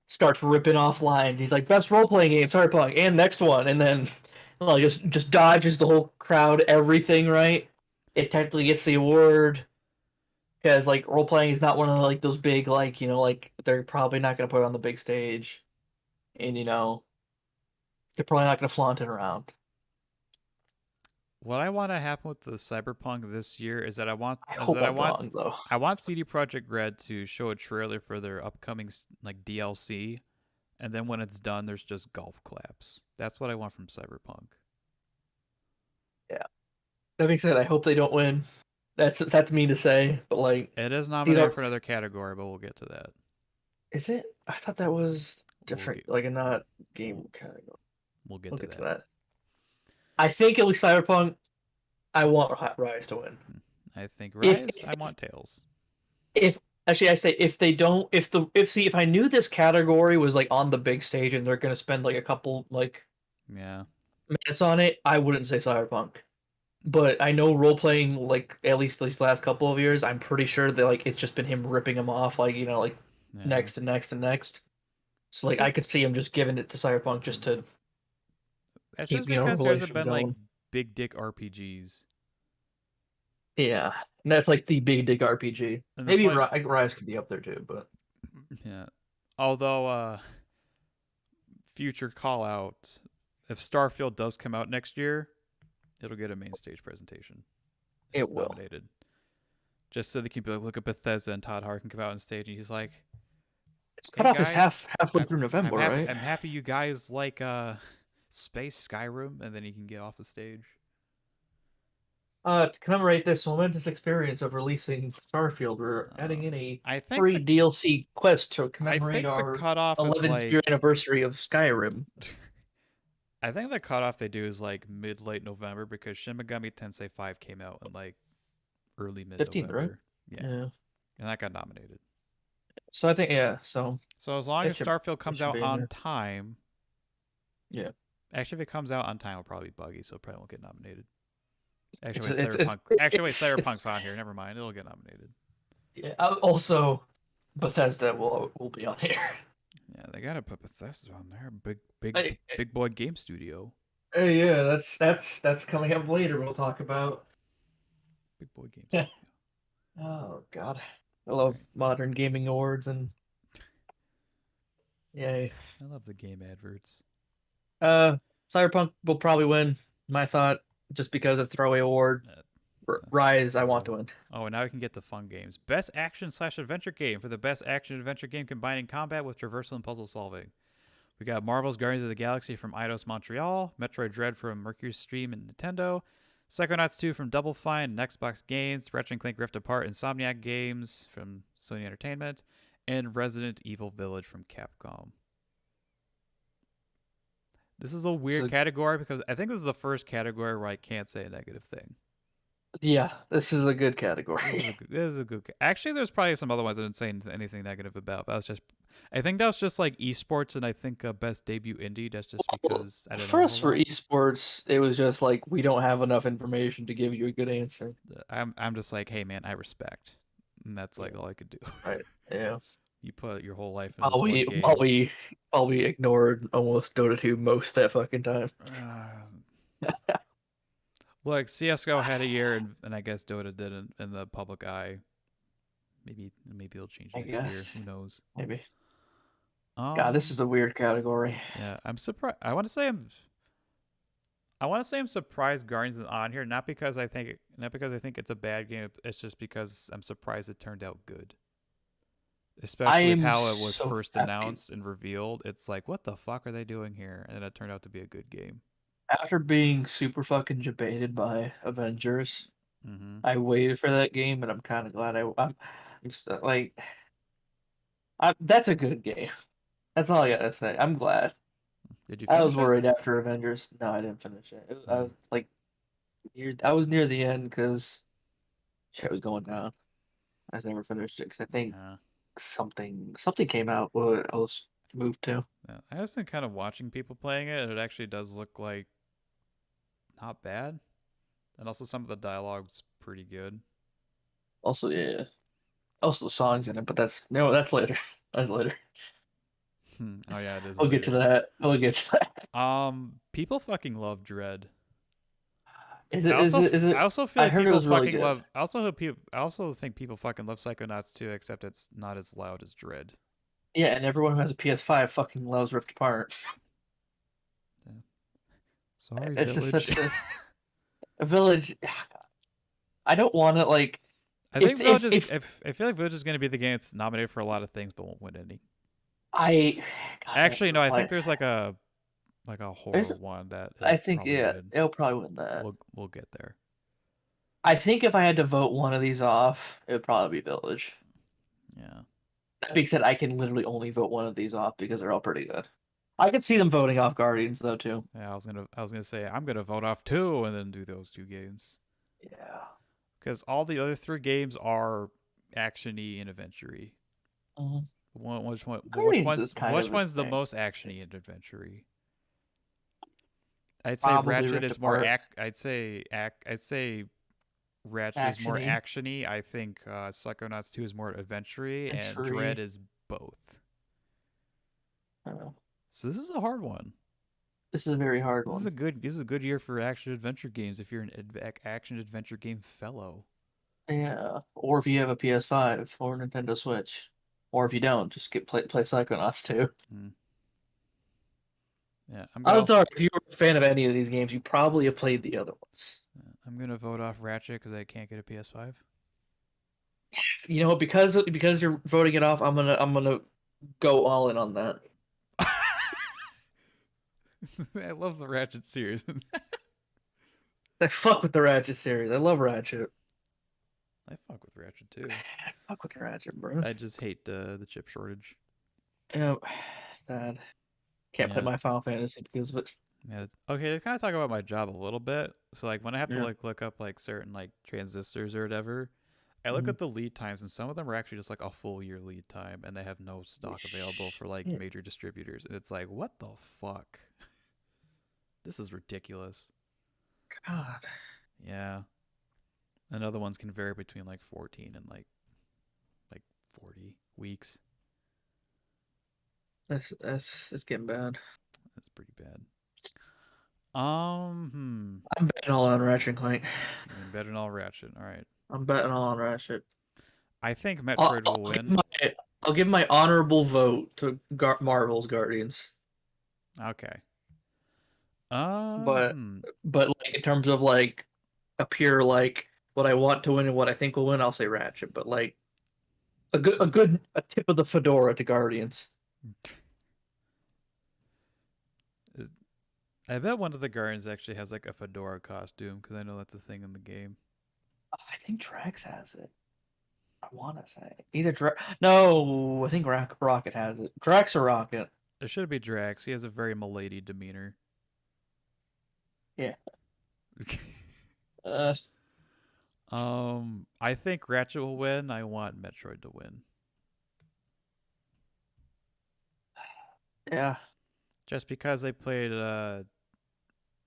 Speaker 2: Starts ripping off lines. He's like, best role playing game, Cyberpunk, and next one, and then like just dodges the whole crowd, everything, right? It technically gets the award because like role playing is not one of like those big like like they're probably not gonna put it on the big stage, and they're probably not gonna flaunt it around.
Speaker 1: What I want to happen with the Cyberpunk this year is that I want
Speaker 2: I
Speaker 1: is
Speaker 2: hope
Speaker 1: that I
Speaker 2: I'm
Speaker 1: want
Speaker 2: wrong though.
Speaker 1: I want CD Projekt Red to show a trailer for their upcoming like DLC, and then when it's done, there's just golf claps. That's what I want from Cyberpunk.
Speaker 2: Yeah, that being said, I hope they don't win. That's mean to say, but like
Speaker 1: It is
Speaker 2: these
Speaker 1: nominated
Speaker 2: are.
Speaker 1: for another category, but we'll get to that.
Speaker 2: Is it? I thought that was
Speaker 1: We'll
Speaker 2: different,
Speaker 1: get
Speaker 2: like in that game category.
Speaker 1: we'll get
Speaker 2: We'll
Speaker 1: to
Speaker 2: get to
Speaker 1: that.
Speaker 2: that. I think at least Cyberpunk. I want Rise to win.
Speaker 1: I think
Speaker 2: If
Speaker 1: Rise. I want Tails.
Speaker 2: if actually I say if they don't if I knew this category was like on the big stage and they're gonna spend like a couple like
Speaker 1: Yeah.
Speaker 2: minutes on it, I wouldn't say Cyberpunk. But I know role playing like at least these last couple of years, I'm pretty sure that like it's just been him ripping them off like like
Speaker 1: Yeah.
Speaker 2: next and next and next. So like I
Speaker 1: It's
Speaker 2: could see him just giving it to Cyberpunk just to
Speaker 1: that's
Speaker 2: keep
Speaker 1: just because there hasn't
Speaker 2: relationship
Speaker 1: been like
Speaker 2: going.
Speaker 1: big dick RPGs.
Speaker 2: Yeah, and that's like the big dig RPG.
Speaker 1: And the
Speaker 2: Maybe
Speaker 1: fun,
Speaker 2: Rise could be up there too, but
Speaker 1: yeah. Although future call out, if Starfield does come out next year, it'll get a main stage presentation. If
Speaker 2: it
Speaker 1: it's
Speaker 2: will.
Speaker 1: nominated. Just so they can be like, look at Bethesda and Todd Howard can come out on stage and he's like,
Speaker 2: Its
Speaker 1: "Hey
Speaker 2: cutoff is
Speaker 1: guys,
Speaker 2: halfway through November, right?
Speaker 1: I'm happy you guys like space Skyrim," and then he can get off the stage.
Speaker 2: To commemorate this momentous experience of releasing Starfield, we're
Speaker 1: Uh,
Speaker 2: adding in a
Speaker 1: I think
Speaker 2: free
Speaker 1: the
Speaker 2: DLC quest to
Speaker 1: I
Speaker 2: commemorate
Speaker 1: think the
Speaker 2: our
Speaker 1: cutoff is
Speaker 2: 11th
Speaker 1: like
Speaker 2: year anniversary of Skyrim.
Speaker 1: I think the cutoff they do is like mid late November because Shin Megami Tensei 5 came out in like early mid
Speaker 2: 15th, right?
Speaker 1: November. Yeah,
Speaker 2: Yeah.
Speaker 1: and that got nominated.
Speaker 2: So I think yeah. So
Speaker 1: So as long
Speaker 2: it
Speaker 1: as
Speaker 2: should
Speaker 1: Starfield
Speaker 2: it
Speaker 1: comes
Speaker 2: should
Speaker 1: out
Speaker 2: be in
Speaker 1: on
Speaker 2: there.
Speaker 1: time,
Speaker 2: Yeah.
Speaker 1: actually if it comes out on time, it'll probably be buggy, so it probably won't get nominated.
Speaker 2: It's
Speaker 1: Actually, wait,
Speaker 2: it's it's
Speaker 1: Cyberpunk. Actually, wait,
Speaker 2: it's
Speaker 1: Cyberpunk's on here. Never mind, it'll get nominated.
Speaker 2: yeah. Also, Bethesda will be on here.
Speaker 1: Yeah, they gotta put Bethesda on there.
Speaker 2: Hey,
Speaker 1: Big boy game studio.
Speaker 2: hey, yeah, that's coming up later. We'll talk about.
Speaker 1: Big boy game studio.
Speaker 2: Oh God, I
Speaker 1: All
Speaker 2: love
Speaker 1: right,
Speaker 2: modern gaming awards and yay.
Speaker 1: I love the game adverts.
Speaker 2: Uh, Cyberpunk will probably win. My thought, just because it's a throwaway award.
Speaker 1: Uh,
Speaker 2: Rise, I want to
Speaker 1: Terrible.
Speaker 2: win.
Speaker 1: Oh, and now we can get to fun games. Best action slash adventure game for the best action adventure game combining combat with traversal and puzzle solving. We got Marvel's Guardians of the Galaxy from Eidos Montreal, Metroid Dread from Mercury Stream and Nintendo, Psychonauts 2 from Double Fine and Xbox Games, Ratchet and Clank Rift Apart Insomniac Games from Sony Entertainment, and Resident Evil Village from Capcom. This is a weird
Speaker 2: So,
Speaker 1: category because I think this is the first category where I can't say a negative thing.
Speaker 2: yeah, this is a good category.
Speaker 1: This is a good. Actually, there's probably some other ones I didn't say anything negative about. But I think that was just like esports, and I think best debut indie. That's just
Speaker 2: Well,
Speaker 1: because I didn't know a whole
Speaker 2: first for
Speaker 1: lot.
Speaker 2: esports, it was just like we don't have enough information to give you a good answer.
Speaker 1: I'm just like, hey man, I respect, and that's like
Speaker 2: Yeah.
Speaker 1: all I could do.
Speaker 2: Right. Yeah.
Speaker 1: You put your whole life into
Speaker 2: While
Speaker 1: this one
Speaker 2: we while
Speaker 1: game.
Speaker 2: we while we ignored almost Dota 2 most that fucking time.
Speaker 1: Look, CS:GO had a year, and I guess Dota didn't in the public eye. Maybe it'll change
Speaker 2: I
Speaker 1: next year.
Speaker 2: guess
Speaker 1: Who knows?
Speaker 2: maybe. God, this
Speaker 1: Um,
Speaker 2: is a weird category.
Speaker 1: yeah, I'm surprised. I want to say I'm surprised Guardians is on here, not because I think it's a bad game. It's just because I'm surprised it turned out good,
Speaker 2: I
Speaker 1: especially with
Speaker 2: am
Speaker 1: how it was
Speaker 2: so
Speaker 1: first
Speaker 2: happy.
Speaker 1: announced and revealed. It's like, what the fuck are they doing here? And then it turned out to be a good game.
Speaker 2: After being super fucking debated by Avengers,
Speaker 1: Mm-hmm.
Speaker 2: I waited for that game, and I'm kind of glad like, that's a good game. That's all I gotta say. I'm glad.
Speaker 1: Did you
Speaker 2: I was
Speaker 1: finish it?
Speaker 2: worried after Avengers. No, I didn't finish it. I
Speaker 1: Mm,
Speaker 2: was like, I was near the end because shit was going down. I just never finished it because I think
Speaker 1: yeah.
Speaker 2: something came out where I was moved to.
Speaker 1: Yeah. I have been kind of watching people playing it, and it actually does look like not bad. And also some of the dialogue's pretty good.
Speaker 2: Also, yeah. Also the songs in it, but that's no, that's later. That's later.
Speaker 1: Oh yeah, it is
Speaker 2: I'll get to
Speaker 1: later.
Speaker 2: that. I'll get to that.
Speaker 1: People fucking love Dread.
Speaker 2: Is it? Is it? Is
Speaker 1: I
Speaker 2: it?
Speaker 1: also feel
Speaker 2: I
Speaker 1: like
Speaker 2: heard it
Speaker 1: people
Speaker 2: was really
Speaker 1: fucking
Speaker 2: good.
Speaker 1: love. I also hope people. I also think people fucking love Psychonauts too, except it's not as loud as Dread.
Speaker 2: Yeah, and everyone who has a PS5 fucking loves Rift Apart.
Speaker 1: Yeah. Sorry,
Speaker 2: It's just
Speaker 1: Village.
Speaker 2: such a village. I don't want to like
Speaker 1: I think Village is.
Speaker 2: if
Speaker 1: If I feel like Village is going to be the game that's nominated for a lot of things, but won't win any.
Speaker 2: I God, I don't
Speaker 1: Actually, no.
Speaker 2: know.
Speaker 1: I think
Speaker 2: Like
Speaker 1: there's like a
Speaker 2: there's
Speaker 1: horror one that
Speaker 2: I
Speaker 1: it'll
Speaker 2: think
Speaker 1: probably
Speaker 2: yeah,
Speaker 1: win.
Speaker 2: it'll probably win that.
Speaker 1: We'll get there.
Speaker 2: I think if I had to vote one of these off, it would probably be Village.
Speaker 1: Yeah.
Speaker 2: That being said, I can literally only vote one of these off because they're all pretty good. I could see them voting off Guardians though too.
Speaker 1: Yeah. I was gonna say I'm gonna vote off two and then do those two games
Speaker 2: Yeah.
Speaker 1: because all the other three games are actiony and adventure-y.
Speaker 2: Mhm.
Speaker 1: Which one? But
Speaker 2: Guardians is kind
Speaker 1: which
Speaker 2: of the
Speaker 1: one's the
Speaker 2: same.
Speaker 1: most actiony and adventure-y? I'd say
Speaker 2: Probably
Speaker 1: Ratchet
Speaker 2: Rift
Speaker 1: is more
Speaker 2: Apart.
Speaker 1: I'd say Ratchet is more
Speaker 2: Actiony.
Speaker 1: actiony. I think Psychonauts 2 is more adventure-y,
Speaker 2: And
Speaker 1: and Dread
Speaker 2: Tree.
Speaker 1: is both.
Speaker 2: I don't know.
Speaker 1: So this is a hard one.
Speaker 2: This is a very hard one.
Speaker 1: This is a good year for action adventure games if you're an action adventure game fellow.
Speaker 2: Yeah. Or if you have a PS5 or Nintendo Switch. Or if you don't, just play Psychonauts too.
Speaker 1: Hmm. Yeah,
Speaker 2: Odds are, if you were a fan of any of these games, you probably have played the other ones.
Speaker 1: I'm gonna vote off Ratchet because I can't get a PS5.
Speaker 2: You know what? Because you're voting it off, I'm gonna go all in on that.
Speaker 1: I love the Ratchet series.
Speaker 2: I fuck with the Ratchet series. I love Ratchet.
Speaker 1: I fuck with Ratchet too.
Speaker 2: I fuck with Ratchet, bro.
Speaker 1: I just hate the chip shortage.
Speaker 2: Yeah, Dad. Can't play
Speaker 1: Yeah,
Speaker 2: my Final Fantasy because of it.
Speaker 1: yeah. Okay, to kind of talk about my job a little bit. So like when I have to
Speaker 2: Yeah.
Speaker 1: like look up like certain like transistors or whatever, I look
Speaker 2: Mhm.
Speaker 1: at the lead times and some of them are actually just like a full year lead time and they have no stock available for like
Speaker 2: Shit.
Speaker 1: major distributors and it's like what the fuck? This is ridiculous.
Speaker 2: God.
Speaker 1: Yeah. And other ones can vary between like 14 and like 40 weeks.
Speaker 2: It's getting bad.
Speaker 1: That's pretty bad. Hmm.
Speaker 2: I'm betting all on Ratchet and Clank.
Speaker 1: You're better than all Ratchet. All right.
Speaker 2: I'm betting all on Ratchet.
Speaker 1: I think
Speaker 2: I'll,
Speaker 1: Metroid will
Speaker 2: I'll give
Speaker 1: win.
Speaker 2: my I'll give my honorable vote to Marvel's Guardians.
Speaker 1: Okay.
Speaker 2: But
Speaker 1: Hmm.
Speaker 2: like in terms of like a pure like what I want to win and what I think will win, I'll say Ratchet. But like a tip of the fedora to Guardians.
Speaker 1: Is- I bet one of the Guardians actually has like a fedora costume because I know that's a thing in the game.
Speaker 2: I think Drax has it. I want to say either Drax. No, I think Rocket has it. Drax or Rocket.
Speaker 1: It should be Drax. He has a very milady demeanor.
Speaker 2: Yeah. Uh,
Speaker 1: I think Ratchet will win. I want Metroid to win.
Speaker 2: yeah.
Speaker 1: Just because I played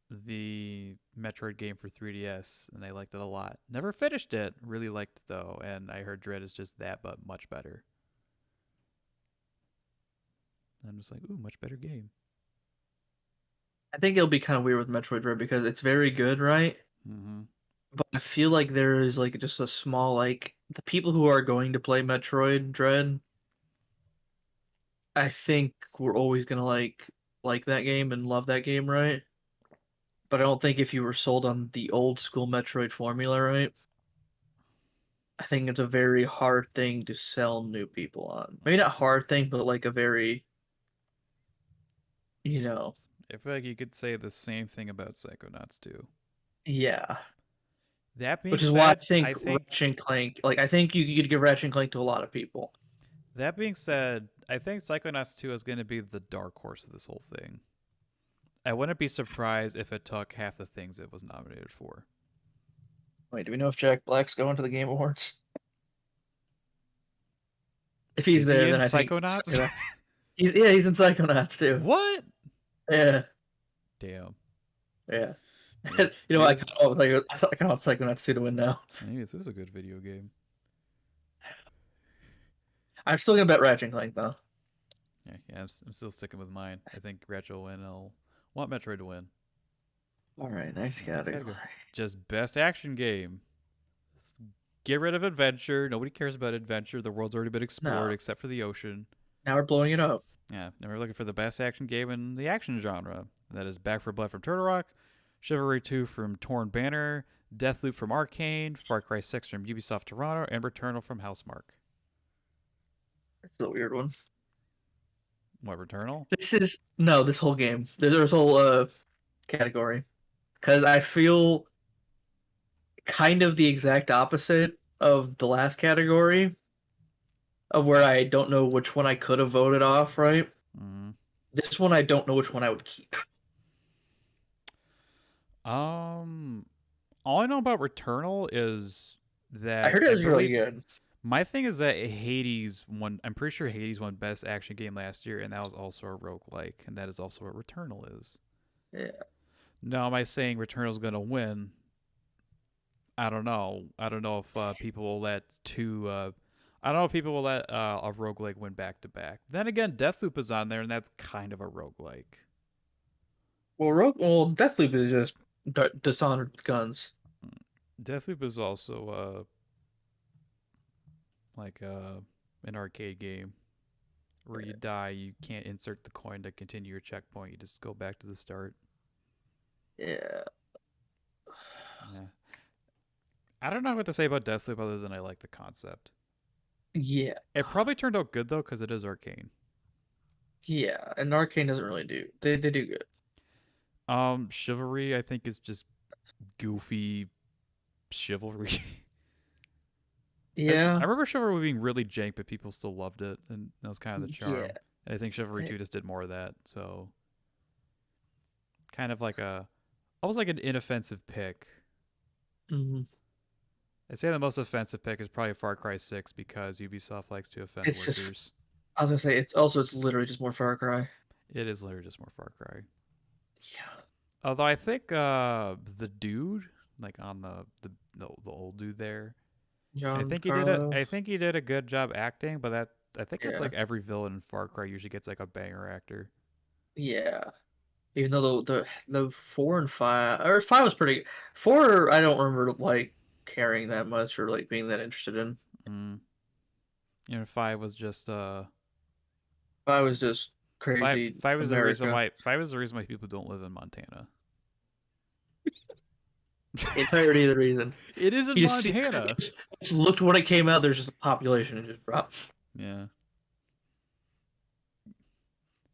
Speaker 1: the Metroid game for 3DS and I liked it a lot. Never finished it. Really liked it though, and I heard Dread is just that but much better. I'm just like, ooh, much better game.
Speaker 2: I think it'll be kind of weird with Metroid Dread because it's very good, right?
Speaker 1: Mm-hmm.
Speaker 2: But I feel like there is like just a small like the people who are going to play Metroid Dread, I think we're always gonna like that game and love that game, right? But I don't think if you were sold on the old school Metroid formula, right? I think it's a very hard thing to sell new people on. Maybe not hard thing, but like a very, you know,
Speaker 1: I feel like you could say the same thing about Psychonauts too.
Speaker 2: Yeah,
Speaker 1: That being
Speaker 2: which is why I
Speaker 1: said,
Speaker 2: think
Speaker 1: I think
Speaker 2: Ratchet and Clank. Like, I think you could give Ratchet and Clank to a lot of people.
Speaker 1: that being said, I think Psychonauts 2 is going to be the dark horse of this whole thing. I wouldn't be surprised if it took half the things it was nominated for.
Speaker 2: Wait, do we know if Jack Black's going to the Game Awards? If he's
Speaker 1: Is he
Speaker 2: there,
Speaker 1: in
Speaker 2: then I think
Speaker 1: Psychonauts?
Speaker 2: Psychonauts. He's in Psychonauts too.
Speaker 1: What?
Speaker 2: Yeah,
Speaker 1: Damn.
Speaker 2: yeah.
Speaker 1: Maybe
Speaker 2: You know,
Speaker 1: maybe
Speaker 2: I
Speaker 1: this,
Speaker 2: kind of like I kind of want Psychonauts 2 to win now.
Speaker 1: maybe this is a good video game.
Speaker 2: I'm still gonna bet Ratchet and Clank though.
Speaker 1: Yeah, I'm still sticking with mine. I think Retro will win. I'll want Metroid to win.
Speaker 2: All right, next
Speaker 1: Next
Speaker 2: category.
Speaker 1: category. Just best action game. Let's get rid of adventure. Nobody cares about adventure. The world's already been explored
Speaker 2: No,
Speaker 1: except for the ocean.
Speaker 2: now we're blowing it up.
Speaker 1: Yeah, now we're looking for the best action game in the action genre. That is Back for Blood from Turtle Rock, Chivalry 2 from Torn Banner, Deathloop from Arcane, Far Cry 6 from Ubisoft Toronto, and Returnal from Housemarque.
Speaker 2: It's a weird one.
Speaker 1: What, Returnal?
Speaker 2: This is no, this whole game. There's whole category because I feel kind of the exact opposite of the last category of where I don't know which one I could have voted off, right?
Speaker 1: Mm-hmm.
Speaker 2: This one I don't know which one I would keep.
Speaker 1: Um, all I know about Returnal is
Speaker 2: I
Speaker 1: that
Speaker 2: heard it
Speaker 1: I
Speaker 2: was really
Speaker 1: believe
Speaker 2: good.
Speaker 1: my thing is that Hades won. I'm pretty sure Hades won Best Action Game last year, and that was also a roguelike, and that is also what Returnal is.
Speaker 2: Yeah.
Speaker 1: Now, am I saying Returnal's going to win? I don't know. I don't know if people will let two. I don't know if people will let a roguelike win back to back. Then again, Deathloop is on there, and that's kind of a roguelike.
Speaker 2: Well, Deathloop is just Dishonored with guns.
Speaker 1: Deathloop is also like an arcade game where you die, you can't insert the coin to continue your checkpoint. You just go back to the start.
Speaker 2: Yeah.
Speaker 1: Yeah. I don't know what to say about Deathloop other than I like the concept.
Speaker 2: Yeah.
Speaker 1: It probably turned out good though because it is arcane.
Speaker 2: Yeah. And Arcane doesn't really do. They do good.
Speaker 1: Chivalry I think is just goofy chivalry. I
Speaker 2: Yeah.
Speaker 1: remember Chivalry being really jank, but people still loved it, and that was kind of the
Speaker 2: Yeah.
Speaker 1: charm. And I think Chivalry 2 just did more of that. So kind of like almost like an inoffensive pick.
Speaker 2: Mhm.
Speaker 1: I'd say the most offensive pick is probably Far Cry 6 because Ubisoft likes to offend
Speaker 2: It's just.
Speaker 1: workers.
Speaker 2: I was gonna say it's literally just more Far Cry.
Speaker 1: It is literally just more Far Cry.
Speaker 2: Yeah.
Speaker 1: Although I think the dude, like on the old dude there,
Speaker 2: John Carlo.
Speaker 1: I think he did a good job acting, but that I think that's
Speaker 2: Yeah.
Speaker 1: like every villain in Far Cry usually gets like a banger actor.
Speaker 2: Yeah. Even though the 4 and 5 or 5 was pretty. 4 I don't remember like caring that much or like being that interested in.
Speaker 1: Mm. You know, 5 was just
Speaker 2: 5 was just crazy
Speaker 1: five was the reason
Speaker 2: America.
Speaker 1: why people don't live in Montana.
Speaker 2: The entirety of the reason.
Speaker 1: It is in
Speaker 2: You just see,
Speaker 1: Montana.
Speaker 2: just looked when it came out. There's just a population and just dropped.
Speaker 1: Yeah.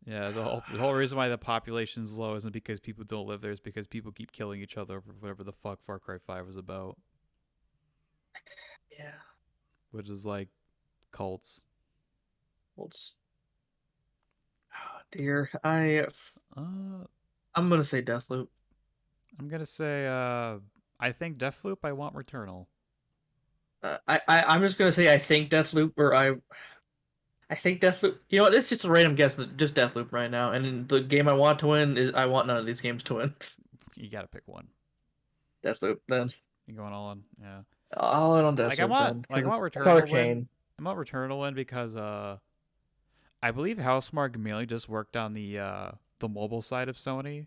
Speaker 1: Yeah, the whole reason why the population's low isn't because people don't live there, it's because people keep killing each other over whatever the fuck Far Cry 5 was about,
Speaker 2: Yeah.
Speaker 1: which is like cults.
Speaker 2: Well, it's, oh, dear.
Speaker 1: Uh,
Speaker 2: I'm gonna say Deathloop.
Speaker 1: I'm gonna say I think Deathloop. I want Returnal.
Speaker 2: I'm just gonna say I think Deathloop or I think Deathloop. You know what? It's just a random guess. Just Deathloop right now. And the game I want to win is I want none of these games to win.
Speaker 1: You gotta pick one.
Speaker 2: Deathloop. Then
Speaker 1: You going all in? Yeah.
Speaker 2: I'll in on Deathloop then
Speaker 1: I
Speaker 2: because
Speaker 1: want
Speaker 2: it's
Speaker 1: Returnal to win.
Speaker 2: Arcane.
Speaker 1: I want Returnal to win because I believe Housemarque mainly just worked on the mobile side of Sony.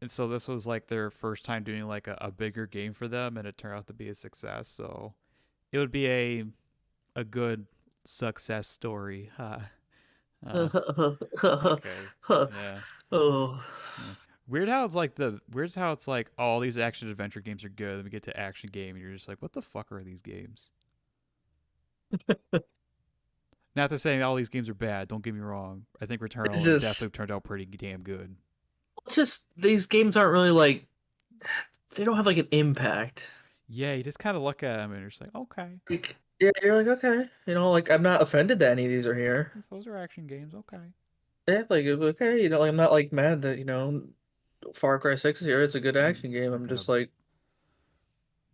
Speaker 1: And so this was like their first time doing like a bigger game for them, and it turned out to be a success. So it would be a good success story. Okay. Yeah.
Speaker 2: Oh.
Speaker 1: Yeah. Weird how it's like all these action adventure games are good, and we get to action game, and you're just like, what the fuck are these games? Not to say all these games are bad. Don't get me wrong. I think
Speaker 2: It's
Speaker 1: Returnal and
Speaker 2: just
Speaker 1: Deathloop turned out pretty damn good.
Speaker 2: It's just these games aren't really like they don't have like an impact.
Speaker 1: Yeah, you just kind of look at them and you're just like, okay,
Speaker 2: Like, yeah, you're like, okay, like I'm not offended that any of these are here.
Speaker 1: those are action games. Okay.
Speaker 2: Yeah, like okay, like I'm not like mad that Far Cry 6 is here. It's a good
Speaker 1: Mm,
Speaker 2: action game.
Speaker 1: not
Speaker 2: I'm
Speaker 1: gonna,
Speaker 2: just like,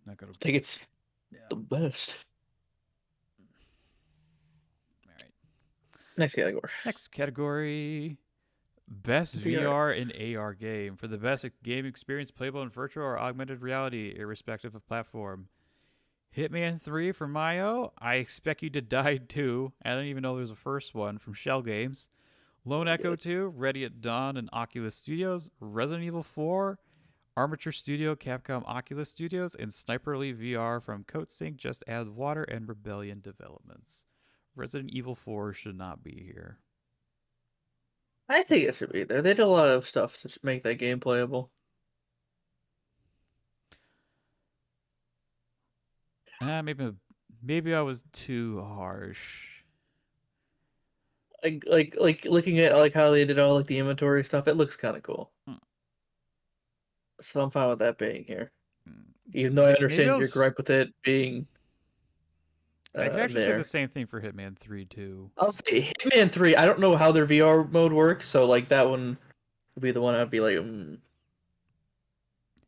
Speaker 1: not gonna.
Speaker 2: I think it's
Speaker 1: Yeah.
Speaker 2: the best.
Speaker 1: All right.
Speaker 2: Next category.
Speaker 1: Next category: Best
Speaker 2: VR.
Speaker 1: VR and AR game. For the best game experience, playable in virtual or augmented reality, irrespective of platform. Hitman 3 from Mayo. I Expect You to Die 2. I don't even know there's a first one from Shell Games. Lone Echo 2, Ready at Dawn and Oculus Studios. Resident Evil 4, Armature Studio, Capcom Oculus Studios. And Sniper Elite VR from Coatsink, Just Add Water, and Rebellion Developments. Resident Evil 4 should not be here.
Speaker 2: I think it should be there. They did a lot of stuff to make that game playable.
Speaker 1: Maybe I was too harsh.
Speaker 2: Like looking at like how they did all like the inventory stuff, it looks kind of cool.
Speaker 1: Hmm.
Speaker 2: So I'm fine with that being here. Even though I
Speaker 1: Maybe I
Speaker 2: understand your
Speaker 1: was.
Speaker 2: gripe with it being
Speaker 1: I could actually say the
Speaker 2: there.
Speaker 1: same thing for Hitman 3 too.
Speaker 2: I'll say Hitman 3, I don't know how their VR mode works, so like that one would be the one I'd be like,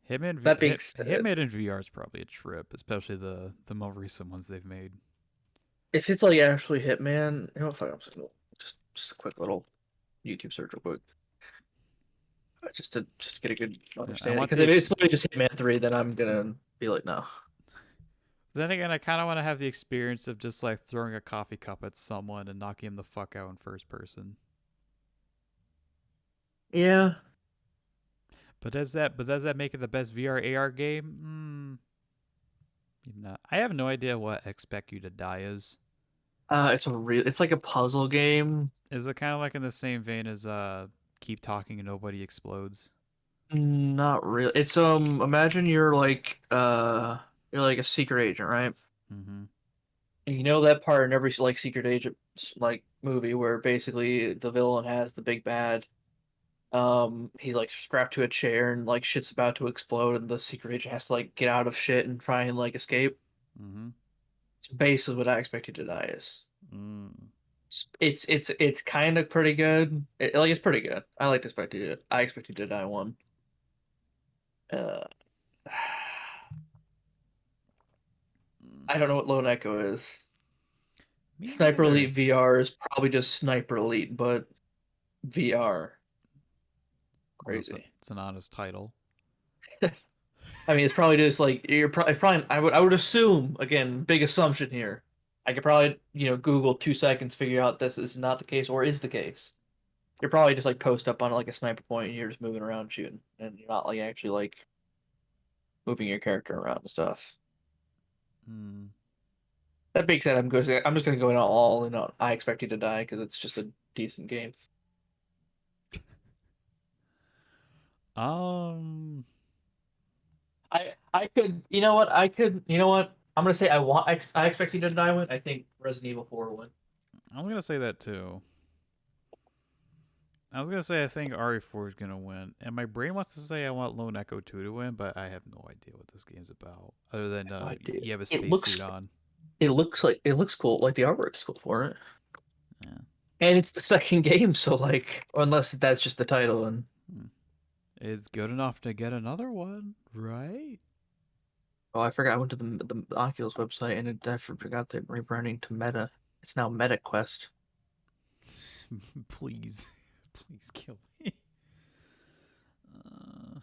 Speaker 2: that being said,
Speaker 1: Hitman in VR is probably a trip, especially the more recent ones they've made.
Speaker 2: if it's like actually Hitman, fuck, just a quick little YouTube search real quick. Just to get a good
Speaker 1: Yeah, I
Speaker 2: understanding.
Speaker 1: want
Speaker 2: Because
Speaker 1: the
Speaker 2: if it's literally just Hitman 3, then I'm gonna be like, no.
Speaker 1: Then again, I kind of want to have the experience of just like throwing a coffee cup at someone and knocking him the fuck out in first person.
Speaker 2: Yeah.
Speaker 1: But does that make it the best VR AR game? Maybe not. I have no idea what Expect You to Die is.
Speaker 2: It's like a puzzle game.
Speaker 1: Is it kind of like in the same vein as Keep Talking and Nobody Explodes?
Speaker 2: Not really. It's imagine you're like a secret agent, right?
Speaker 1: Mm-hmm.
Speaker 2: And you know that part in every like secret agent like movie where basically the villain has the big bad. He's like strapped to a chair and like shit's about to explode, and the secret agent has to like get out of shit and try and like escape.
Speaker 1: Mm-hmm.
Speaker 2: It's basically what I Expect You to Die is.
Speaker 1: Mm.
Speaker 2: It's kind of pretty good. It's pretty good. I Expect You to Die one. Uh, I don't know what Lone Echo is.
Speaker 1: Me
Speaker 2: Sniper
Speaker 1: neither.
Speaker 2: Elite VR is probably just Sniper Elite, but VR.
Speaker 1: Well, it's, a,
Speaker 2: Crazy.
Speaker 1: it's an honest title.
Speaker 2: I mean, it's probably just like probably. I would assume again, big assumption here. I could probably Google 2 seconds, figure out this is not the case or is the case. You're probably just like post up on like a sniper point and you're just moving around shooting, and you're not like actually like moving your character around and stuff.
Speaker 1: Mm.
Speaker 2: That being said, I'm just gonna go in all in on I Expect You to Die because it's just a decent game.
Speaker 1: Um,
Speaker 2: I could you know what I'm gonna say I Expect You to Die win. I think Resident Evil 4 win.
Speaker 1: I was gonna say that too. I was gonna say I think RE4 is gonna win, and my brain wants to say I want Lone Echo 2 to win, but I have no idea what this game's about, other than
Speaker 2: Oh, dude.
Speaker 1: you have a
Speaker 2: It
Speaker 1: spacesuit
Speaker 2: looks
Speaker 1: on.
Speaker 2: it looks cool. Like the artwork's cool for it.
Speaker 1: Yeah.
Speaker 2: And it's the second game, so like unless that's just the title and
Speaker 1: Hmm. It's good enough to get another one, right?
Speaker 2: oh I forgot I went to the Oculus website and I forgot they're rebranding to Meta. It's now Meta Quest.
Speaker 1: Please, please kill me. Uh,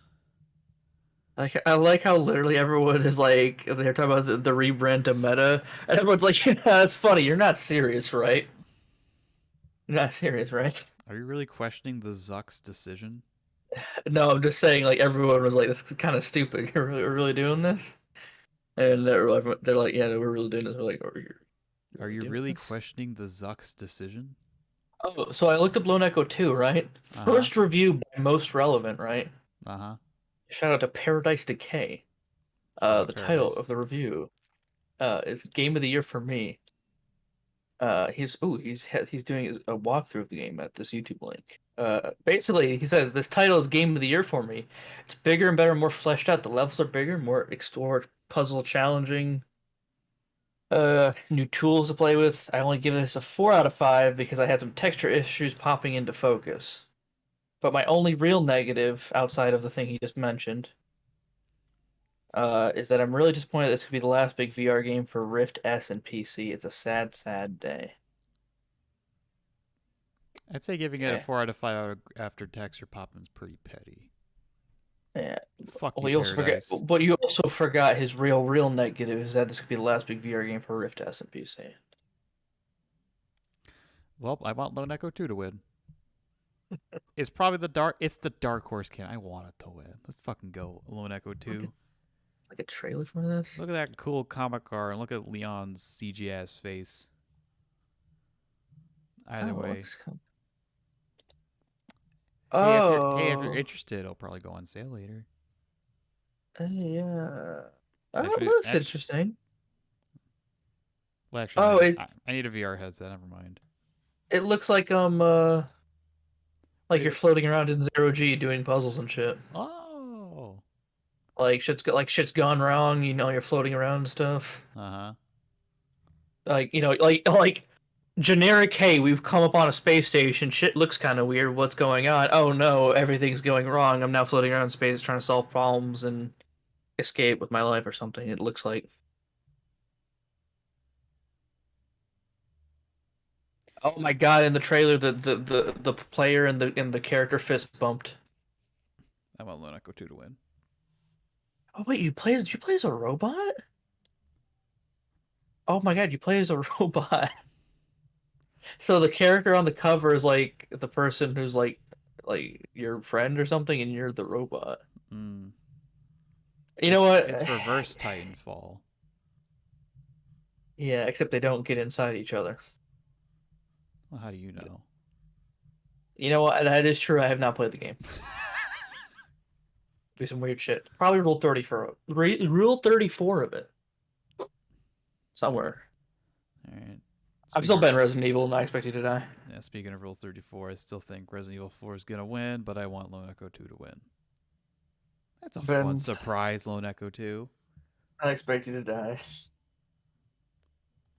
Speaker 2: Like I like how literally everyone is like they're talking about the rebrand to Meta and everyone's like, yeah, that's funny. You're not serious, right? You're not serious, right?
Speaker 1: are you really questioning the Zuck's decision?
Speaker 2: No, I'm just saying like everyone was like, this is kind of stupid. We're really doing this? And they're like, yeah, we're really doing this. We're like, are you
Speaker 1: Are
Speaker 2: really
Speaker 1: you
Speaker 2: doing
Speaker 1: really
Speaker 2: this?
Speaker 1: questioning the Zuck's decision?
Speaker 2: Oh, so I looked up Lone Echo 2, right?
Speaker 1: Uh huh.
Speaker 2: First review by most relevant, right?
Speaker 1: Uh huh.
Speaker 2: Shout out to Paradise Decay.
Speaker 1: Shout out
Speaker 2: The title of
Speaker 1: Paradise.
Speaker 2: the review is Game of the Year for me. He's doing a walkthrough of the game at this YouTube link. Basically, he says this title is Game of the Year for me. It's bigger and better, more fleshed out. The levels are bigger, more explored, puzzle challenging. New tools to play with. I only give this a 4 out of 5 because I had some texture issues popping into focus. But my only real negative, outside of the thing he just mentioned, is that I'm really disappointed this could be the last big VR game for Rift S and PC. It's a sad, sad day.
Speaker 1: I'd say giving it a
Speaker 2: Okay.
Speaker 1: 4 out of 5 after texture popping is pretty petty.
Speaker 2: Yeah.
Speaker 1: Fuck
Speaker 2: Well,
Speaker 1: you,
Speaker 2: you also forget,
Speaker 1: Paradise.
Speaker 2: but you also forgot his real negative is that this could be the last big VR game for Rift S and PC.
Speaker 1: Well, I want Lone Echo 2 to win. It's probably the dark. It's the dark horse can. I want it to win. Let's fucking go, Lone Echo
Speaker 2: Look
Speaker 1: 2.
Speaker 2: at like a trailer for this.
Speaker 1: Look at that cool comic car and look at Leon's CG ass face. Either
Speaker 2: Oh, it
Speaker 1: way,
Speaker 2: looks cool.
Speaker 1: if you're
Speaker 2: Oh,
Speaker 1: interested, it'll probably go on sale later.
Speaker 2: yeah. Oh, it
Speaker 1: Actually,
Speaker 2: looks
Speaker 1: actually,
Speaker 2: interesting.
Speaker 1: well, actually, no.
Speaker 2: Oh,
Speaker 1: I need a VR headset. Never mind.
Speaker 2: it looks like you're floating around in zero G doing puzzles and shit.
Speaker 1: Oh.
Speaker 2: Like shit's gone wrong. You know, you're floating around and stuff.
Speaker 1: Uh huh.
Speaker 2: Like like generic. Hey, we've come up on a space station. Shit looks kind of weird. What's going on? Oh no, everything's going wrong. I'm now floating around in space trying to solve problems and escape with my life or something. It looks like. Oh my god! In the trailer, the player and the character fist bumped.
Speaker 1: I want Lone Echo 2 to win.
Speaker 2: Oh wait, did you play as a robot? Oh my god, you play as a robot. So the character on the cover is like the person who's like your friend or something, and you're the robot.
Speaker 1: Mm.
Speaker 2: You know what?
Speaker 1: It's reverse Titanfall.
Speaker 2: Yeah, except they don't get inside each other.
Speaker 1: Well, how do you know?
Speaker 2: You know what? That is true. I have not played the game. Be some weird shit. Probably rule 34 of it somewhere.
Speaker 1: All right.
Speaker 2: I've still
Speaker 1: Speaking
Speaker 2: been Resident Evil, and I expect you to die.
Speaker 1: Yeah, speaking of Rule 34, I still think Resident Evil 4 is going to win, but I want Lone Echo 2 to win. That's a fun
Speaker 2: Ben,
Speaker 1: surprise, Lone Echo 2.
Speaker 2: I expect you to die.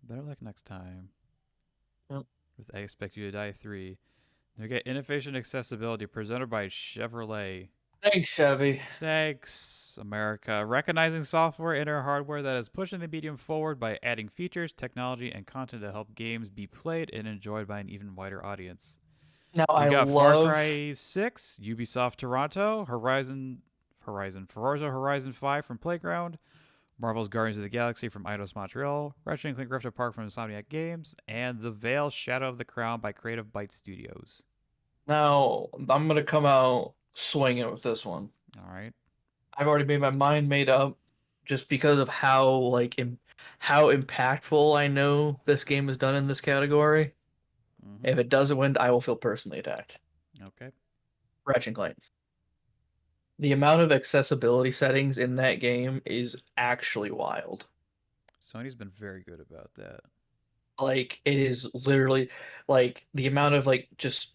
Speaker 1: Better luck next time.
Speaker 2: Yep.
Speaker 1: With I Expect You to Die 3. We get Innovation Accessibility presented by Chevrolet.
Speaker 2: Thanks, Chevy.
Speaker 1: Thanks, America. Recognizing software and or hardware that is pushing the medium forward by adding features, technology, and content to help games be played and enjoyed by an even wider audience.
Speaker 2: Now
Speaker 1: We
Speaker 2: I
Speaker 1: got Far
Speaker 2: love.
Speaker 1: Cry 6, Ubisoft Toronto, Forza Horizon 5 from Playground, Marvel's Guardians of the Galaxy from Eidos Montreal, Ratchet & Clank Rift Apart from Insomniac Games, and The Veil Shadow of the Crown by Creative Byte Studios.
Speaker 2: Now I'm gonna come out swinging with this one.
Speaker 1: All right.
Speaker 2: I've already made my mind made up, just because of how impactful I know this game is done in this category.
Speaker 1: Mm-hmm.
Speaker 2: If it doesn't win, I will feel personally attacked.
Speaker 1: Okay.
Speaker 2: Ratchet and Clank. The amount of accessibility settings in that game is actually wild.
Speaker 1: Sony's been very good about that.
Speaker 2: Like it is literally like the amount of like just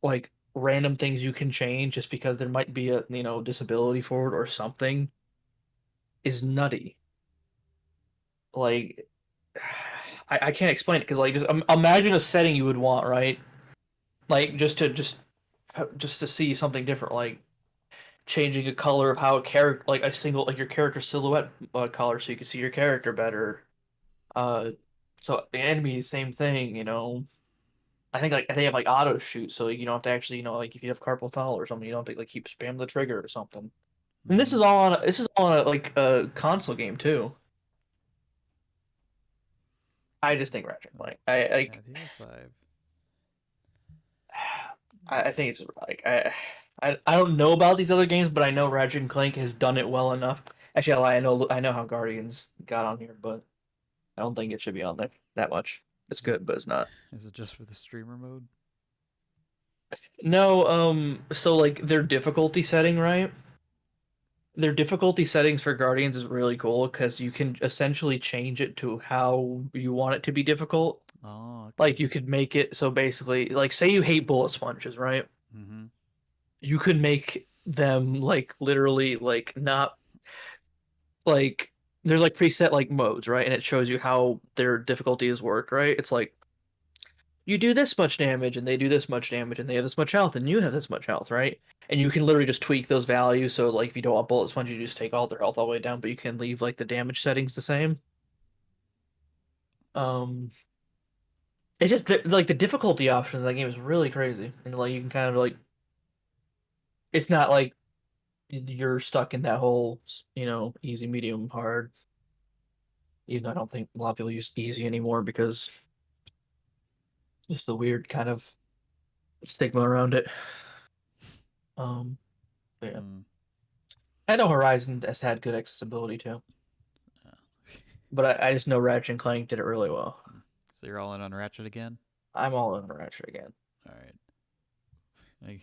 Speaker 2: like random things you can change just because there might be a disability for it or something is nutty. Like I can't explain it because like just imagine a setting you would want, right? Like just to see something different, like changing a color of how a character, like a single, like your character silhouette color, so you can see your character better. Uh, so the enemies, same thing, I think like they have like auto shoot, so you don't have to actually, like if you have carpal tunnel or something, you don't have to like keep spam the trigger or something. And
Speaker 1: Mm-hmm.
Speaker 2: this is all on a like a console game too. I just think Ratchet Clank. I
Speaker 1: Yeah,
Speaker 2: like.
Speaker 1: PS5.
Speaker 2: I think it's like I don't know about these other games, but I know Ratchet and Clank has done it well enough. Actually, I know how Guardians got on here, but I don't think it should be on there that much. It's
Speaker 1: Is it
Speaker 2: good, but it's not.
Speaker 1: is it just for the streamer mode?
Speaker 2: No, so like their difficulty setting, right? Their difficulty settings for Guardians is really cool because you can essentially change it to how you want it to be difficult.
Speaker 1: Oh, okay.
Speaker 2: Like you could make it so basically, like say you hate bullet sponges, right?
Speaker 1: Mm-hmm.
Speaker 2: You could make them like literally like not like there's like preset like modes, right? And it shows you how their difficulty is worked, right? It's like you do this much damage and they do this much damage and they have this much health and you have this much health, right? And you can literally just tweak those values. So like if you don't want bullet sponge, you just take all their health all the way down, but you can leave like the damage settings the same. Um, it's just like the difficulty options in that game is really crazy, and like you can kind of like it's not like you're stuck in that whole easy, medium, hard. Even though I don't think a lot of people use easy anymore because just the weird kind of stigma around it. Um, but yeah.
Speaker 1: Mm.
Speaker 2: I know Horizon has had good accessibility too,
Speaker 1: Yeah.
Speaker 2: but I just know Ratchet and Clank did it really well.
Speaker 1: Mm. So you're all in on Ratchet again?
Speaker 2: I'm all in Ratchet again.
Speaker 1: All right. Like,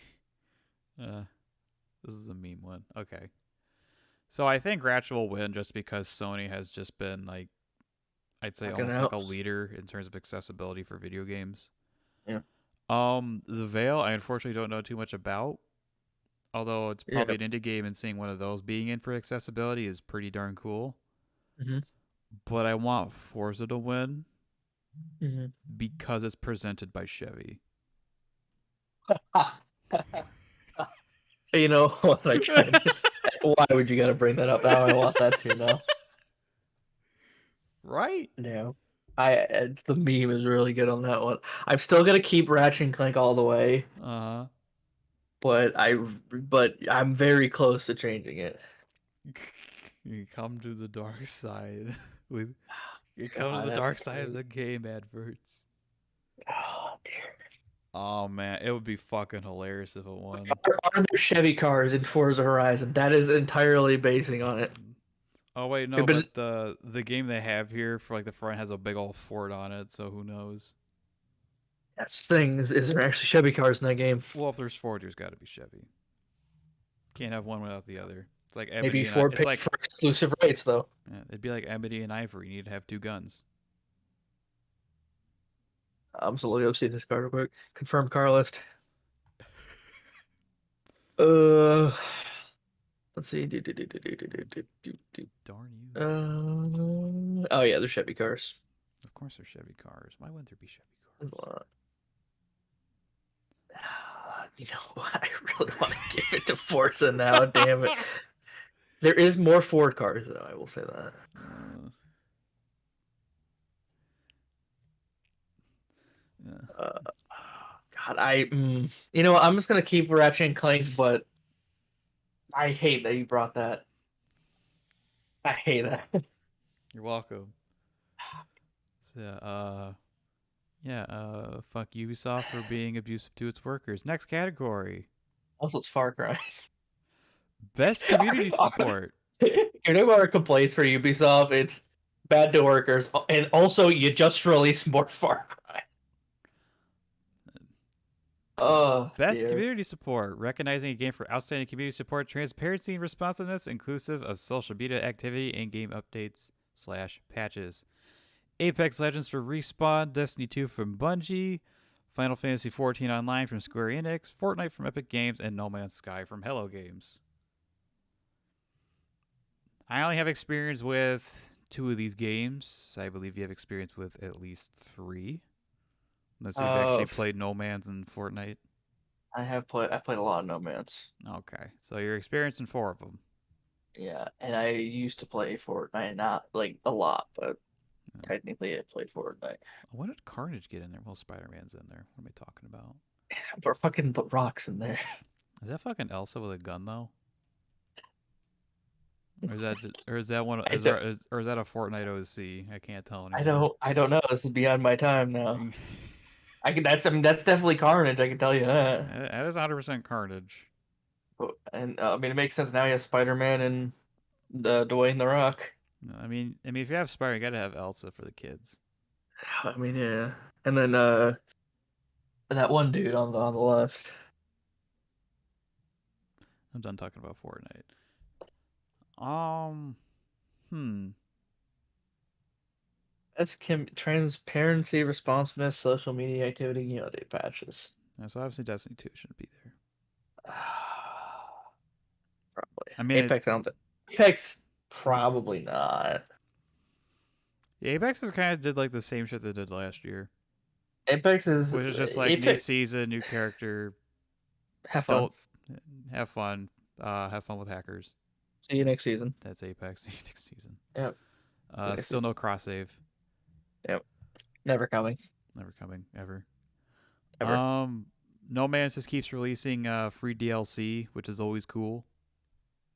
Speaker 1: uh, this is a meme one. Okay. So I think Ratchet will win just because Sony has just been like, I'd say
Speaker 2: Knocking it
Speaker 1: almost like
Speaker 2: out.
Speaker 1: a leader in terms of accessibility for video games.
Speaker 2: Yeah.
Speaker 1: The Veil, I unfortunately don't know too much about. Although it's
Speaker 2: Yeah.
Speaker 1: probably an indie game, and seeing one of those being in for accessibility is pretty darn cool.
Speaker 2: Hmm.
Speaker 1: But I want Forza to win
Speaker 2: Hmm.
Speaker 1: because it's presented by Chevy.
Speaker 2: You know what? Why would you gotta bring that up now? I want that too now.
Speaker 1: Right?
Speaker 2: No. The meme is really good on that one. I'm still gonna keep Ratchet and Clank all the way,
Speaker 1: Uh
Speaker 2: but I'm very close to changing it.
Speaker 1: You come to the dark side with you come to
Speaker 2: God,
Speaker 1: the
Speaker 2: that's
Speaker 1: dark side of
Speaker 2: great.
Speaker 1: the game adverts.
Speaker 2: Oh dear.
Speaker 1: Oh man, it would be fucking hilarious if it won.
Speaker 2: Are there Chevy cars in Forza Horizon? That is entirely basing on it.
Speaker 1: Oh wait, no,
Speaker 2: But
Speaker 1: but the game they have here for like the front has a big old Ford on it, so who knows?
Speaker 2: that's the thing is there actually Chevy cars in that game?
Speaker 1: Well, if there's Ford, there's got to be Chevy. Can't have one without the other. It's like
Speaker 2: Maybe
Speaker 1: Ebony and I.
Speaker 2: Ford
Speaker 1: It's
Speaker 2: paid
Speaker 1: like
Speaker 2: for exclusive rights though.
Speaker 1: yeah, it'd be like Ebony and Ivory. You need to have two guns.
Speaker 2: I'm just looking up see this car real quick. Confirmed car list. Uh, let's see.
Speaker 1: Darn you!
Speaker 2: Oh yeah, they're Chevy cars.
Speaker 1: Of course, they're Chevy cars. Why wouldn't there be Chevy
Speaker 2: There's a lot. I really want to give it to Forza now. Damn it.
Speaker 1: cars?
Speaker 2: There is more Ford cars though. I will say that.
Speaker 1: uh, yeah.
Speaker 2: Uh, God, I'm just gonna keep Ratchet and Clank, but I hate that you brought that. I hate that.
Speaker 1: You're welcome. So, yeah. Fuck Ubisoft for being abusive to its workers. Next category:
Speaker 2: Also, it's Far Cry.
Speaker 1: best community support.
Speaker 2: You're talking about our complaints for Ubisoft. It's bad to workers, and also you just released more Far Cry. Oh
Speaker 1: Best
Speaker 2: dear.
Speaker 1: community support, recognizing a game for outstanding community support, transparency, and responsiveness, inclusive of social media activity and game updates slash patches. Apex Legends for Respawn, Destiny 2 from Bungie, Final Fantasy 14 Online from Square Enix, Fortnite from Epic Games, and No Man's Sky from Hello Games. I only have experience with two of these games. I believe you have experience with at least three, unless you've actually played No Man's and Fortnite.
Speaker 2: I played a lot of No Man's.
Speaker 1: Okay, so you're experienced in four of them.
Speaker 2: Yeah, and I used to play Fortnite, not like a lot, but
Speaker 1: Yeah.
Speaker 2: technically I played Fortnite.
Speaker 1: When did Carnage get in there? Well, Spider Man's in there. What am I talking about?
Speaker 2: But fucking the rocks in there.
Speaker 1: Is that fucking Elsa with a gun though? Or is that one?
Speaker 2: I don't,
Speaker 1: Or is that a Fortnite OC? I can't tell
Speaker 2: I
Speaker 1: anymore.
Speaker 2: don't, I don't know. This is beyond my time now. I mean, that's definitely Carnage. I can tell you that.
Speaker 1: That is 100% Carnage.
Speaker 2: And I mean, it makes sense now. You have Spider-Man and Dwayne the Rock.
Speaker 1: No, I mean, if you have Spider, you gotta have Elsa for the kids.
Speaker 2: I mean, yeah. And then that one dude on the left.
Speaker 1: I'm done talking about Fortnite. Um, hmm.
Speaker 2: That's transparency, responsiveness, social media activity, update patches.
Speaker 1: So obviously Destiny 2 shouldn't be there.
Speaker 2: Probably.
Speaker 1: I mean,
Speaker 2: Apex, I don't think. Apex, probably not.
Speaker 1: Apex is kind of did like the same shit they did last year,
Speaker 2: Apex is
Speaker 1: which is just like new
Speaker 2: Apex.
Speaker 1: season, new character,
Speaker 2: Have fun.
Speaker 1: still have fun, have fun with hackers.
Speaker 2: See you next season.
Speaker 1: That's Apex next season.
Speaker 2: Yep. See you next
Speaker 1: Still
Speaker 2: season.
Speaker 1: no cross save.
Speaker 2: Yep. Never coming.
Speaker 1: Never coming ever.
Speaker 2: Ever.
Speaker 1: No Man's just keeps releasing free DLC, which is always cool.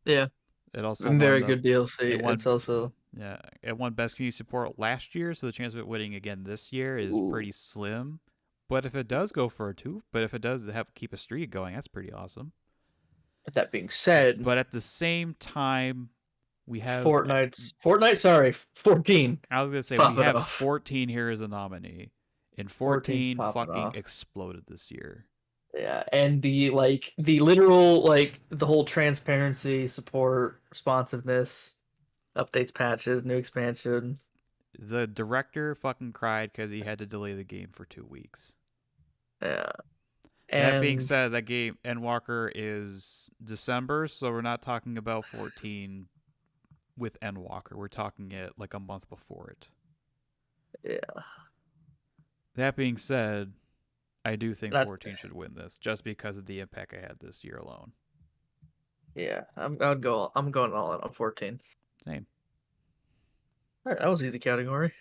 Speaker 2: Yeah.
Speaker 1: It also won
Speaker 2: Very
Speaker 1: the
Speaker 2: good DLC.
Speaker 1: it
Speaker 2: It's
Speaker 1: won
Speaker 2: also.
Speaker 1: yeah it won best community support last year, so the chance of it winning again this year is
Speaker 2: Ooh.
Speaker 1: pretty slim. But if it does go for a two, but if it does have keep a streak going, that's pretty awesome.
Speaker 2: With that being said,
Speaker 1: But at the same time, we have
Speaker 2: Fortnite. Sorry, 14.
Speaker 1: I was gonna say we
Speaker 2: Pop it
Speaker 1: have
Speaker 2: off.
Speaker 1: 14 here as a nominee, and
Speaker 2: 14's
Speaker 1: 14
Speaker 2: popping
Speaker 1: fucking
Speaker 2: off.
Speaker 1: exploded this year.
Speaker 2: Yeah, and the literal the whole transparency, support, responsiveness, updates, patches, new expansion.
Speaker 1: The director fucking cried because he had to delay the game for 2 weeks.
Speaker 2: Yeah,
Speaker 1: That being
Speaker 2: and
Speaker 1: said, that game Endwalker is December, so we're not talking about 14 with Endwalker. We're talking it like a month before it.
Speaker 2: yeah,
Speaker 1: That being said, I do think
Speaker 2: that's
Speaker 1: 14 should win this just because of the impact I had this year alone.
Speaker 2: yeah. I'm going all in on 14.
Speaker 1: Same.
Speaker 2: All right, that was easy category.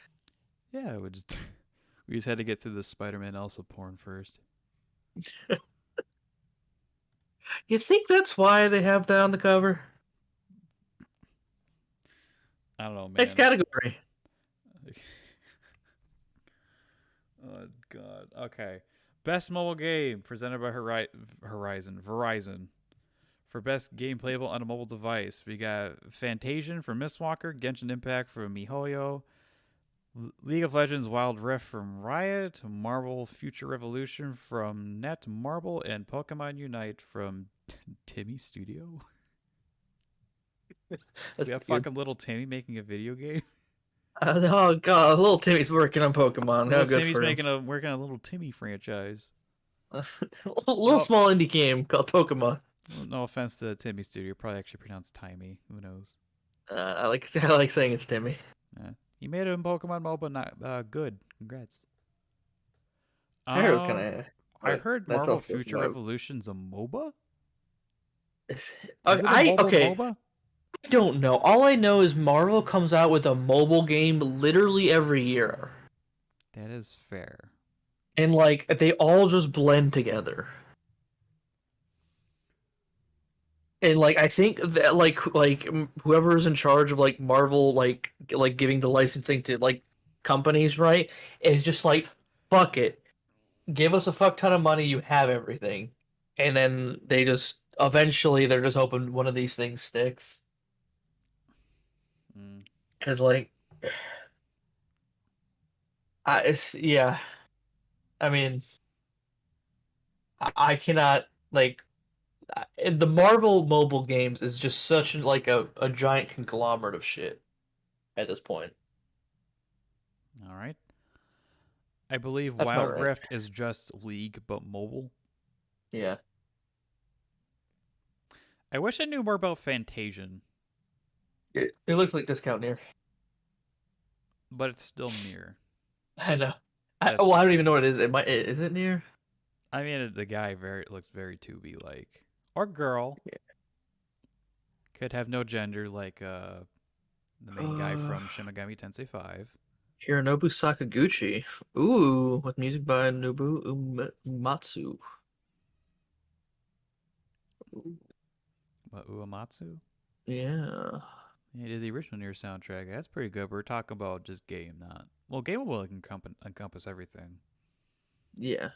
Speaker 1: Yeah, we just had to get through the Spider-Man Elsa porn first.
Speaker 2: You think that's why they have that on the cover?
Speaker 1: I don't know, man.
Speaker 2: Next category.
Speaker 1: Oh god. Okay. Best mobile game presented by Verizon. For best game playable on a mobile device, we got Fantasian from Mistwalker, Genshin Impact from MiHoYo, League of Legends Wild Rift from Riot, Marvel Future Revolution from Netmarble, and Pokemon Unite from Timmy Studio.
Speaker 2: That's
Speaker 1: We have
Speaker 2: good.
Speaker 1: fucking little Timmy making a video game.
Speaker 2: Oh god, little Timmy's working on Pokemon. How
Speaker 1: Little
Speaker 2: good
Speaker 1: Timmy's
Speaker 2: for him.
Speaker 1: working on a little Timmy franchise.
Speaker 2: A little
Speaker 1: No,
Speaker 2: small indie game called Pokemon.
Speaker 1: no offense to Timmy Studio, probably actually pronounced Timey. Who knows?
Speaker 2: I like saying it's Timmy.
Speaker 1: Yeah. He made it in Pokemon Mobile, not good. Congrats.
Speaker 2: I heard it was
Speaker 1: Um,
Speaker 2: kind of,
Speaker 1: I
Speaker 2: but
Speaker 1: heard
Speaker 2: that's
Speaker 1: Marvel
Speaker 2: also
Speaker 1: Future Revolution's a MOBA. Is it a
Speaker 2: I
Speaker 1: mobile
Speaker 2: okay.
Speaker 1: MOBA?
Speaker 2: I don't know. All I know is Marvel comes out with a mobile game literally every year,
Speaker 1: That is fair.
Speaker 2: and they all just blend together. And I think that whoever's in charge of Marvel giving the licensing to companies, right, is just fuck it, give us a fuck ton of money, you have everything, and then they just eventually they're just hoping one of these things sticks.
Speaker 1: Mm.
Speaker 2: Because yeah, I mean, I cannot the Marvel mobile games is just such a giant conglomerate of shit at this point.
Speaker 1: All right. I believe
Speaker 2: That's my
Speaker 1: Wild
Speaker 2: rank.
Speaker 1: Rift is just League but mobile.
Speaker 2: Yeah.
Speaker 1: I wish I knew more about Fantasian,
Speaker 2: It looks like Discount Near.
Speaker 1: but it's still near.
Speaker 2: I know.
Speaker 1: That's
Speaker 2: Well,
Speaker 1: the
Speaker 2: I don't even
Speaker 1: thing.
Speaker 2: know what it is. Is it Near?
Speaker 1: I mean, the guy looks very 2B like, or girl.
Speaker 2: Yeah.
Speaker 1: Could have no gender like the main guy from Shin Megami Tensei 5.
Speaker 2: Hironobu Sakaguchi. Ooh, with music by Nobu Uematsu.
Speaker 1: What, Uematsu?
Speaker 2: Yeah.
Speaker 1: Yeah, he did the original Nier soundtrack. That's pretty good. We're talking about just game, not well. Game will encompass everything.
Speaker 2: Yeah.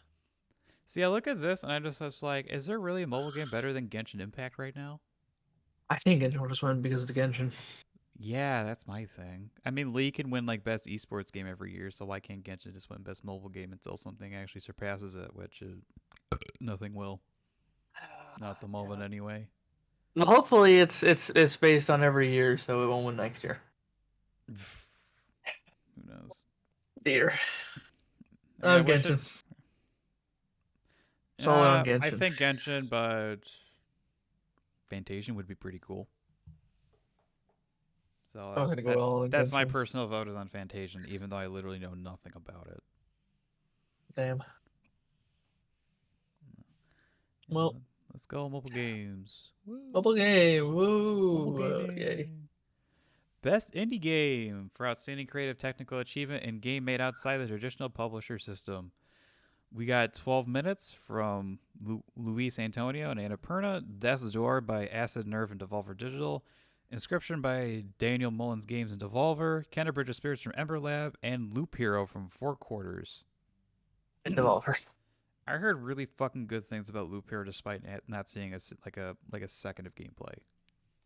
Speaker 1: See, I look at this and I just was like, is there really a mobile game better than Genshin Impact right now?
Speaker 2: I think Genshin just won because it's Genshin.
Speaker 1: Yeah, that's my thing. I mean, League can win like best esports game every year, so why can't Genshin just win best mobile game until something actually surpasses it? Which nothing will. Not at the moment, anyway.
Speaker 2: Well, hopefully it's based on every year, so it won't win next year.
Speaker 1: Who knows?
Speaker 2: dear.
Speaker 1: Yeah, wish it.
Speaker 2: Genshin. Solid on
Speaker 1: I
Speaker 2: Genshin.
Speaker 1: think Genshin, but Fantasian would be pretty cool. So
Speaker 2: I was gonna go all on
Speaker 1: that's my
Speaker 2: Genshin.
Speaker 1: personal vote is on Fantasian, even though I literally know nothing about it.
Speaker 2: Damn. Well,
Speaker 1: Yeah, let's go mobile games. Woo.
Speaker 2: mobile game.
Speaker 1: Mobile
Speaker 2: Woo. Yay.
Speaker 1: gaming. Best indie game for outstanding creative technical achievement and game made outside the traditional publisher system. We got 12 Minutes from Luis Antonio and Annapurna, Death's Door by Acid Nerve and Devolver Digital, Inscription by Daniel Mullins Games and Devolver, Canterbridge of Spirits from Ember Lab, and Loop Hero from Four Quarters.
Speaker 2: And Devolver.
Speaker 1: I heard really fucking good things about Loop Hero despite not seeing a second of gameplay.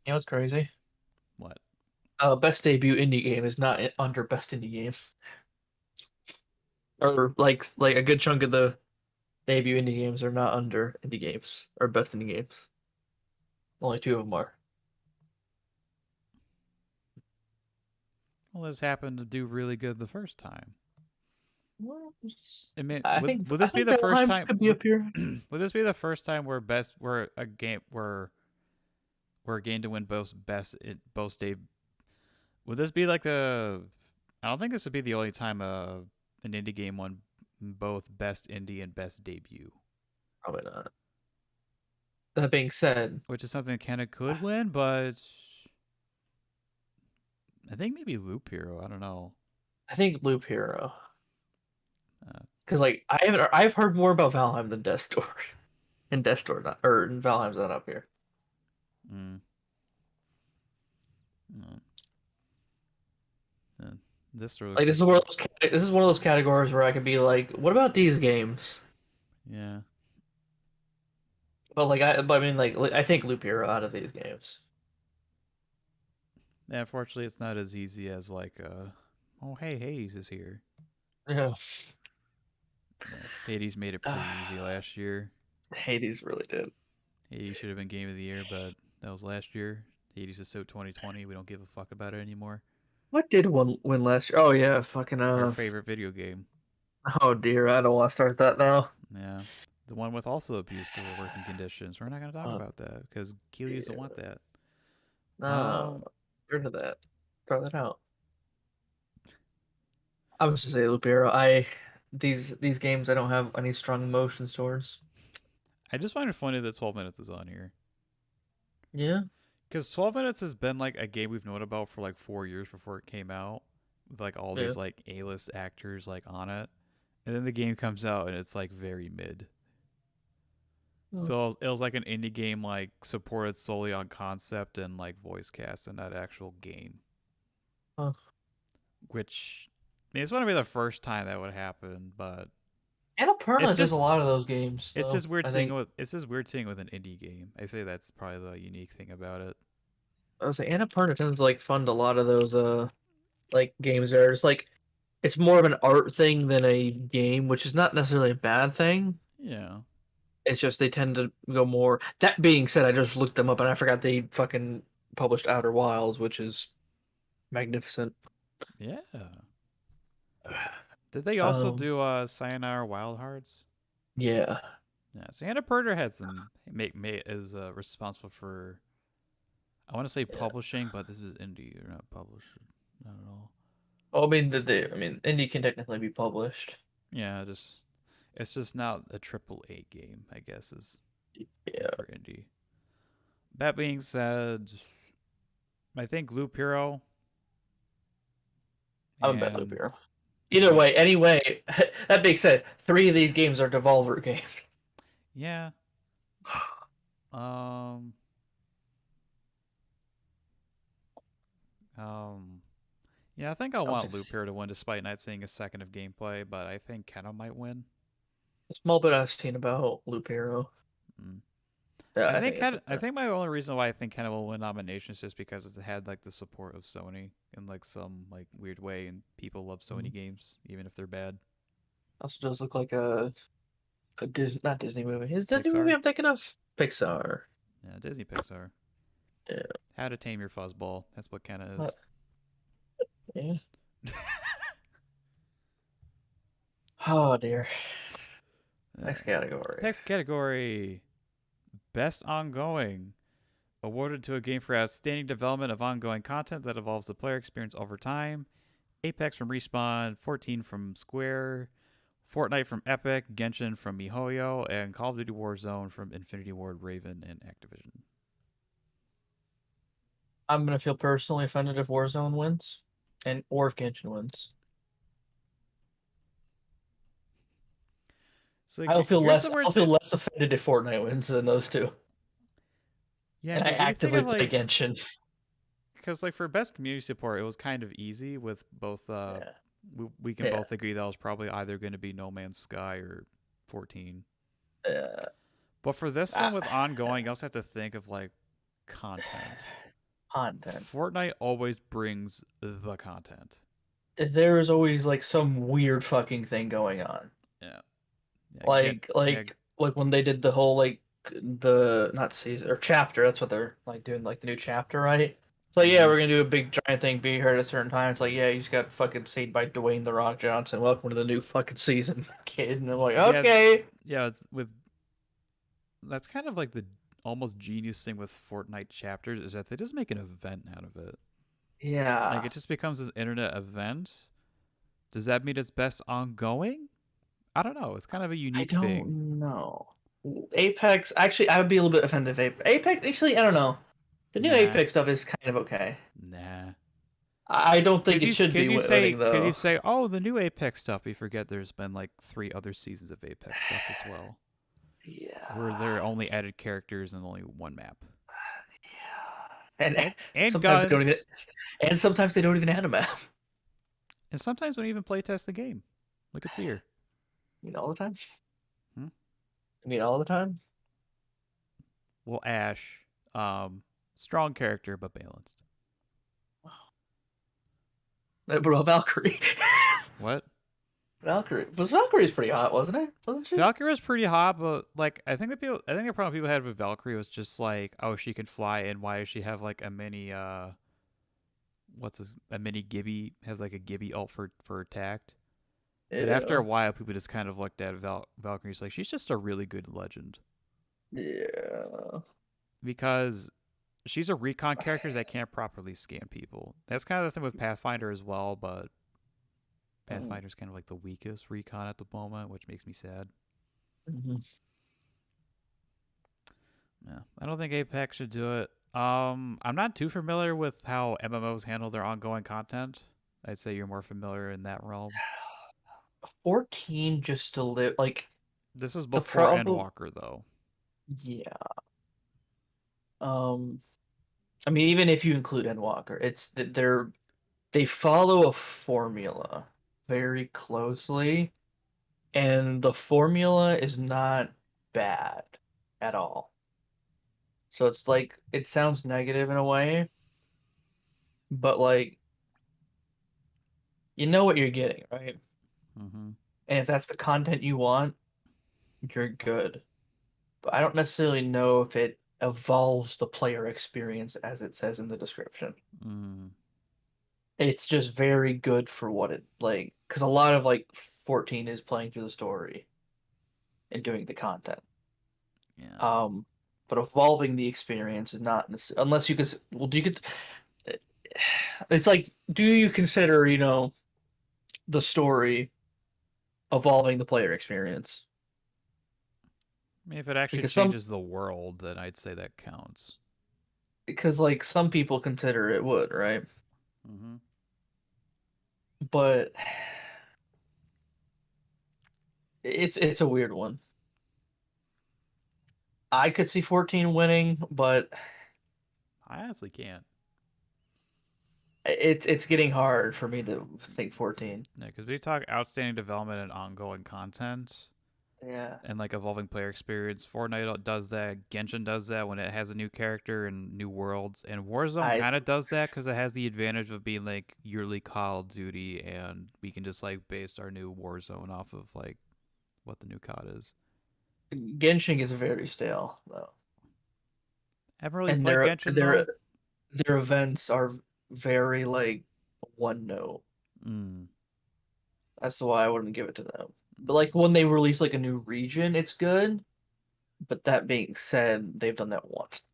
Speaker 2: You know what's crazy?
Speaker 1: What?
Speaker 2: Best debut indie game is not under best indie game. Or like a good chunk of the debut indie games are not under indie games or best indie games. Only two of them are.
Speaker 1: Well, this happened to do really good the first time.
Speaker 2: Well,
Speaker 1: I mean,
Speaker 2: I
Speaker 1: would
Speaker 2: think
Speaker 1: would
Speaker 2: I
Speaker 1: this be
Speaker 2: think
Speaker 1: the first
Speaker 2: Valheim
Speaker 1: time?
Speaker 2: could be up here.
Speaker 1: Would this be the first time where a game to win both day? Would this be like the? I don't think this would be the only time an indie game won both best indie and best debut,
Speaker 2: Probably not. That being said,
Speaker 1: which is something Kenna could win, but I think maybe Loop Hero. I don't know.
Speaker 2: I think Loop Hero.
Speaker 1: Uh,
Speaker 2: Because like I've heard more about Valheim than Death's Door. And Death's Door not or Valheim's not up here.
Speaker 1: mm, uh, uh, this
Speaker 2: Like
Speaker 1: looks
Speaker 2: this
Speaker 1: like
Speaker 2: is one of those this is one of those categories where I could be like, what about these games?
Speaker 1: yeah.
Speaker 2: But I mean like I think Loop Hero out of these games.
Speaker 1: Yeah, unfortunately, it's not as easy as oh hey, Hades is here.
Speaker 2: Yeah.
Speaker 1: Yeah, Hades made it pretty easy last year.
Speaker 2: Hades really did.
Speaker 1: Hades should have been Game of the Year, but that was last year. Hades is so 2020. We don't give a fuck about it anymore.
Speaker 2: What did one win last year? Oh yeah, fucking
Speaker 1: Our favorite video game.
Speaker 2: oh dear, I don't want to start that now.
Speaker 1: Yeah. The one with also abusive working conditions. We're not going to talk
Speaker 2: Oh
Speaker 1: about that because Keely doesn't
Speaker 2: dear.
Speaker 1: want that.
Speaker 2: No,
Speaker 1: Um,
Speaker 2: get rid of that. Throw that out. I was to say Loop Hero. I these games I don't have any strong emotions towards.
Speaker 1: I just find it funny that 12 Minutes is on here.
Speaker 2: Yeah.
Speaker 1: Because 12 Minutes has been like a game we've known about for like 4 years before it came out. With like all
Speaker 2: Yeah.
Speaker 1: these like A-list actors like on it. And then the game comes out and it's like very mid.
Speaker 2: Oh,
Speaker 1: So it was like an indie game like supported solely on concept and like voice cast and not actual game.
Speaker 2: oh.
Speaker 1: Which I mean, it's going to be the first time that would happen, but it's
Speaker 2: Annapurna does a
Speaker 1: just
Speaker 2: lot of those games, though. I think
Speaker 1: it's just weird seeing it with an indie game. I say that's probably the unique thing about it.
Speaker 2: I was like Annapurna tends to like fund a lot of those like games that are just like it's more of an art thing than a game, which is not necessarily a bad thing.
Speaker 1: Yeah,
Speaker 2: It's just they tend to go more. That being said, I just looked them up and I forgot they fucking published Outer Wilds, which is magnificent.
Speaker 1: yeah. Did they also
Speaker 2: Um,
Speaker 1: do Sayonara Wild Hearts?
Speaker 2: yeah.
Speaker 1: Yeah, so Hannah Perter had some is responsible for I want to say
Speaker 2: Yeah.
Speaker 1: publishing, but this is indie. They're not published, not at all.
Speaker 2: Well, I mean, I mean, indie can technically be published.
Speaker 1: Yeah, just it's just not a triple A game. I guess is
Speaker 2: Yeah,
Speaker 1: for indie. That being said, I think Loop Hero
Speaker 2: I'm a bad Loop
Speaker 1: and
Speaker 2: Hero. Either
Speaker 1: yeah,
Speaker 2: way, anyway, that being said, three of these games are Devolver games.
Speaker 1: yeah. Um, um, yeah. I think I
Speaker 2: I'm
Speaker 1: want
Speaker 2: just
Speaker 1: Loop Hero to win, despite not seeing a second of gameplay. But I think Kenna might win.
Speaker 2: a small bit I've seen about Loop Hero.
Speaker 1: Mm.
Speaker 2: Yeah,
Speaker 1: I
Speaker 2: I
Speaker 1: think
Speaker 2: think it's
Speaker 1: Kenna,
Speaker 2: up
Speaker 1: I
Speaker 2: there.
Speaker 1: think my only reason why I think Kenna will win nominations is just because it had like the support of Sony in like some like weird way, and people love Sony
Speaker 2: Mhm.
Speaker 1: games even if they're bad.
Speaker 2: Also does look like a Disney, not Disney movie. Is that the movie
Speaker 1: Pixar,
Speaker 2: I'm thinking of? Pixar.
Speaker 1: yeah, Disney Pixar.
Speaker 2: Yeah.
Speaker 1: How to Tame Your Fuzzball. That's what Kenna
Speaker 2: Uh,
Speaker 1: is.
Speaker 2: yeah. Oh dear.
Speaker 1: All
Speaker 2: Next
Speaker 1: right.
Speaker 2: category.
Speaker 1: Next category: Best Ongoing. Awarded to a game for outstanding development of ongoing content that evolves the player experience over time. Apex from Respawn, 14 from Square, Fortnite from Epic, Genshin from MiHoYo, and Call of Duty Warzone from Infinity Ward, Raven, and Activision.
Speaker 2: I'm gonna feel personally offended if Warzone wins, and or if Genshin wins.
Speaker 1: So here's the weird
Speaker 2: I'll feel
Speaker 1: thing.
Speaker 2: less offended if Fortnite wins than those two.
Speaker 1: Yeah,
Speaker 2: And I
Speaker 1: because when you think of
Speaker 2: actively play
Speaker 1: like,
Speaker 2: Genshin.
Speaker 1: because like for best community support, it was kind of easy with both.
Speaker 2: Yeah.
Speaker 1: We can
Speaker 2: Yeah.
Speaker 1: both agree that was probably either going to be No Man's Sky or 14.
Speaker 2: Uh,
Speaker 1: But for this one
Speaker 2: ah,
Speaker 1: with ongoing, you also have to think of like content.
Speaker 2: content.
Speaker 1: Fortnite always brings the content.
Speaker 2: There is always like some weird fucking thing going on.
Speaker 1: Yeah, yeah,
Speaker 2: Like
Speaker 1: yeah.
Speaker 2: like like when they did the whole like the not season or chapter, that's what they're like doing, like the new chapter, right? So yeah,
Speaker 1: Mm-hmm.
Speaker 2: we're gonna do a big giant thing, be here at a certain time. It's like, yeah, you just got fucking saved by Dwayne the Rock Johnson. Welcome to the new fucking season, kid. And I'm like,
Speaker 1: Yeah,
Speaker 2: okay.
Speaker 1: yeah. With that's kind of like the almost genius thing with Fortnite chapters is that they just make an event out of it. Like
Speaker 2: Yeah.
Speaker 1: it just becomes this internet event. Does that mean it's best ongoing? I don't know. It's kind of a
Speaker 2: I
Speaker 1: unique thing.
Speaker 2: don't know. Apex, actually, I would be a little bit offended if Apex, actually, I don't know. The new
Speaker 1: Nah,
Speaker 2: Apex stuff is kind of okay.
Speaker 1: nah.
Speaker 2: I don't think it should be winning
Speaker 1: Cause you
Speaker 2: though.
Speaker 1: say, oh, the new Apex stuff. You forget there's been like 3 other seasons of Apex stuff as well, where
Speaker 2: Yeah.
Speaker 1: they're only added characters and only one map,
Speaker 2: Yeah. And
Speaker 1: and
Speaker 2: sometimes they don't even
Speaker 1: guns,
Speaker 2: and sometimes they don't even add a map.
Speaker 1: and sometimes don't even play test the game. Look at Seer.
Speaker 2: All the time?
Speaker 1: Hmm?
Speaker 2: All the time?
Speaker 1: Well, Ash, strong character but balanced.
Speaker 2: What about Valkyrie?
Speaker 1: What?
Speaker 2: Valkyrie's pretty hot, wasn't it? Wasn't she?
Speaker 1: Valkyrie was pretty hot, but like I think the problem people had with Valkyrie was just like, oh, she can fly, and why does she have like a mini a mini Gibby has like a Gibby ult for attack. And after a
Speaker 2: Yeah.
Speaker 1: while, people just kind of looked at Valkyrie's like she's just a really good legend
Speaker 2: Yeah.
Speaker 1: because she's a recon character that can't properly scan people. That's kind of the thing with Pathfinder as well, but Pathfinder's kind of like the weakest recon at the moment, which makes me sad.
Speaker 2: Mhm.
Speaker 1: Yeah, I don't think Apex should do it. I'm not too familiar with how MMOs handle their ongoing content. I'd say you're more familiar in that realm.
Speaker 2: 14 just to live like
Speaker 1: This is
Speaker 2: the
Speaker 1: before
Speaker 2: problem.
Speaker 1: Endwalker, though.
Speaker 2: Yeah. Um, I mean, even if you include Endwalker, it's that they follow a formula very closely, and the formula is not bad at all. So it's like it sounds negative in a way, but like you know what you're getting, right?
Speaker 1: Mm-hmm.
Speaker 2: And if that's the content you want, you're good. But I don't necessarily know if it evolves the player experience as it says in the description.
Speaker 1: Mm,
Speaker 2: It's just very good for what it like because a lot of like 14 is playing through the story and doing the content.
Speaker 1: yeah.
Speaker 2: Um, but evolving the experience is not unless you could. Well, do you could? It's like, do you consider the story evolving the player experience?
Speaker 1: I mean, if it actually
Speaker 2: Because
Speaker 1: changes the world, then I'd say that counts.
Speaker 2: like some people consider it would, right?
Speaker 1: Mm-hmm.
Speaker 2: But it's a weird one. I could see 14 winning, but
Speaker 1: I honestly can't.
Speaker 2: it's getting hard for me to think 14.
Speaker 1: Yeah, because we talk outstanding development and ongoing content
Speaker 2: Yeah.
Speaker 1: and like evolving player experience. Fortnite does that. Genshin does that when it has a new character and new worlds. And Warzone
Speaker 2: I
Speaker 1: kind of does that because it has the advantage of being like yearly Call of Duty, and we can just like base our new Warzone off of like what the new COD is.
Speaker 2: Genshin gets very stale though.
Speaker 1: I haven't really
Speaker 2: And
Speaker 1: played Genshin
Speaker 2: their
Speaker 1: though.
Speaker 2: their events are very like one note.
Speaker 1: Mm,
Speaker 2: That's why I wouldn't give it to them. But like when they release like a new region, it's good. But that being said, they've done that once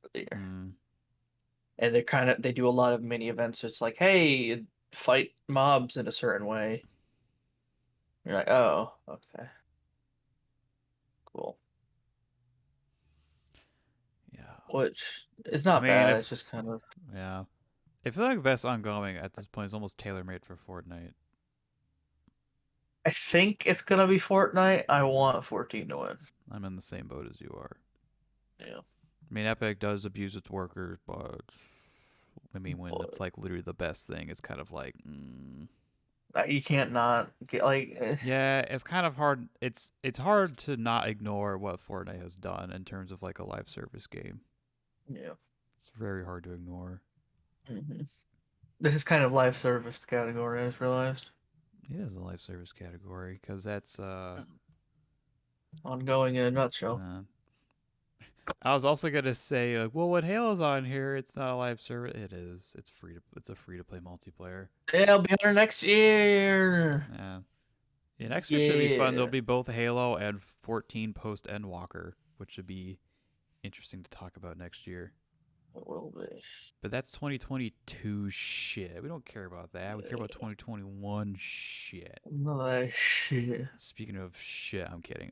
Speaker 2: over the year.
Speaker 1: Mm,
Speaker 2: And they do a lot of mini events. So it's like, hey, fight mobs in a certain way. You're like, oh, okay, cool.
Speaker 1: yeah.
Speaker 2: Which is
Speaker 1: I
Speaker 2: not
Speaker 1: mean,
Speaker 2: bad.
Speaker 1: if
Speaker 2: It's just kind of.
Speaker 1: yeah, I feel like the best ongoing at this point is almost tailor made for Fortnite.
Speaker 2: I think it's gonna be Fortnite. I want 14 to win.
Speaker 1: I'm in the same boat as you are.
Speaker 2: Yeah,
Speaker 1: I mean, Epic does abuse its workers, but I mean, when
Speaker 2: but
Speaker 1: it's like literally the best thing, it's kind of like,
Speaker 2: you can't not get like.
Speaker 1: yeah, it's kind of hard. It's hard to not ignore what Fortnite has done in terms of like a live service game.
Speaker 2: Yeah.
Speaker 1: It's very hard to ignore.
Speaker 2: Hmm. This is kind of live service category. I just realized.
Speaker 1: It is a live service category because that's
Speaker 2: Ongoing in a nutshell.
Speaker 1: uh I was also gonna say like, well, when Halo's on here, it's not a live service. It is. It's free to. It's a free to play multiplayer.
Speaker 2: Yeah, it'll be on our next year.
Speaker 1: Yeah. Yeah. Next year should be fun. There'll
Speaker 2: Yeah,
Speaker 1: be both Halo and 14 post Endwalker, which should be interesting to talk about next year.
Speaker 2: it will be.
Speaker 1: But that's 2022 shit. We don't care about that. We care about
Speaker 2: Yeah.
Speaker 1: 2021 shit.
Speaker 2: None of that shit.
Speaker 1: Speaking of shit, I'm kidding.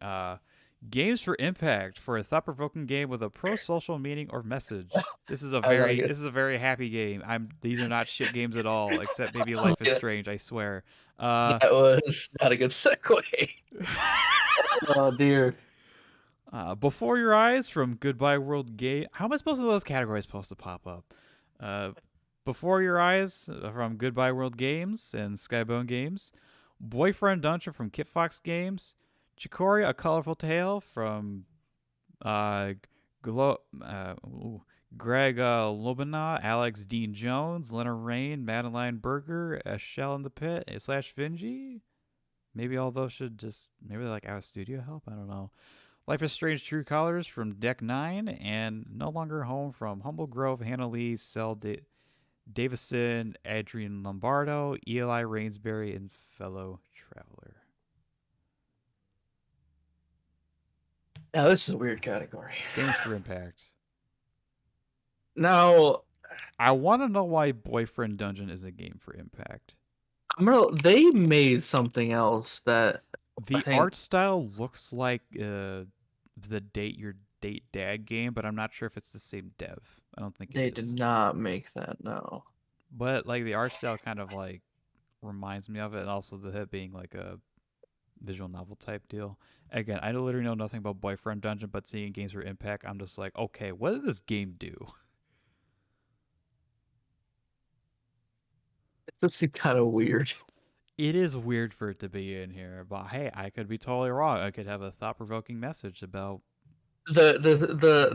Speaker 1: Games for impact for a thought-provoking game with a pro-social meaning or message.
Speaker 2: I gotta get.
Speaker 1: This is a very happy game. These are not shit games at all, except maybe Life is
Speaker 2: Yeah,
Speaker 1: Strange. I swear. Uh,
Speaker 2: that was not a good segue. Oh dear.
Speaker 1: Before Your Eyes from Goodbye World Game. How am I supposed to know those categories supposed to pop up? Uh, Before Your Eyes from Goodbye World Games and Skybone Games. Boyfriend Dungeon from Kitfox Games. Chicoria, A Colorful Tale from uh, Glo- ooh, Greg Lobina, Alex Dean Jones, Leonard Rain, Madeline Berger, A Shell in the Pit slash Vinci. Maybe all those should just maybe they're like out of studio help. I don't know. Life is Strange True Colors from Deck 9 and No Longer Home from Humble Grove, Hannah Lee, Davison, Adrian Lombardo, Eli Rainsbury, and Fellow Traveler.
Speaker 2: Now this is a weird category.
Speaker 1: Games for Impact.
Speaker 2: Now
Speaker 1: I want to know why Boyfriend Dungeon is a game for Impact.
Speaker 2: I'm gonna. They made something else that I
Speaker 1: The
Speaker 2: think
Speaker 1: art style looks like the Date Your Date Dad game, but I'm not sure if it's the same dev. I don't think it
Speaker 2: they did
Speaker 1: is.
Speaker 2: not make that. No.
Speaker 1: But like the art style kind of like reminds me of it, and also the it being like a visual novel type deal. Again, I literally know nothing about Boyfriend Dungeon, but seeing games for Impact, I'm just like, okay, what did this game do?
Speaker 2: It does seem kind of weird.
Speaker 1: It is weird for it to be in here, but hey, I could be totally wrong. I could have a thought-provoking message about
Speaker 2: The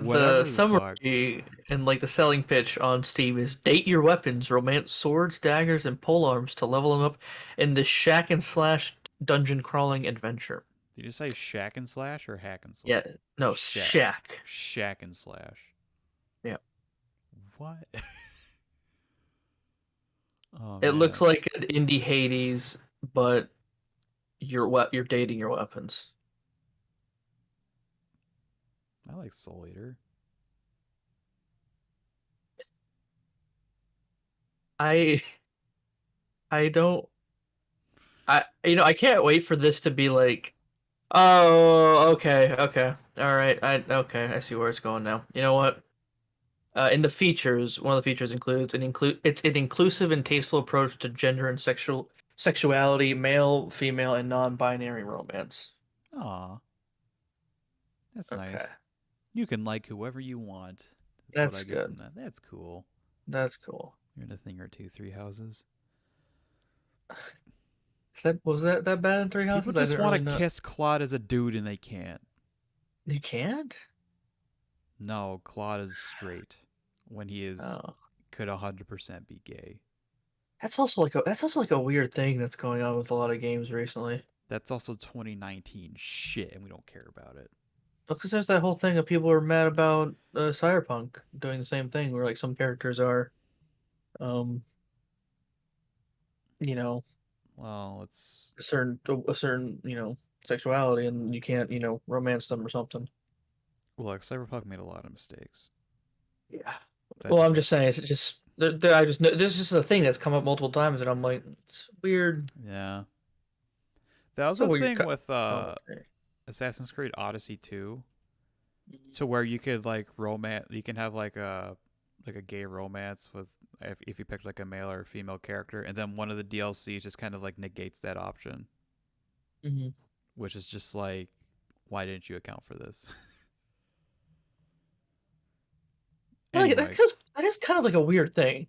Speaker 1: whatever the fuck.
Speaker 2: summary and like the selling pitch on Steam is date your weapons, romance swords, daggers, and polearms to level them up in this shack and slash dungeon crawling adventure.
Speaker 1: Did you say shack and slash or hack and slash?
Speaker 2: Yeah, no,
Speaker 1: Shack.
Speaker 2: shack.
Speaker 1: Shack and slash.
Speaker 2: Yeah.
Speaker 1: What? Oh
Speaker 2: It looks
Speaker 1: man.
Speaker 2: like an indie Hades, but you're dating your weapons.
Speaker 1: I like Soul Eater.
Speaker 2: I I don't I can't wait for this to be like, oh, okay, okay. All right. I see where it's going now. You know what? In the features, one of the features includes it's an inclusive and tasteful approach to gender and sexuality, male, female, and non-binary romance.
Speaker 1: Aw, that's
Speaker 2: Okay,
Speaker 1: nice. You can like whoever you want. That's what I
Speaker 2: that's
Speaker 1: get from
Speaker 2: good.
Speaker 1: that. That's cool.
Speaker 2: That's cool.
Speaker 1: You're in a thing or two, three houses.
Speaker 2: Was that bad in Three
Speaker 1: People
Speaker 2: Houses? I
Speaker 1: just
Speaker 2: didn't
Speaker 1: want
Speaker 2: really
Speaker 1: to
Speaker 2: know.
Speaker 1: kiss Claude as a dude and they can't.
Speaker 2: You can't?
Speaker 1: No, Claude is straight when he is
Speaker 2: Oh,
Speaker 1: could 100% be gay.
Speaker 2: that's also like a weird thing that's going on with a lot of games recently.
Speaker 1: That's also 2019 shit, and we don't care about it.
Speaker 2: Because there's that whole thing of people are mad about Cyberpunk doing the same thing, where like some characters are, um, you know,
Speaker 1: Well, it's
Speaker 2: a certain sexuality, and you can't romance them or something.
Speaker 1: like Cyberpunk made a lot of mistakes.
Speaker 2: Yeah.
Speaker 1: That
Speaker 2: Well,
Speaker 1: just
Speaker 2: I'm
Speaker 1: got
Speaker 2: just saying, it's just I just this is just a thing that's come up multiple times, and I'm like, it's weird.
Speaker 1: yeah. That was
Speaker 2: It's a
Speaker 1: the
Speaker 2: weird
Speaker 1: thing
Speaker 2: cut.
Speaker 1: with
Speaker 2: Oh, okay.
Speaker 1: Assassin's Creed Odyssey 2,
Speaker 2: Mhm.
Speaker 1: to where you could like romance, you can have like a gay romance with if you picked like a male or female character, and then one of the DLCs just kind of like negates that option,
Speaker 2: Mhm.
Speaker 1: which is just like, why didn't you account for this?
Speaker 2: Like that's
Speaker 1: Anyway,
Speaker 2: because that is kind of like a weird thing.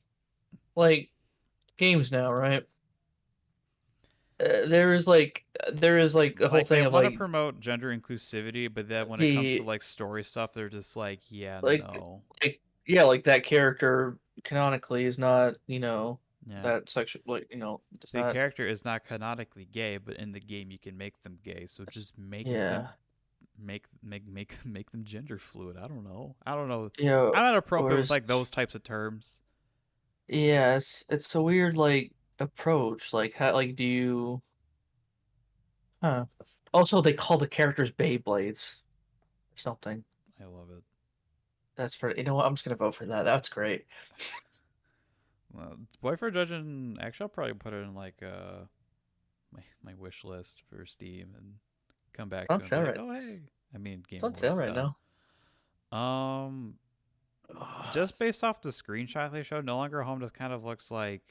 Speaker 2: Like games now, right? There is like a whole
Speaker 1: like they
Speaker 2: thing of
Speaker 1: want to
Speaker 2: like
Speaker 1: promote gender inclusivity, but then when it comes to
Speaker 2: he
Speaker 1: like story stuff, they're just like, yeah,
Speaker 2: like
Speaker 1: no,
Speaker 2: yeah, like that character canonically is not
Speaker 1: yeah.
Speaker 2: that sexual, like it's
Speaker 1: The
Speaker 2: not.
Speaker 1: character is not canonically gay, but in the game you can make them gay. So just make them
Speaker 2: Yeah,
Speaker 1: make them gender fluid. I don't know. I don't know.
Speaker 2: yeah.
Speaker 1: I'm not
Speaker 2: Or
Speaker 1: appropriate with
Speaker 2: is
Speaker 1: like those types of terms.
Speaker 2: yeah, it's a weird like approach. Like how like do you? Huh. Also, they call the characters Beyblades or something.
Speaker 1: I love it.
Speaker 2: That's pretty. You know what? I'm just gonna vote for that. That's great.
Speaker 1: Well, Boyfriend Dungeon. Actually, I'll probably put it in like my wish list for Steam and come back
Speaker 2: It's on
Speaker 1: to it and be
Speaker 2: sale
Speaker 1: like,
Speaker 2: right.
Speaker 1: oh hey, I mean
Speaker 2: It's
Speaker 1: Game
Speaker 2: on sale
Speaker 1: Awards
Speaker 2: right
Speaker 1: done.
Speaker 2: now.
Speaker 1: Um, just based off the screenshot they showed, No Longer Home just kind of looks like,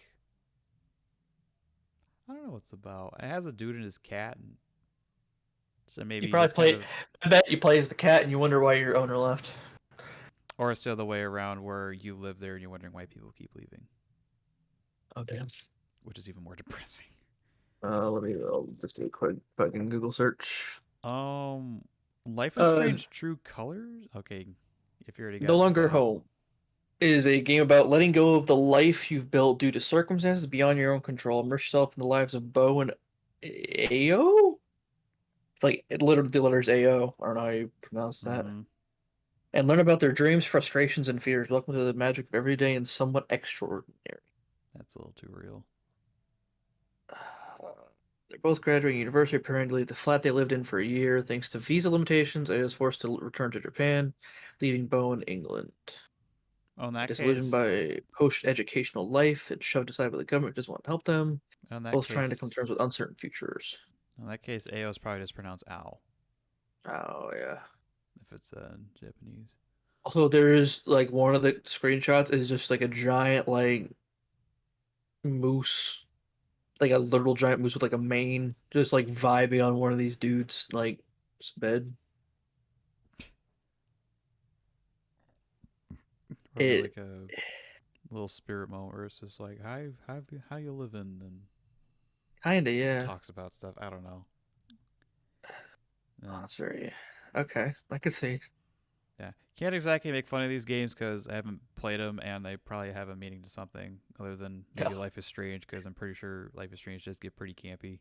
Speaker 1: I don't know what it's about. It has a dude and his cat, and so
Speaker 2: You
Speaker 1: maybe you
Speaker 2: probably
Speaker 1: just kind
Speaker 2: play.
Speaker 1: of,
Speaker 2: I bet you play as the cat, and you wonder why your owner left.
Speaker 1: or it's the other way around where you live there and you're wondering why people keep leaving,
Speaker 2: Oh damn.
Speaker 1: which is even more depressing.
Speaker 2: Let me. I'll just do a quick fucking Google search.
Speaker 1: Um, Life is
Speaker 2: Uh,
Speaker 1: Strange True Colors. Okay, if you already
Speaker 2: No
Speaker 1: got
Speaker 2: Longer
Speaker 1: that,
Speaker 2: Home is a game about letting go of the life you've built due to circumstances beyond your own control. Immerse yourself in the lives of Bo and Ao. It's like literally the letters AO. I don't know how you pronounce that.
Speaker 1: mm-hmm,
Speaker 2: And learn about their dreams, frustrations, and fears. Welcome to the magic of everyday and somewhat extraordinary.
Speaker 1: that's a little too real.
Speaker 2: They're both graduating university, preparing to leave the flat they lived in for a year. Thanks to visa limitations, A is forced to return to Japan, leaving Bo in England.
Speaker 1: Oh, in that
Speaker 2: Disillusioned
Speaker 1: case,
Speaker 2: by post-educational life and shoved aside by the government, doesn't want to help them.
Speaker 1: in that
Speaker 2: Both trying to come to
Speaker 1: case,
Speaker 2: terms with uncertain futures.
Speaker 1: in that case, AO is probably just pronounced ow
Speaker 2: Oh yeah.
Speaker 1: if it's Japanese.
Speaker 2: Also, there is like one of the screenshots is just like a giant like moose, like a literal giant moose with like a mane, just like vibing on one of these dudes like bed.
Speaker 1: Probably
Speaker 2: It
Speaker 1: like a little spirit moment where it's just like, how you living, and
Speaker 2: kinda yeah.
Speaker 1: talks about stuff. I don't know.
Speaker 2: Oh,
Speaker 1: And
Speaker 2: that's very okay. I could see.
Speaker 1: yeah, can't exactly make fun of these games because I haven't played them, and they probably have a meaning to something other than
Speaker 2: Yeah.
Speaker 1: maybe Life is Strange, because I'm pretty sure Life is Strange does get pretty campy.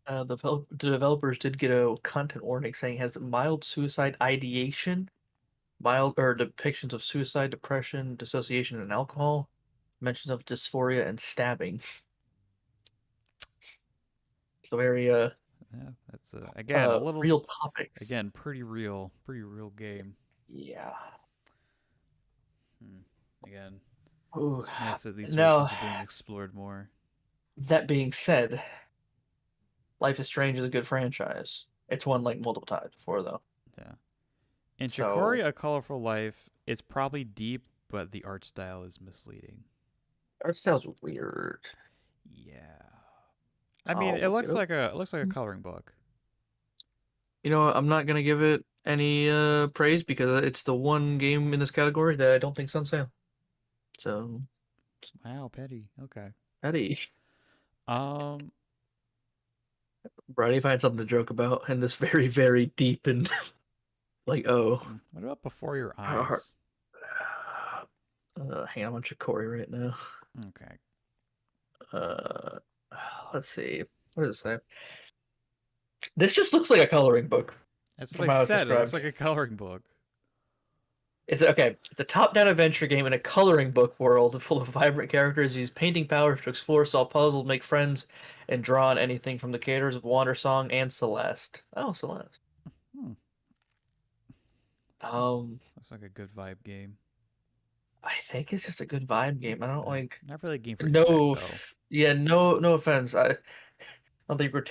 Speaker 2: The developers did get a content warning saying it has mild suicide ideation, mild or depictions of suicide, depression, dissociation, and alcohol, mentions of dysphoria and stabbing. So very
Speaker 1: Yeah, that's again a little,
Speaker 2: real topics.
Speaker 1: again pretty real game.
Speaker 2: Yeah.
Speaker 1: Hmm. Again,
Speaker 2: Ooh.
Speaker 1: nice that these sort of
Speaker 2: Now,
Speaker 1: things are being explored more.
Speaker 2: that being said, Life is Strange is a good franchise. It's won like multiple times before though.
Speaker 1: Yeah. In
Speaker 2: So
Speaker 1: Chikori, A Colorful Life, it's probably deep, but the art style is misleading.
Speaker 2: art style's weird.
Speaker 1: Yeah. I mean,
Speaker 2: I'll look it up.
Speaker 1: it looks like a coloring book.
Speaker 2: You know what? I'm not gonna give it any praise because it's the one game in this category that I don't think's on sale. So,
Speaker 1: Wow, petty. Okay.
Speaker 2: Eddie,
Speaker 1: Um,
Speaker 2: Brady, find something to joke about in this very, very deep and like
Speaker 1: what about Before Your
Speaker 2: hard.
Speaker 1: Eyes?
Speaker 2: Hang on, I'm on Chikori right now.
Speaker 1: Okay.
Speaker 2: Uh, let's see. What does it say? This just looks like a coloring book
Speaker 1: That's what
Speaker 2: from
Speaker 1: I
Speaker 2: how it's
Speaker 1: said. It looks
Speaker 2: described.
Speaker 1: like a coloring book.
Speaker 2: It's okay. It's a top-down adventure game in a coloring book world full of vibrant characters. Use painting powers to explore, solve puzzles, make friends, and draw on anything from the creators of Wander Song and Celeste. Oh, Celeste.
Speaker 1: Hmm.
Speaker 2: Um,
Speaker 1: Looks like a good vibe game.
Speaker 2: I think it's just a good vibe game. I don't like
Speaker 1: Not really a game for intellect
Speaker 2: no,
Speaker 1: though.
Speaker 2: yeah, no offense. I don't think we're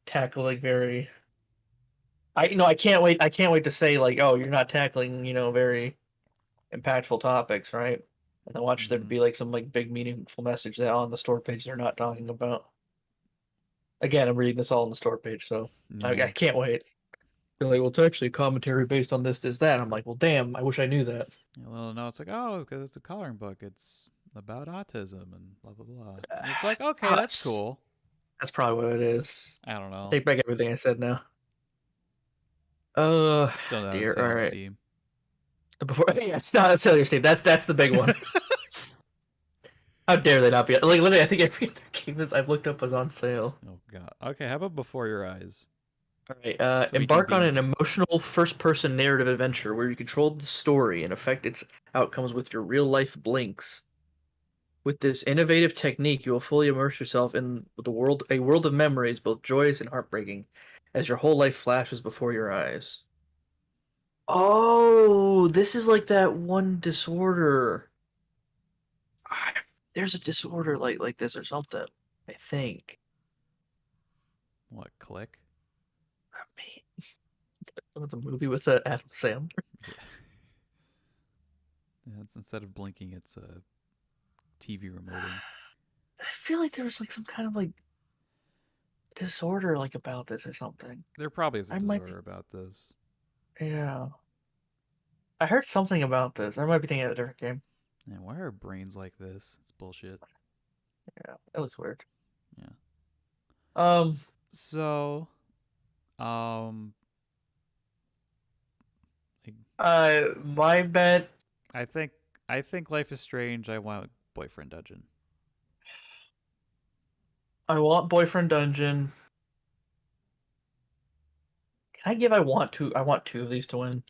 Speaker 2: tackling very. I can't wait. I can't wait to say like, oh, you're not tackling very impactful topics, right? And then watch there
Speaker 1: Mm-hmm.
Speaker 2: be like some like big meaningful message that on the store page they're not talking about. Again, I'm reading this all on the store page, so I
Speaker 1: Yeah.
Speaker 2: can't wait. They're like, well, it's actually a commentary based on this, that. I'm like, well, damn, I wish I knew that.
Speaker 1: A little note. It's like, oh, because it's a coloring book. It's about autism and blah blah blah. And it's like, okay, that's
Speaker 2: That's
Speaker 1: cool.
Speaker 2: that's probably what it is.
Speaker 1: I don't
Speaker 2: I
Speaker 1: know.
Speaker 2: take back everything I said now.
Speaker 1: It's still not on
Speaker 2: Dear.
Speaker 1: sale
Speaker 2: All
Speaker 1: on
Speaker 2: right.
Speaker 1: Steam.
Speaker 2: Before yeah, it's not a cellular Steve. That's the big one. How dare they not be? Like literally, I think every other game is I've looked up was on sale.
Speaker 1: Oh god. Okay, how about Before Your Eyes?
Speaker 2: All right.
Speaker 1: So you can
Speaker 2: Embark on
Speaker 1: be.
Speaker 2: an emotional first-person narrative adventure where you control the story and affect its outcomes with your real-life blinks. With this innovative technique, you will fully immerse yourself in a world of memories, both joyous and heartbreaking, as your whole life flashes before your eyes. Oh, this is like that one disorder. I- There's a disorder like this or something. I think.
Speaker 1: What, Click?
Speaker 2: I mean, what's a movie with Adam Sandler?
Speaker 1: Yeah. Yeah, it's instead of blinking, it's a TV remoting.
Speaker 2: I feel like there was like some kind of like disorder like about this or something.
Speaker 1: There probably is a
Speaker 2: I might be.
Speaker 1: disorder about this.
Speaker 2: Yeah, I heard something about this. I might be thinking of a different game.
Speaker 1: Man, why are brains like this? It's bullshit.
Speaker 2: Yeah, it looks weird.
Speaker 1: Yeah.
Speaker 2: Um,
Speaker 1: So, um, I,
Speaker 2: my bet.
Speaker 1: I think I think Life is Strange. I want Boyfriend Dungeon.
Speaker 2: I want Boyfriend Dungeon. Can I give? I want to. I want two of these to win.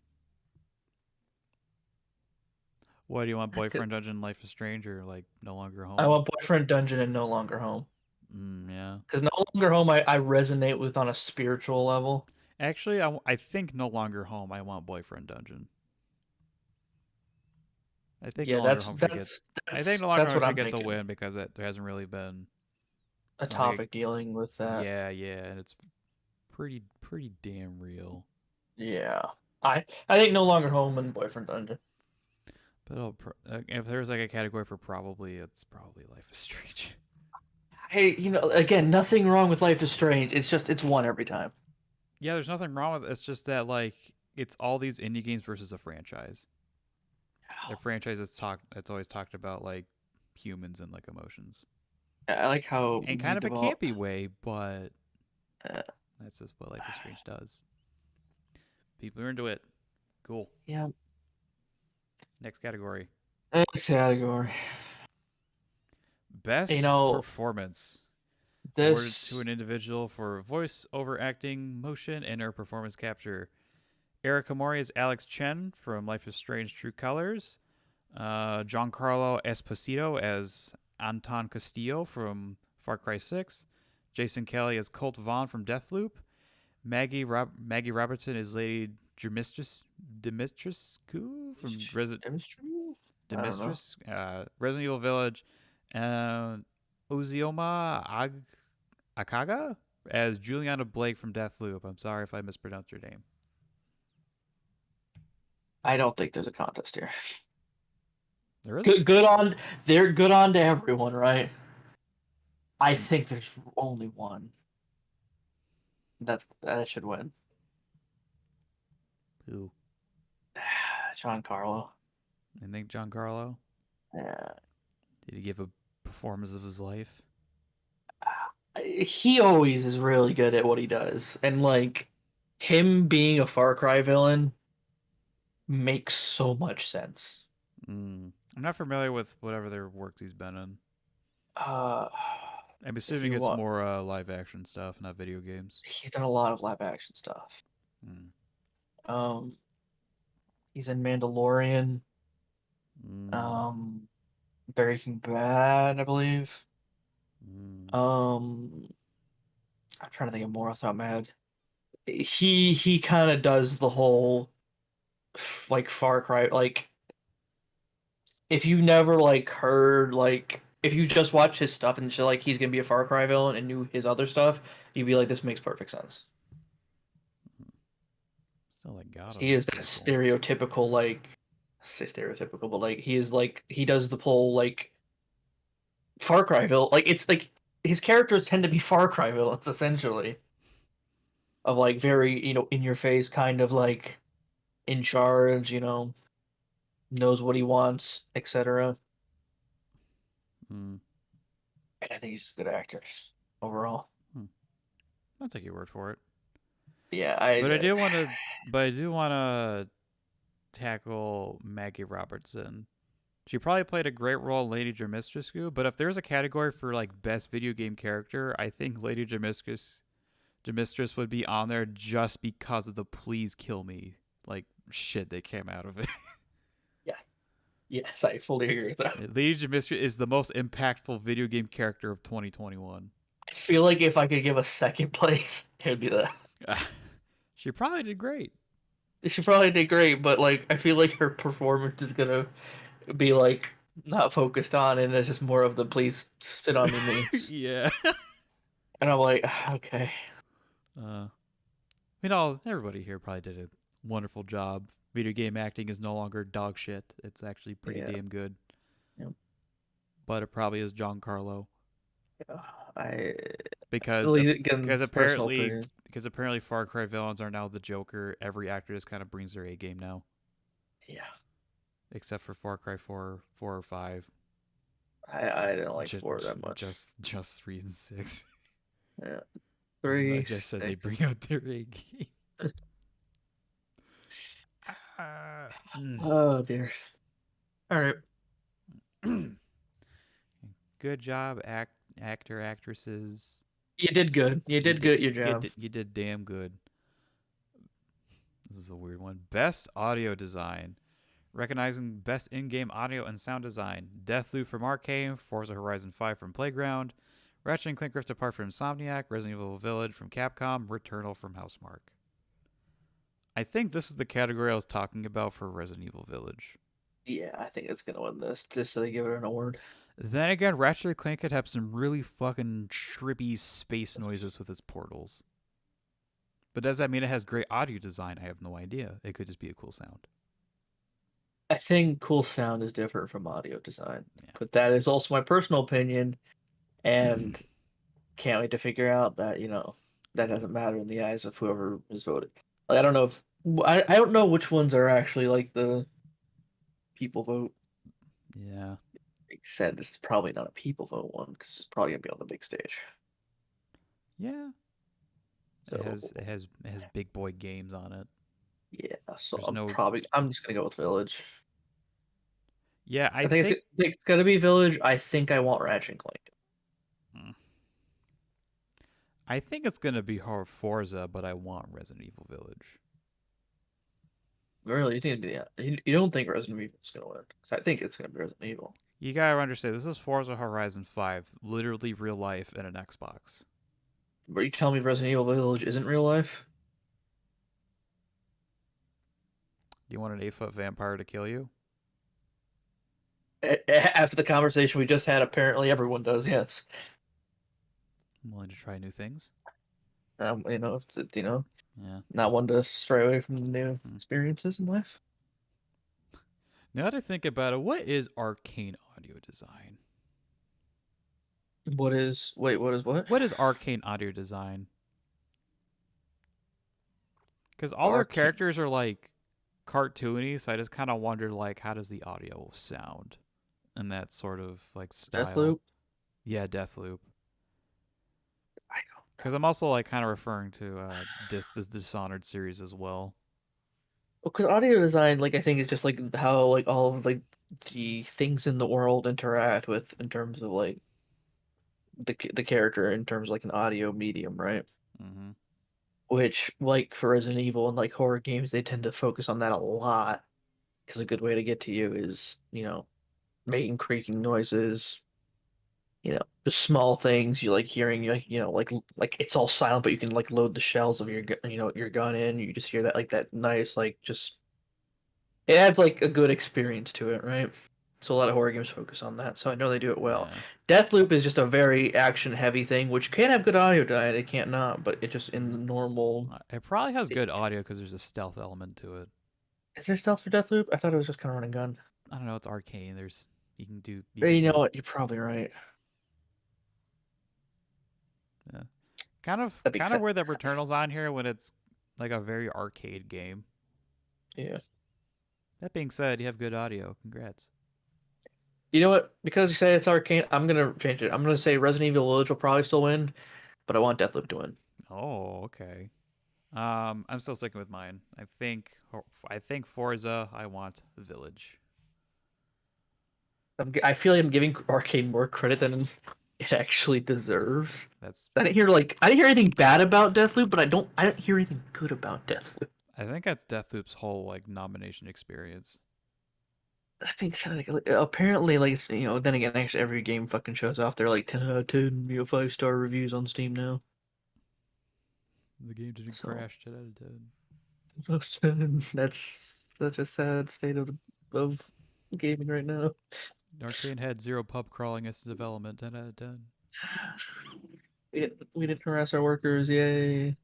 Speaker 1: What do you want? Boyfriend Dungeon, Life is Strange, or like No Longer
Speaker 2: I
Speaker 1: Home?
Speaker 2: want Boyfriend Dungeon and No Longer Home.
Speaker 1: Yeah.
Speaker 2: Because No Longer Home, I resonate with on a spiritual level.
Speaker 1: Actually, I think No Longer Home. I want Boyfriend Dungeon. I think No
Speaker 2: Yeah,
Speaker 1: Longer Home should get. I think No Longer
Speaker 2: that's
Speaker 1: Home
Speaker 2: what
Speaker 1: should
Speaker 2: I'm
Speaker 1: get the
Speaker 2: thinking.
Speaker 1: win because there hasn't really been
Speaker 2: A
Speaker 1: like
Speaker 2: topic dealing with that.
Speaker 1: yeah, and it's pretty damn real.
Speaker 2: Yeah. I think No Longer Home and Boyfriend Dungeon.
Speaker 1: But if there's like a category for probably, it's probably Life is Strange.
Speaker 2: Hey, again, nothing wrong with Life is Strange. It's just it's one every time.
Speaker 1: Yeah, there's nothing wrong with it. It's just that like it's all these indie games versus a franchise. A franchise that's always talked about like humans and like emotions.
Speaker 2: I like how
Speaker 1: And
Speaker 2: we
Speaker 1: kind of a
Speaker 2: develop.
Speaker 1: campy way, but
Speaker 2: Uh,
Speaker 1: that's just what Life is Strange does. People are into it. Cool.
Speaker 2: yeah.
Speaker 1: Next category.
Speaker 2: Next category. You
Speaker 1: Best
Speaker 2: know,
Speaker 1: performance. Awarded to
Speaker 2: this.
Speaker 1: an individual for voice over acting, motion, and or performance capture. Eric Amori is Alex Chen from Life is Strange True Colors. Giancarlo Esposito as Anton Castillo from Far Cry 6. Jason Kelly as Colt Vaughn from Deathloop. Maggie Robertson is Lady Dimitrescu from
Speaker 2: Chemistry? I don't know.
Speaker 1: Resident Evil Village. Uzioma Akaga as Juliana Blake from Deathloop. I'm sorry if I mispronounced your name.
Speaker 2: I don't think there's a contest here.
Speaker 1: There isn't?
Speaker 2: Good on. They're good on to everyone, right? I
Speaker 1: Mm,
Speaker 2: think there's only one. That should win.
Speaker 1: Who?
Speaker 2: Sean Carlo.
Speaker 1: I think Giancarlo.
Speaker 2: Yeah.
Speaker 1: Did he give a performance of his life?
Speaker 2: He always is really good at what he does, and like him being a Far Cry villain makes so much sense.
Speaker 1: I'm not familiar with whatever their works he's been in.
Speaker 2: Uh,
Speaker 1: I'm
Speaker 2: if
Speaker 1: assuming
Speaker 2: you
Speaker 1: it's
Speaker 2: want,
Speaker 1: more live action stuff, not video games.
Speaker 2: he's done a lot of live action stuff.
Speaker 1: Mm.
Speaker 2: Um, he's in Mandalorian.
Speaker 1: Mm,
Speaker 2: Um, Breaking Bad, I believe.
Speaker 1: mm,
Speaker 2: Um, I'm trying to think of more off the top of my head. He kind of does the whole like Far Cry, like if you never like heard like if you just watch his stuff and just like he's gonna be a Far Cry villain and knew his other stuff, you'd be like, this makes perfect sense.
Speaker 1: still like God of
Speaker 2: He is that
Speaker 1: pretty cool.
Speaker 2: stereotypical like I say stereotypical, but like he is like he does the whole like Far Cry villain. Like it's like his characters tend to be Far Cry villains essentially, of like very in your face, kind of like in charge, knows what he wants, etc.
Speaker 1: Mm,
Speaker 2: And I think he's a good actor overall.
Speaker 1: hmm. I'll take your word for it.
Speaker 2: Yeah,
Speaker 1: But I do want to. But I do want to tackle Maggie Robertson. She probably played a great role in Lady Dimitrescu, but if there's a category for like best video game character, I think Lady Dimitrescu would be on there just because of the "please kill me" like shit that came out of it.
Speaker 2: yeah, yes, I fully agree with that.
Speaker 1: Lady Dimitrescu is the most impactful video game character of 2021.
Speaker 2: I feel like if I could give a second place, it would be that.
Speaker 1: She probably did great.
Speaker 2: She probably did great, but like I feel like her performance is gonna be like not focused on, and it's just more of the "please sit on me" memes.
Speaker 1: Yeah.
Speaker 2: And I'm like, okay,
Speaker 1: Everybody here probably did a wonderful job. Video game acting is no longer dog shit. It's actually pretty
Speaker 2: yeah,
Speaker 1: damn good.
Speaker 2: yeah.
Speaker 1: But it probably is Giancarlo
Speaker 2: I at
Speaker 1: because
Speaker 2: least again, personal
Speaker 1: apparently
Speaker 2: opinion.
Speaker 1: Far Cry villains are now the Joker. Every actor just kind of brings their A game now,
Speaker 2: Yeah,
Speaker 1: except for Far Cry 4 or 5.
Speaker 2: I didn't like
Speaker 1: Just
Speaker 2: four that much.
Speaker 1: just 3 and 6.
Speaker 2: Yeah,
Speaker 1: I
Speaker 2: three,
Speaker 1: just said they
Speaker 2: 6.
Speaker 1: bring out their A game. Mm.
Speaker 2: Oh dear. All right,
Speaker 1: Good job, actresses.
Speaker 2: you did good. You did good at your job.
Speaker 1: You did damn good. This is a weird one. Best audio design. Recognizing best in-game audio and sound design. Deathloop from Arcane, Forza Horizon 5 from Playground, Ratchet and Clank Rift Apart from Insomniac, Resident Evil Village from Capcom, Returnal from Housemarque. I think this is the category I was talking about for Resident Evil Village.
Speaker 2: Yeah, I think it's gonna win this just so they give it an award.
Speaker 1: Then again, Ratchet and Clank could have some really fucking trippy space noises with its portals. But does that mean it has great audio design? I have no idea. It could just be a cool sound.
Speaker 2: I think cool sound is different from audio design,
Speaker 1: Yeah.
Speaker 2: but that is also my personal opinion, and can't wait to figure out that that doesn't matter in the eyes of whoever is voted. Like I don't know if I don't know which ones are actually like the people vote.
Speaker 1: Yeah.
Speaker 2: Like said, this is probably not a people vote one because it's probably gonna be on the big stage.
Speaker 1: Yeah.
Speaker 2: So
Speaker 1: It has big boy games on it.
Speaker 2: yeah, so
Speaker 1: There's no
Speaker 2: I'm just gonna go with Village.
Speaker 1: Yeah,
Speaker 2: I
Speaker 1: I
Speaker 2: think
Speaker 1: think
Speaker 2: it's gonna be Village. I think I want Ratchet and Clank.
Speaker 1: mm, I think it's gonna be Forza, but I want Resident Evil Village.
Speaker 2: Really, you think yeah, you don't think Resident Evil is gonna win? Because I think it's gonna be Resident Evil.
Speaker 1: You gotta understand, this is Forza Horizon 5, literally real life in an Xbox.
Speaker 2: But you telling me Resident Evil Village isn't real life?
Speaker 1: Do you want an 8-foot vampire to kill you?
Speaker 2: After the conversation we just had, apparently everyone does. Yes.
Speaker 1: I'm willing to try new things.
Speaker 2: It's
Speaker 1: Yeah.
Speaker 2: not one to stray away from the new
Speaker 1: Hmm.
Speaker 2: experiences in life.
Speaker 1: Now that I think about it, what is arcane audio design?
Speaker 2: What is what?
Speaker 1: What is arcane audio design? Because all their
Speaker 2: Arcane
Speaker 1: characters are like cartoony, so I just kind of wondered like how does the audio sound in that sort of like style?
Speaker 2: Deathloop.
Speaker 1: Yeah, Deathloop.
Speaker 2: I don't
Speaker 1: Because I'm also like kind of referring to the Dishonored series as well.
Speaker 2: know. Because audio design, like I think, is just like how like all of like the things in the world interact with in terms of like the character in terms of like an audio medium, right?
Speaker 1: Mm-hmm.
Speaker 2: Which like for Resident Evil and like horror games, they tend to focus on that a lot. because a good way to get to you is, making creaking noises, just small things you like hearing, like it's all silent, but you can like load the shells of your gun in. You just hear that like that nice like just it adds like a good experience to it, right? So a lot of horror games focus on that, so I know they do it well.
Speaker 1: Yeah.
Speaker 2: Deathloop is just a very action heavy thing, which can have good audio diet. It can't not, but it just in the normal.
Speaker 1: It probably has
Speaker 2: It,
Speaker 1: good audio because there's a stealth element to it.
Speaker 2: is there stealth for Deathloop? I thought it was just kind of run and gun.
Speaker 1: I don't know. It's arcane. You can
Speaker 2: You know
Speaker 1: do
Speaker 2: what? You're probably right.
Speaker 1: yeah.
Speaker 2: That makes
Speaker 1: Kind of
Speaker 2: sense.
Speaker 1: where the Returnal's on here when it's like a very arcade game.
Speaker 2: Yeah.
Speaker 1: That being said, you have good audio. Congrats.
Speaker 2: You know what? Because you say it's arcane, I'm gonna change it. I'm gonna say Resident Evil Village will probably still win, but I want Deathloop to win.
Speaker 1: Oh, okay. I'm still sticking with mine. I think Forza. I want Village.
Speaker 2: I feel like I'm giving Arcane more credit than it actually deserves.
Speaker 1: That's.
Speaker 2: I didn't hear anything bad about Deathloop, but I didn't hear anything good about Deathloop.
Speaker 1: I think that's Deathloop's whole like nomination experience.
Speaker 2: That being said, apparently, then again, actually, every game fucking shows off. They're like 10 out of 10, 5-star reviews on Steam now.
Speaker 1: The game didn't
Speaker 2: So
Speaker 1: crash 10 out of 10.
Speaker 2: that's such a sad state of gaming right now.
Speaker 1: Arcane had zero pub crawling as development. 10 out of 10.
Speaker 2: We didn't harass our workers, yay!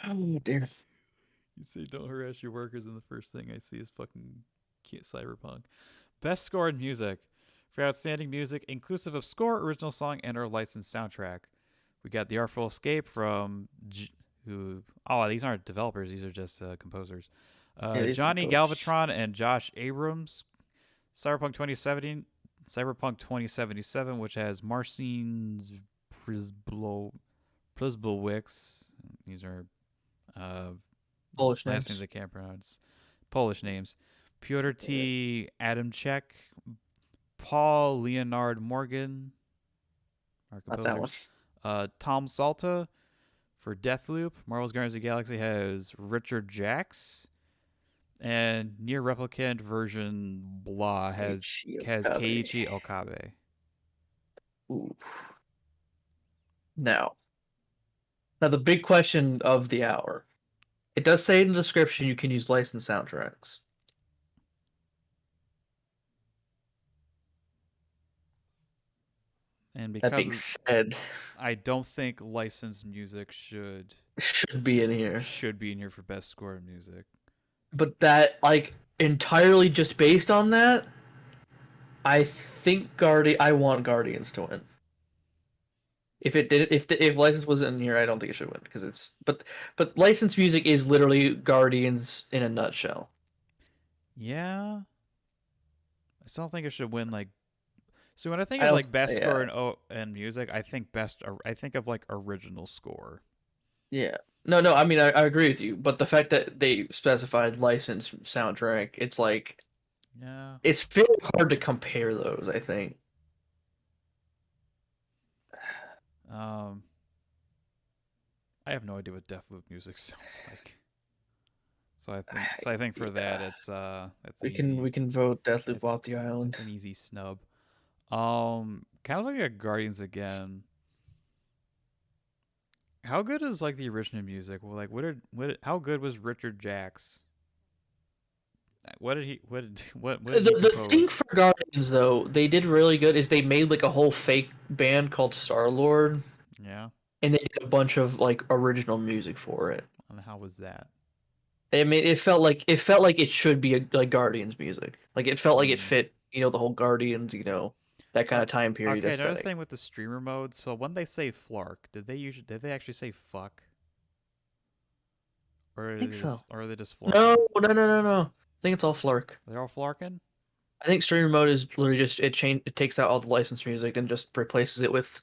Speaker 2: Oh dear.
Speaker 1: You say don't harass your workers, and the first thing I see is fucking Cyberpunk. Best score in music. For outstanding music, inclusive of score, original song, and or licensed soundtrack. We got The Artful Escape from who? Oh, these aren't developers; these are just composers.
Speaker 2: Yeah, these
Speaker 1: Johnny
Speaker 2: composers.
Speaker 1: Galvatron and Josh Abrams. Cyberpunk 2077, which has Marcin Prisblowicz. These are uh,
Speaker 2: Polish
Speaker 1: last names
Speaker 2: names.
Speaker 1: I can't pronounce. Polish names. Piotr
Speaker 2: Yeah,
Speaker 1: T. Adamczek, Paul Leonard Morgan, our
Speaker 2: not that one.
Speaker 1: composers. Tom Salta for Deathloop. Marvel's Guardians of the Galaxy has Richard Jacks. And Near Replicant version blah
Speaker 2: Eiichi
Speaker 1: has
Speaker 2: Okabe.
Speaker 1: Keiichi Okabe.
Speaker 2: Ooh. Now, now the big question of the hour. It does say in the description you can use licensed soundtracks.
Speaker 1: And
Speaker 2: That
Speaker 1: because
Speaker 2: being said,
Speaker 1: I don't think licensed music
Speaker 2: should be in here.
Speaker 1: should be in here for best score in music.
Speaker 2: But that, like, entirely just based on that, I want Guardians to win. If license wasn't in here, I don't think it should win because but licensed music is literally Guardians in a nutshell.
Speaker 1: Yeah, I still don't think it should win. Like, so when I think
Speaker 2: I
Speaker 1: of
Speaker 2: don't,
Speaker 1: like best score
Speaker 2: yeah,
Speaker 1: in music, I think I think of like original score.
Speaker 2: yeah. No. I mean, I agree with you, but the fact that they specified licensed soundtrack, it's like
Speaker 1: Yeah.
Speaker 2: it's very hard to compare those. I think.
Speaker 1: Um, I have no idea what Deathloop music sounds like. So I think for that
Speaker 2: Yeah,
Speaker 1: it's an easy
Speaker 2: we can vote Deathloop
Speaker 1: it's
Speaker 2: off the island.
Speaker 1: it's an easy snub. Kind of like a Guardians again. How good is like the original music? Well, like how good was Richard Jacks? What did he
Speaker 2: The thing
Speaker 1: compose?
Speaker 2: for Guardians though, they did really good is they made like a whole fake band called Star Lord,
Speaker 1: Yeah.
Speaker 2: and they did a bunch of like original music for it.
Speaker 1: And how was that?
Speaker 2: I mean, it felt like it should be like Guardians music. Like it felt like it
Speaker 1: Hmm.
Speaker 2: fit, the whole Guardians, that kind
Speaker 1: Uh,
Speaker 2: of time period
Speaker 1: okay, another
Speaker 2: aesthetic.
Speaker 1: thing with the streamer mode. So when they say flark, did they actually say fuck,
Speaker 2: I think so.
Speaker 1: or are they just
Speaker 2: No,
Speaker 1: flarking?
Speaker 2: no. I think it's all Flark.
Speaker 1: They're all flarking.
Speaker 2: I think streamer mode is literally just it takes out all the licensed music and just replaces it with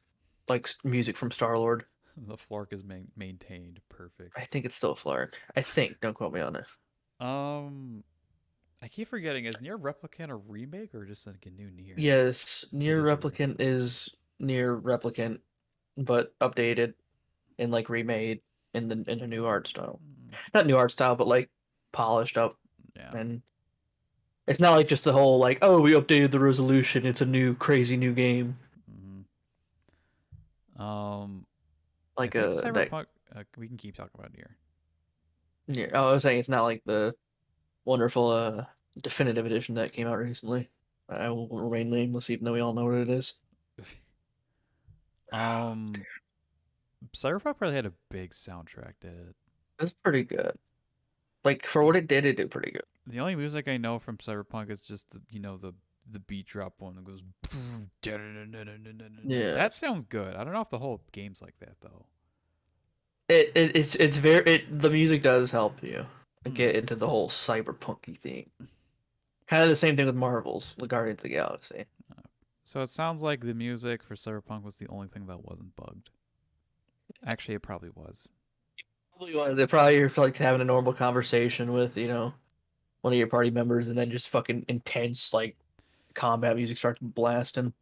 Speaker 2: like music from Star Lord.
Speaker 1: The flark is maintained.
Speaker 2: I
Speaker 1: Perfect.
Speaker 2: think it's still Flark. I think. Don't quote me on it.
Speaker 1: Um, I keep forgetting. Is Near Replicant a remake or just like a new Near?
Speaker 2: Yes,
Speaker 1: It
Speaker 2: Near
Speaker 1: is a remake.
Speaker 2: Replicant is Near Replicant, but updated and like remade in the new art style.
Speaker 1: Hmm.
Speaker 2: Not new art style, but like polished up.
Speaker 1: Yeah.
Speaker 2: And it's not like just the whole like, oh, we updated the resolution. It's a new crazy new game.
Speaker 1: Hmm. Um, I
Speaker 2: Like
Speaker 1: think
Speaker 2: that.
Speaker 1: Cyberpunk. We can keep talking about it here.
Speaker 2: Yeah, I was saying it's not like the wonderful definitive edition that came out recently. I will remain nameless, even though we all know what it is.
Speaker 1: um, Cyberpunk probably had a big soundtrack. Did it?
Speaker 2: It's pretty good. Like for what it did pretty good.
Speaker 1: The only music I know from Cyberpunk is just the beat drop one that goes.
Speaker 2: Yeah,
Speaker 1: That sounds good. I don't know if the whole game's like that though.
Speaker 2: it's very the music does help you
Speaker 1: Hmm.
Speaker 2: get into the whole cyberpunky thing. Kind of the same thing with Marvel's The Guardians of the Galaxy.
Speaker 1: So it sounds like the music for Cyberpunk was the only thing that wasn't bugged. Actually, it probably was.
Speaker 2: Probably was. They probably you're like having a normal conversation with one of your party members, and then just fucking intense like combat music starts blasting.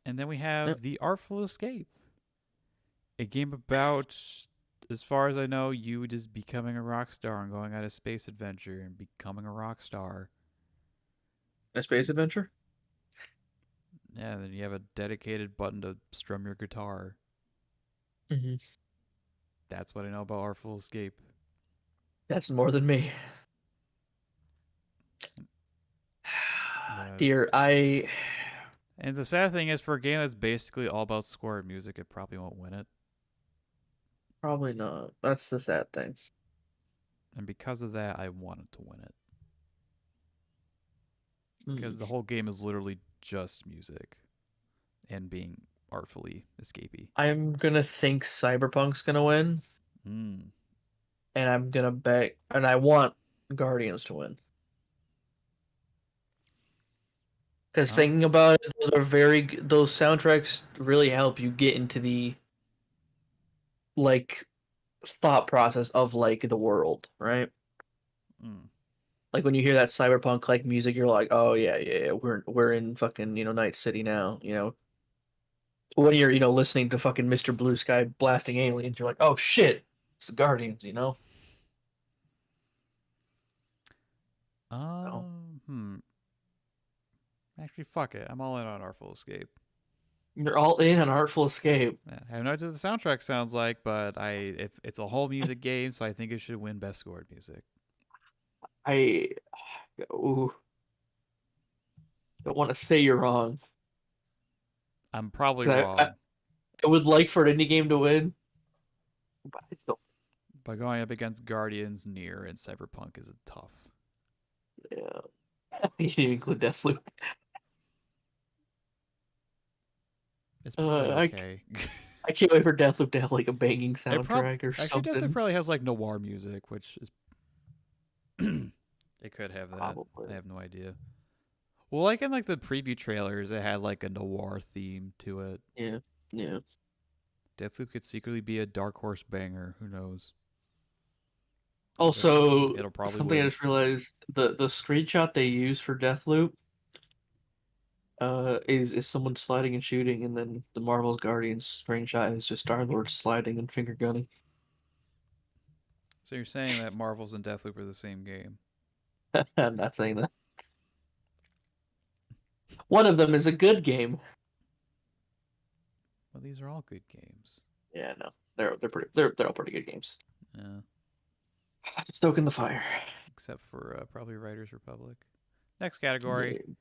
Speaker 1: And then we
Speaker 2: Yep.
Speaker 1: have The Artful Escape, a game about, as far as I know, you just becoming a rock star and going on a space adventure and becoming a rock star.
Speaker 2: A space adventure.
Speaker 1: Yeah, and then you have a dedicated button to strum your guitar.
Speaker 2: Hmm.
Speaker 1: That's what I know about Artful Escape.
Speaker 2: That's more than me.
Speaker 1: Yeah.
Speaker 2: Dear, I
Speaker 1: And the sad thing is, for a game that's basically all about score and music, it probably won't win it.
Speaker 2: probably not. That's the sad thing.
Speaker 1: And because of that, I wanted to win it.
Speaker 2: Hmm.
Speaker 1: Because the whole game is literally just music and being artfully escapey.
Speaker 2: I'm gonna think Cyberpunk's gonna win,
Speaker 1: Mm.
Speaker 2: and I'm gonna bet, and I want Guardians to win. Because thinking
Speaker 1: Um,
Speaker 2: about it, those soundtracks really help you get into the like thought process of like the world, right?
Speaker 1: mm.
Speaker 2: Like when you hear that cyberpunk like music, you're like, oh yeah, yeah, yeah, we're in fucking Night City now, When you're listening to fucking Mr. Blue Sky blasting aliens, you're like, oh shit, it's the Guardians. Oh,
Speaker 1: Hmm. Actually, fuck it. I'm all in on Artful Escape.
Speaker 2: you're all in on Artful Escape.
Speaker 1: Yeah, I have no idea what the soundtrack sounds like, but if it's a whole music game, so I think it should win best scored music.
Speaker 2: I ooh, don't want to say you're wrong
Speaker 1: I'm probably
Speaker 2: because
Speaker 1: wrong.
Speaker 2: I would like for an indie game to win, but I still
Speaker 1: By going up against Guardians, Near, and Cyberpunk is tough.
Speaker 2: yeah. You didn't even include Deathloop.
Speaker 1: It's probably
Speaker 2: Uh, I
Speaker 1: okay.
Speaker 2: I can't wait for Deathloop to have like a banging
Speaker 1: It prob
Speaker 2: soundtrack or
Speaker 1: actually definitely
Speaker 2: something.
Speaker 1: probably has like noir music, which is it could have that. I
Speaker 2: Probably.
Speaker 1: have no idea. Well, like in like the preview trailers, it had like a noir theme to it.
Speaker 2: Yeah. Yeah.
Speaker 1: Deathloop could secretly be a dark horse banger. Who knows? But
Speaker 2: Also,
Speaker 1: it'll probably
Speaker 2: something I
Speaker 1: win.
Speaker 2: just realized the screenshot they use for Deathloop is someone sliding and shooting, and then the Marvel's Guardians screenshot is just Star-Lord sliding and finger gunning.
Speaker 1: So you're saying that Marvels and Deathloop are the same game?
Speaker 2: I'm not saying that. One of them is a good game.
Speaker 1: Well, these are all good games.
Speaker 2: Yeah, no. They're all pretty good games.
Speaker 1: Yeah,
Speaker 2: Stoking the fire.
Speaker 1: except for probably Writers Republic. Next category:
Speaker 2: Yeah.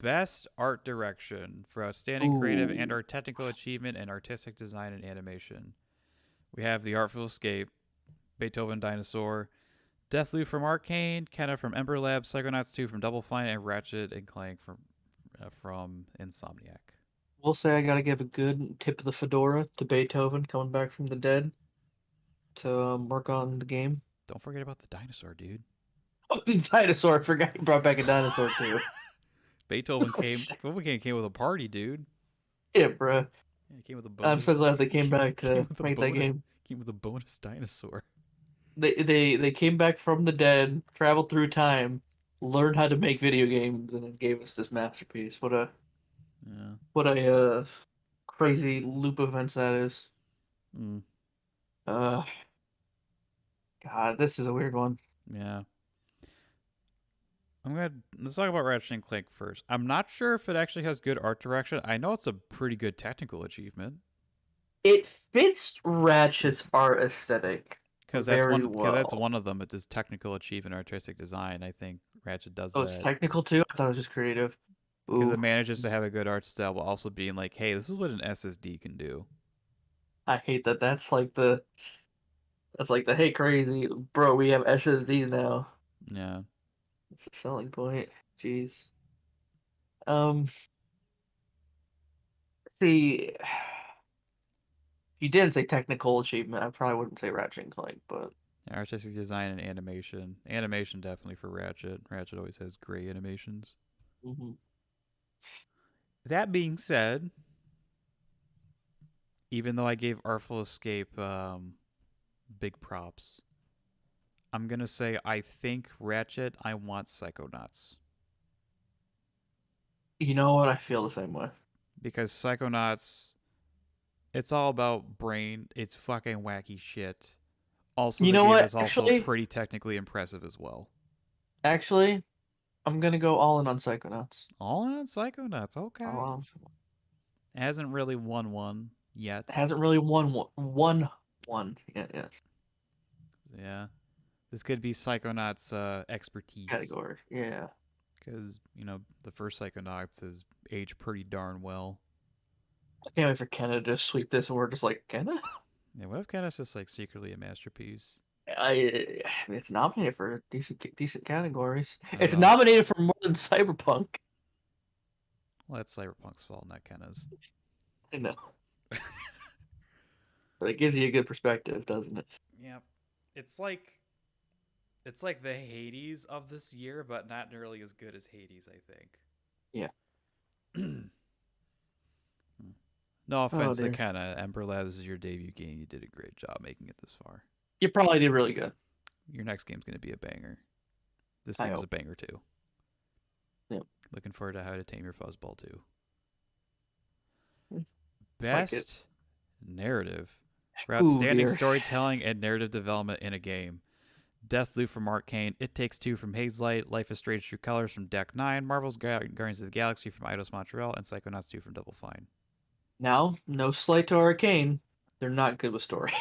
Speaker 1: Best Art Direction for outstanding creative
Speaker 2: Ooh.
Speaker 1: and/or technical achievement in artistic design and animation. We have The Artful Escape, Beethoven Dinosaur, Deathloop from Arcane, Kenna from Ember Lab, Psychonauts 2 from Double Fine, and Ratchet and Clank from Insomniac.
Speaker 2: We'll say I gotta give a good tip of the fedora to Beethoven coming back from the dead to work on the game.
Speaker 1: Don't forget about the dinosaur, dude.
Speaker 2: Oh, the dinosaur! I forgot you brought back a dinosaur too.
Speaker 1: Beethoven
Speaker 2: Oh,
Speaker 1: came.
Speaker 2: shit.
Speaker 1: Beethoven came with a party, dude.
Speaker 2: Yeah, bro.
Speaker 1: Yeah, he came with a
Speaker 2: I'm
Speaker 1: bonus.
Speaker 2: so glad they came back
Speaker 1: Came
Speaker 2: to
Speaker 1: with a
Speaker 2: make that
Speaker 1: bonus.
Speaker 2: game.
Speaker 1: Came with a bonus dinosaur.
Speaker 2: They came back from the dead, traveled through time, learned how to make video games, and then gave us this masterpiece.
Speaker 1: Yeah.
Speaker 2: What a crazy loop of events that is.
Speaker 1: Mm.
Speaker 2: Uh, This is a weird one.
Speaker 1: Yeah. Let's talk about Ratchet and Clank first. I'm not sure if it actually has good art direction. I know it's a pretty good technical achievement
Speaker 2: It fits Ratchet's art aesthetic very
Speaker 1: because that's
Speaker 2: well.
Speaker 1: one of them. It is technical achievement, artistic design. I think Ratchet does
Speaker 2: Oh, it's
Speaker 1: that
Speaker 2: technical too? I thought it was just creative.
Speaker 1: because it
Speaker 2: Ooh,
Speaker 1: manages to have a good art style while also being like, hey, this is what an SSD can do.
Speaker 2: I hate that. That's like the hey crazy bro. We have SSDs now.
Speaker 1: Yeah.
Speaker 2: It's a selling point. Jeez. Um. See, if you didn't say technical achievement, I probably wouldn't say Ratchet and Clank, but
Speaker 1: Artistic design and animation. Animation definitely for Ratchet. Ratchet always has great animations.
Speaker 2: mhm.
Speaker 1: That being said, even though I gave Artful Escape big props, I'm gonna say I think Ratchet. I want Psychonauts
Speaker 2: You know what? I feel the same way.
Speaker 1: because Psychonauts. It's all about brain. It's fucking wacky shit. Also,
Speaker 2: You
Speaker 1: the
Speaker 2: know
Speaker 1: game
Speaker 2: what?
Speaker 1: is also
Speaker 2: Actually,
Speaker 1: pretty technically impressive as well.
Speaker 2: actually, I'm gonna go all in on Psychonauts.
Speaker 1: All in on Psychonauts. Okay.
Speaker 2: Um,
Speaker 1: It hasn't really won one yet.
Speaker 2: hasn't really won one yet. Yes,
Speaker 1: Yeah. This could be Psychonauts' expertise
Speaker 2: category. Yeah.
Speaker 1: because the first Psychonauts has aged pretty darn well.
Speaker 2: I can't wait for Kenna to sweep this, and we're just like Kenna.
Speaker 1: Yeah, what if Kenneth's just like secretly a masterpiece?
Speaker 2: It's nominated for decent categories.
Speaker 1: I don't
Speaker 2: It's
Speaker 1: know.
Speaker 2: nominated for more than Cyberpunk.
Speaker 1: Well, that's Cyberpunk's fault, not Kenna's.
Speaker 2: I know, but it gives you a good perspective, doesn't it?
Speaker 1: Yeah, it's like the Hades of this year, but not nearly as good as Hades, I
Speaker 2: Yeah.
Speaker 1: think. No
Speaker 2: Oh
Speaker 1: offense to
Speaker 2: dear.
Speaker 1: Kenna. Ember Labs is your debut game. You did a great job making it this far.
Speaker 2: You probably did really good.
Speaker 1: Your next game's going to be a banger. This
Speaker 2: I
Speaker 1: game's a
Speaker 2: hope.
Speaker 1: banger too.
Speaker 2: Yep.
Speaker 1: Looking forward to How to Tame Your Fuzzball too.
Speaker 2: Like it.
Speaker 1: Best narrative for
Speaker 2: Ooh
Speaker 1: outstanding
Speaker 2: dear.
Speaker 1: storytelling and narrative development in a game. Deathloop from Arcane, It Takes Two from Hazelight, Life is Strange True Colors from Deck 9, Marvel's Guardians of the Galaxy from Eidos Montreal, and Psychonauts 2 from Double Fine.
Speaker 2: Now, no slight to Arcane. They're not good with story.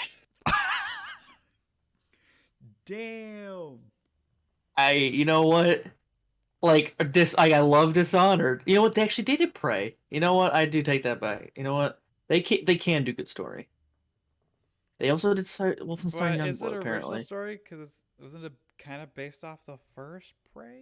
Speaker 1: Damn.
Speaker 2: You know what? Like this, I love Dishonored. You know what? They actually did Prey. You know what? I do take that back. You know what? They can do good story. They also did Wolfenstein
Speaker 1: But is it
Speaker 2: Youngblood,
Speaker 1: an original
Speaker 2: apparently.
Speaker 1: story? Because wasn't it kind of based off the first Prey?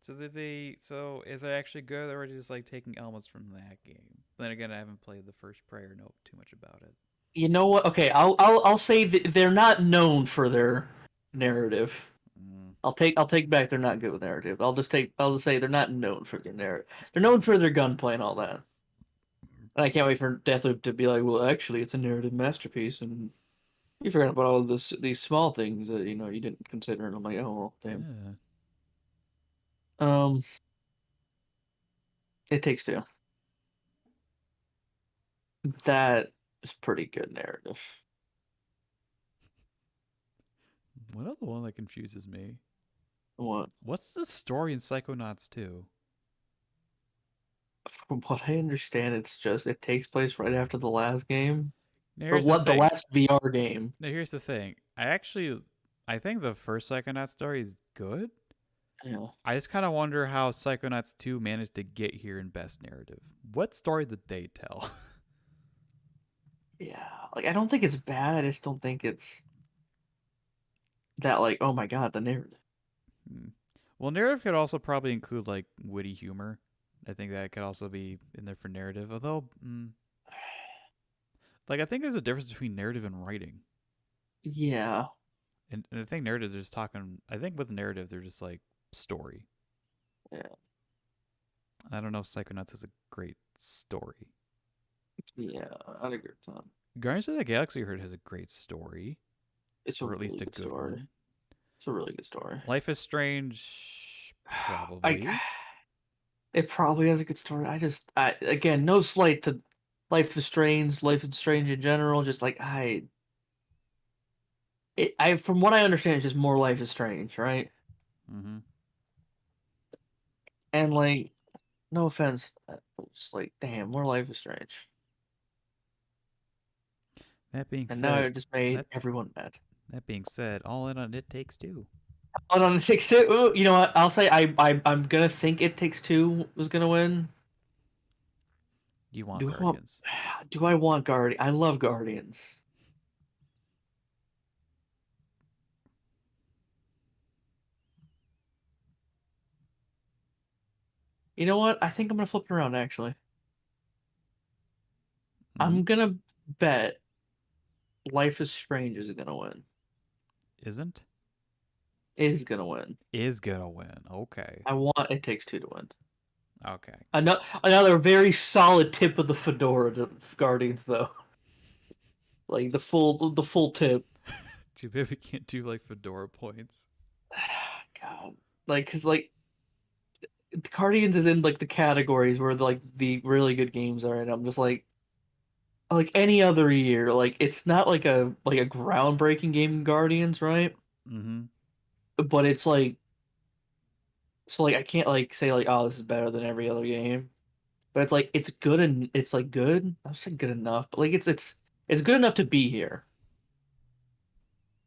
Speaker 1: So is it actually good, or are they just like taking elements from that game? Then again, I haven't played the first Prey or know too much about it.
Speaker 2: You know what? Okay, I'll say that they're not known for their narrative.
Speaker 1: Mm.
Speaker 2: I'll take back they're not good with narrative. I'll just say they're not known for their narrative. They're known for their gunplay and all that. And I can't wait for Deathloop to be like, well, actually, it's a narrative masterpiece, and you forgot about all these small things that you didn't consider. And I'm like, oh well, damn.
Speaker 1: Yeah.
Speaker 2: Um, it takes two. That is pretty good narrative.
Speaker 1: What other one that confuses me?
Speaker 2: What
Speaker 1: What's the story in Psychonauts 2?
Speaker 2: From what I understand, it takes place right after the last game,
Speaker 1: Now
Speaker 2: or
Speaker 1: here's the
Speaker 2: what the
Speaker 1: thing.
Speaker 2: last VR game.
Speaker 1: Now here's the thing. I think the first Psychonauts story is good.
Speaker 2: Yeah,
Speaker 1: I just kind of wonder how Psychonauts 2 managed to get here in best narrative. What story did they tell?
Speaker 2: yeah. Like I don't think it's bad. I just don't think it's that like, oh my god, the narrative.
Speaker 1: Hmm. Well, narrative could also probably include like witty humor. I think that could also be in there for narrative. Although, like I think there's a difference between narrative and writing.
Speaker 2: Yeah,
Speaker 1: And I think narrative they're just talking. I think with narrative they're just like story.
Speaker 2: yeah,
Speaker 1: I don't know if Psychonauts has a great story.
Speaker 2: yeah. I'd agree with that.
Speaker 1: Guardians of the Galaxy I heard has a great story,
Speaker 2: It's a
Speaker 1: or at
Speaker 2: really
Speaker 1: least a
Speaker 2: good
Speaker 1: good
Speaker 2: story.
Speaker 1: one.
Speaker 2: It's a really good story.
Speaker 1: Life is Strange,
Speaker 2: I
Speaker 1: probably.
Speaker 2: it probably has a good story. I again, no slight to Life is Strange in general. Just like I from what I understand, it's just more Life is Strange, right?
Speaker 1: Mm-hmm.
Speaker 2: And like, no offense, just like, damn, more Life is Strange.
Speaker 1: That being
Speaker 2: And now
Speaker 1: said,
Speaker 2: it just made
Speaker 1: that
Speaker 2: everyone mad.
Speaker 1: that being said, all in on It Takes Two.
Speaker 2: Hold on, six. Ooh, you know what? I'll say I'm gonna think It Takes Two was gonna win.
Speaker 1: You want
Speaker 2: Do I want?
Speaker 1: Guardians?
Speaker 2: Do I want Guardian? I love Guardians. You know what? I think I'm gonna flip it around. Actually,
Speaker 1: Mm-hmm.
Speaker 2: I'm gonna bet Life is Strange is gonna win.
Speaker 1: Isn't?
Speaker 2: Is gonna win.
Speaker 1: Is gonna win. Okay.
Speaker 2: I want It Takes Two to win.
Speaker 1: Okay.
Speaker 2: Another very solid tip of the fedora to Guardians, though. Like the full tip.
Speaker 1: Too bad we can't do like Fedora points.
Speaker 2: God, like because like Guardians is in like the categories where like the really good games are, and I'm just like any other year, like it's not like a groundbreaking game in Guardians, right?
Speaker 1: Mm-hmm.
Speaker 2: But it's like so like I can't like say like oh this is better than every other game, but it's like it's good and it's like good. I'm saying good enough, but like it's good enough to be here.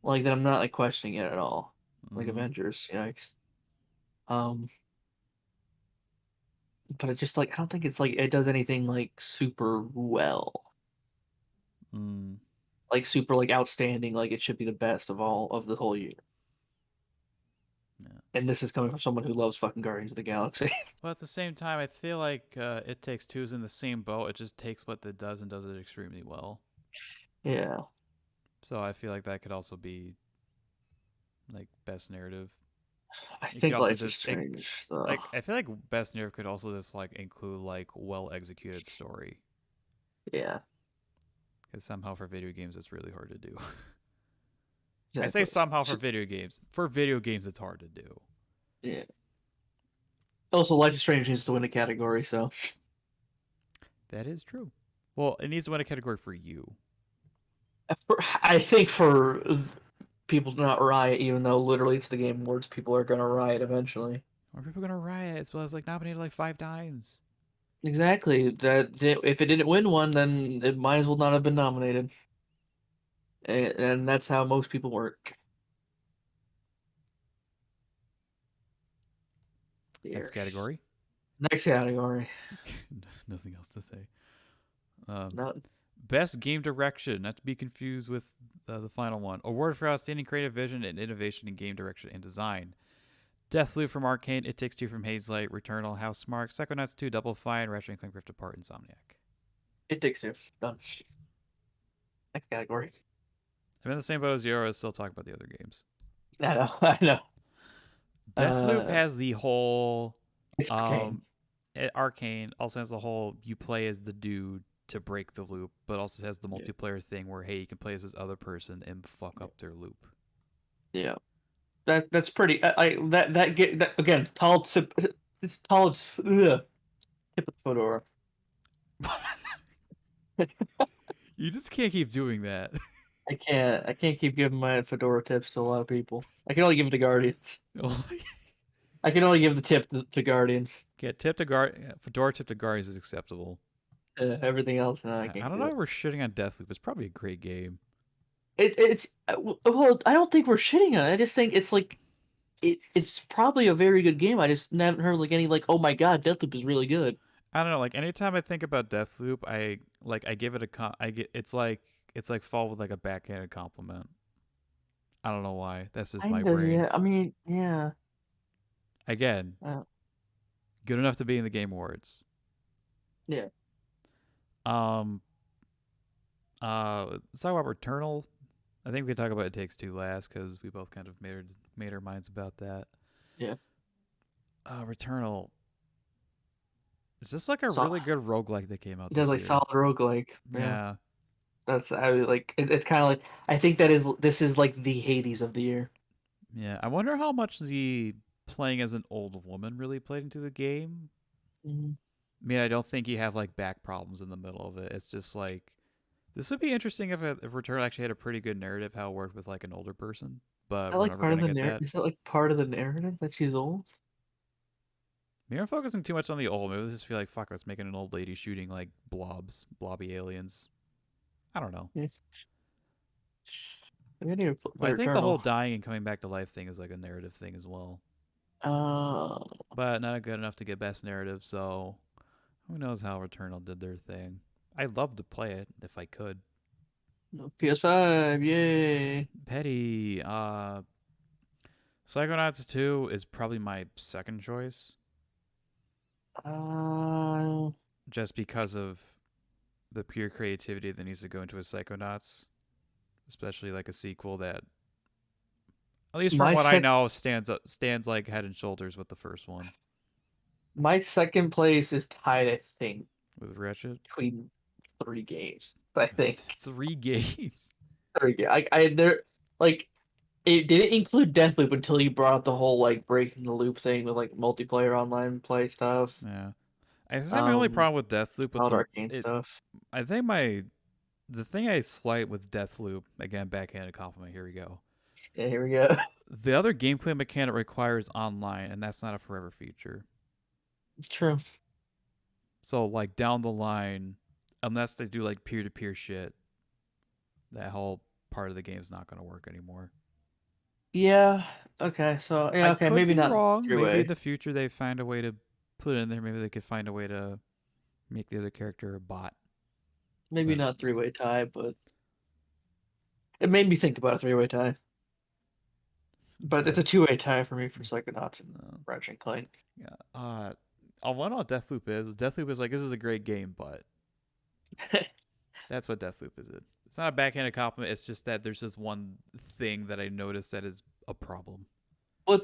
Speaker 2: Like that I'm not like questioning it at all. Like
Speaker 1: Mm-hmm.
Speaker 2: Avengers, yikes. Um, but it's just like I don't think it's like it does anything like super well.
Speaker 1: Mm.
Speaker 2: Like super like outstanding, like it should be the best of all of the whole year.
Speaker 1: Yeah.
Speaker 2: And this is coming from someone who loves fucking Guardians of the Galaxy.
Speaker 1: But at the same time, I feel like It Takes Two is in the same boat. It just takes what it does and does it extremely well.
Speaker 2: Yeah.
Speaker 1: So I feel like that could also be like best narrative.
Speaker 2: I
Speaker 1: It could
Speaker 2: think
Speaker 1: also
Speaker 2: Life is
Speaker 1: just
Speaker 2: Strange though.
Speaker 1: like I feel like best narrative could also just like include like well executed story.
Speaker 2: Yeah,
Speaker 1: Because somehow for video games it's really hard to do. I say
Speaker 2: exactly.
Speaker 1: somehow for video games. For video games it's hard to do.
Speaker 2: Yeah. Also, Life is Strange needs to win a category, so
Speaker 1: That is true. Well, it needs to win a category for you.
Speaker 2: I think for people to not riot, even though literally it's the Game Awards, people are gonna riot eventually.
Speaker 1: Are people gonna riot? As well as like nominated like 5 times.
Speaker 2: Exactly. If it didn't win one, then it might as well not have been nominated. And that's how most people work.
Speaker 1: Next
Speaker 2: Here.
Speaker 1: category.
Speaker 2: Next category.
Speaker 1: Nothing else to say. Um,
Speaker 2: No,
Speaker 1: Best game direction, not to be confused with the final one. Award for outstanding creative vision and innovation in game direction and design. Deathloop from Arcane, It Takes Two from Hazelight, Returnal, Housemarque, Psychonauts 2, Double Fine, Ratchet and Clank Rift Apart, Insomniac.
Speaker 2: it takes two. Done. Next category.
Speaker 1: I'm in the same boat as you. I was still talking about the other games.
Speaker 2: I know. I know.
Speaker 1: Deathloop
Speaker 2: Uh,
Speaker 1: has the whole
Speaker 2: it's Arcane.
Speaker 1: um, Arcane also has the whole you play as the dude to break the loop, but also has the
Speaker 2: Yeah.
Speaker 1: multiplayer thing where hey you can play as this other person and fuck
Speaker 2: Yeah.
Speaker 1: up their loop.
Speaker 2: Yeah. That's pretty. I that get that again. Tall tip. It's tall. Tip of the fedora.
Speaker 1: You just can't keep doing that.
Speaker 2: I can't. I can't keep giving my fedora tips to a lot of people. I can only give it to Guardians. I can only give the tip to Guardians.
Speaker 1: Get tip to guard Fedora tip to guardians is acceptable.
Speaker 2: Everything else, no, I
Speaker 1: I
Speaker 2: can't
Speaker 1: don't
Speaker 2: do
Speaker 1: know
Speaker 2: it.
Speaker 1: if we're shitting on Deathloop. It's probably a great game.
Speaker 2: It's well, I don't think we're shitting on it. I just think it's like it's probably a very good game. I just haven't heard like any like, oh my god, Deathloop is really good.
Speaker 1: I don't know. Like anytime I think about Deathloop, I give it a I get it's like fall with like a backhanded compliment. I don't know why. That's just my
Speaker 2: Kind of,
Speaker 1: brain.
Speaker 2: yeah. I mean, yeah.
Speaker 1: Again,
Speaker 2: Uh,
Speaker 1: good enough to be in the Game Awards.
Speaker 2: yeah.
Speaker 1: Um, let's talk about Returnal. I think we could talk about It Takes Two last because we both kind of made our minds about that.
Speaker 2: Yeah.
Speaker 1: Returnal. Is this like a
Speaker 2: So
Speaker 1: really good roguelike that came out
Speaker 2: it does
Speaker 1: this
Speaker 2: like
Speaker 1: year?
Speaker 2: solid roguelike. Yeah.
Speaker 1: Yeah.
Speaker 2: That's I mean, like it's kind of like I think this is like the Hades of the year.
Speaker 1: Yeah. I wonder how much the playing as an old woman really played into the game.
Speaker 2: Mhm.
Speaker 1: I mean, I don't think you have like back problems in the middle of it. It's just like This would be interesting if Return actually had a pretty good narrative, how it worked with like an older person.
Speaker 2: Is
Speaker 1: But
Speaker 2: that
Speaker 1: we're
Speaker 2: like
Speaker 1: never
Speaker 2: part of
Speaker 1: gonna
Speaker 2: the
Speaker 1: get
Speaker 2: narrative?
Speaker 1: that.
Speaker 2: Is that like part of the narrative that she's old?
Speaker 1: Maybe I'm focusing too much on the old. Maybe I just feel like fuck, let's make it an old lady shooting like blobby aliens. I don't know.
Speaker 2: Yeah. I need to
Speaker 1: Well,
Speaker 2: play
Speaker 1: I think the whole
Speaker 2: Returnal.
Speaker 1: dying and coming back to life thing is like a narrative thing as well,
Speaker 2: Uh,
Speaker 1: but not good enough to get best narrative. So who knows how Returnal did their thing? I'd love to play it if I could.
Speaker 2: no, PS5, yay.
Speaker 1: Petty, Psychonauts 2 is probably my second choice,
Speaker 2: Uh,
Speaker 1: just because of the pure creativity that needs to go into a Psychonauts, especially like a sequel that, at least from
Speaker 2: my
Speaker 1: what I
Speaker 2: sec
Speaker 1: know, stands like head and shoulders with the first one
Speaker 2: my second place is tied, I think,
Speaker 1: with Ratchet.
Speaker 2: between three games. I think
Speaker 1: Three games.
Speaker 2: three games. There like it didn't include Deathloop until you brought up the whole like breaking the loop thing with like multiplayer online play stuff.
Speaker 1: Yeah, I think my only
Speaker 2: Um,
Speaker 1: problem with Deathloop with
Speaker 2: Solid
Speaker 1: the
Speaker 2: Arcane
Speaker 1: it,
Speaker 2: stuff.
Speaker 1: I think the thing I slight with Deathloop, again, backhanded compliment. Here we go.
Speaker 2: Yeah, here we go.
Speaker 1: The other gameplay mechanic requires online, and that's not a forever feature.
Speaker 2: True.
Speaker 1: So like down the line, unless they do like peer to peer shit, that whole part of the game is not going to work anymore.
Speaker 2: Yeah. Okay. So yeah.
Speaker 1: I
Speaker 2: Okay.
Speaker 1: could
Speaker 2: Maybe
Speaker 1: be
Speaker 2: not
Speaker 1: wrong.
Speaker 2: three
Speaker 1: Maybe in
Speaker 2: way.
Speaker 1: the future they find a way to put it in there. Maybe they could find a way to make the other character a bot.
Speaker 2: Maybe
Speaker 1: But
Speaker 2: not three-way tie, but it made me think about a three-way tie. But it's
Speaker 1: that
Speaker 2: a two-way tie for me for Psychonauts and
Speaker 1: uh,
Speaker 2: Ratchet and Clank.
Speaker 1: yeah. I wonder what Deathloop is. Deathloop is like, this is a great game, but that's what Deathloop is. It's not a backhanded compliment. It's just that there's this one thing that I noticed that is a problem.
Speaker 2: Well,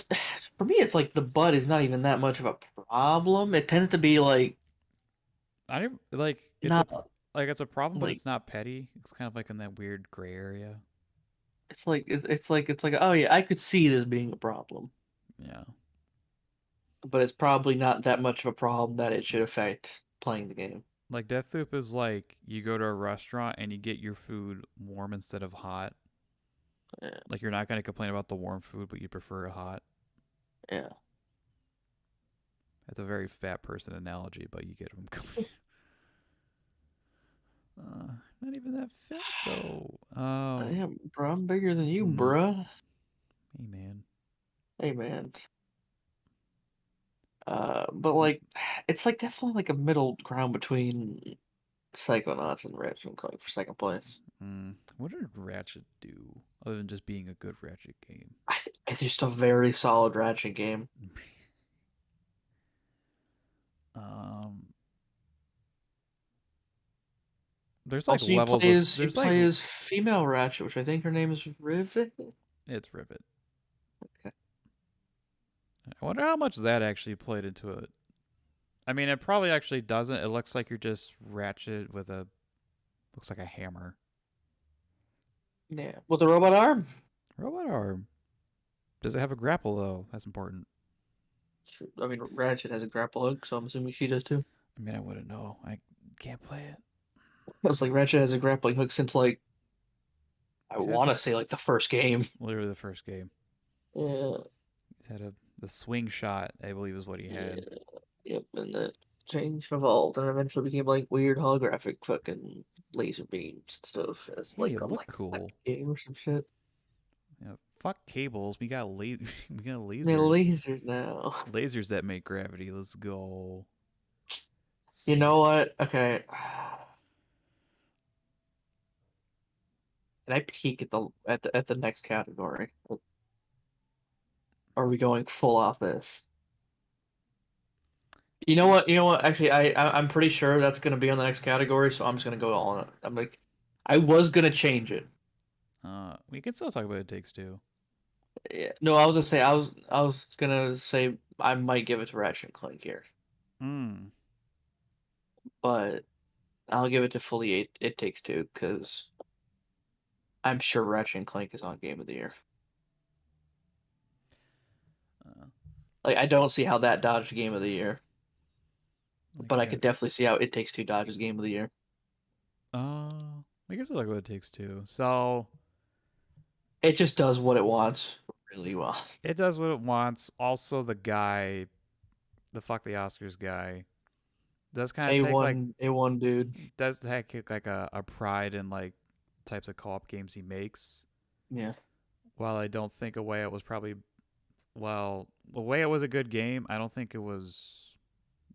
Speaker 2: for me, it's like the butt is not even that much of a problem. It tends to be like
Speaker 1: I didn't like
Speaker 2: not
Speaker 1: it's a problem, but
Speaker 2: like
Speaker 1: it's not petty. It's kind of like in that weird gray area.
Speaker 2: it's like oh yeah, I could see this being a problem,
Speaker 1: Yeah.
Speaker 2: but it's probably not that much of a problem that it should affect playing the game.
Speaker 1: Like Deathloop is like you go to a restaurant and you get your food warm instead of hot.
Speaker 2: Yeah,
Speaker 1: Like you're not going to complain about the warm food, but you prefer it hot.
Speaker 2: yeah.
Speaker 1: That's a very fat person analogy, but you get what I'm not even that fat though.
Speaker 2: Yeah, bro, I'm bigger than you,
Speaker 1: Mm,
Speaker 2: bruh.
Speaker 1: hey man.
Speaker 2: Hey, man. But
Speaker 1: Mm,
Speaker 2: like, it's like definitely like a middle ground between Psychonauts and Ratchet and Clank for second place.
Speaker 1: what did Ratchet do other than just being a good Ratchet game?
Speaker 2: It's just a very solid Ratchet game.
Speaker 1: um, there's like
Speaker 2: Also, you
Speaker 1: levels
Speaker 2: play
Speaker 1: of
Speaker 2: as you
Speaker 1: there's like
Speaker 2: play as female Ratchet, which I think her name is Rivet.
Speaker 1: it's Rivet.
Speaker 2: Okay.
Speaker 1: I wonder how much that actually played into it. I mean, it probably actually doesn't. It looks like you're just Ratchet with a looks like a hammer.
Speaker 2: Yeah, with a robot arm.
Speaker 1: Robot arm. Does it have a grapple though? That's important.
Speaker 2: Sure. I mean, Ratchet has a grapple hook, so I'm assuming she does too.
Speaker 1: I mean, I wouldn't know. I can't play it.
Speaker 2: I was like, Ratchet has a grappling hook since like I
Speaker 1: He has
Speaker 2: want to
Speaker 1: this
Speaker 2: say like the first game.
Speaker 1: literally the first game.
Speaker 2: Yeah,
Speaker 1: He had the swing shot. I believe is what he
Speaker 2: yeah,
Speaker 1: had.
Speaker 2: yep, and that changed, and evolved, and eventually became like weird holographic fucking laser beams and stuff as
Speaker 1: Hey,
Speaker 2: like
Speaker 1: it
Speaker 2: on
Speaker 1: looked
Speaker 2: like the second
Speaker 1: cool.
Speaker 2: game or some shit.
Speaker 1: Yeah, fuck cables. We got we got
Speaker 2: They're
Speaker 1: lasers.
Speaker 2: lasers now.
Speaker 1: Lasers that make gravity. Let's go.
Speaker 2: You know
Speaker 1: Space.
Speaker 2: what? Okay. Can I peek at the next category? Or are we going full off this? You know what? You know what? Actually, I'm pretty sure that's gonna be on the next category, so I'm just gonna go all on it. I'm like, I was gonna change it.
Speaker 1: We can still talk about It Takes Two.
Speaker 2: Yeah. No, I was gonna say I might give it to Ratchet and Clank here,
Speaker 1: Hmm.
Speaker 2: but I'll give it to fully eight. It Takes Two because I'm sure Ratchet and Clank is on Game of the Year.
Speaker 1: Uh,
Speaker 2: Like I don't see how that dodged Game of the Year,
Speaker 1: like
Speaker 2: but
Speaker 1: I
Speaker 2: I
Speaker 1: got.
Speaker 2: could definitely see how It Takes Two dodges Game of the Year.
Speaker 1: Uh, I guess I like what it takes two. So
Speaker 2: It just does what it wants really well.
Speaker 1: it does what it wants. Also, the guy, the fuck the Oscars guy, does kind of take like
Speaker 2: A1 dude.
Speaker 1: does take like a pride in like types of co-op games he makes.
Speaker 2: Yeah.
Speaker 1: While I don't think Away It was probably well, Away It was a good game. I don't think it was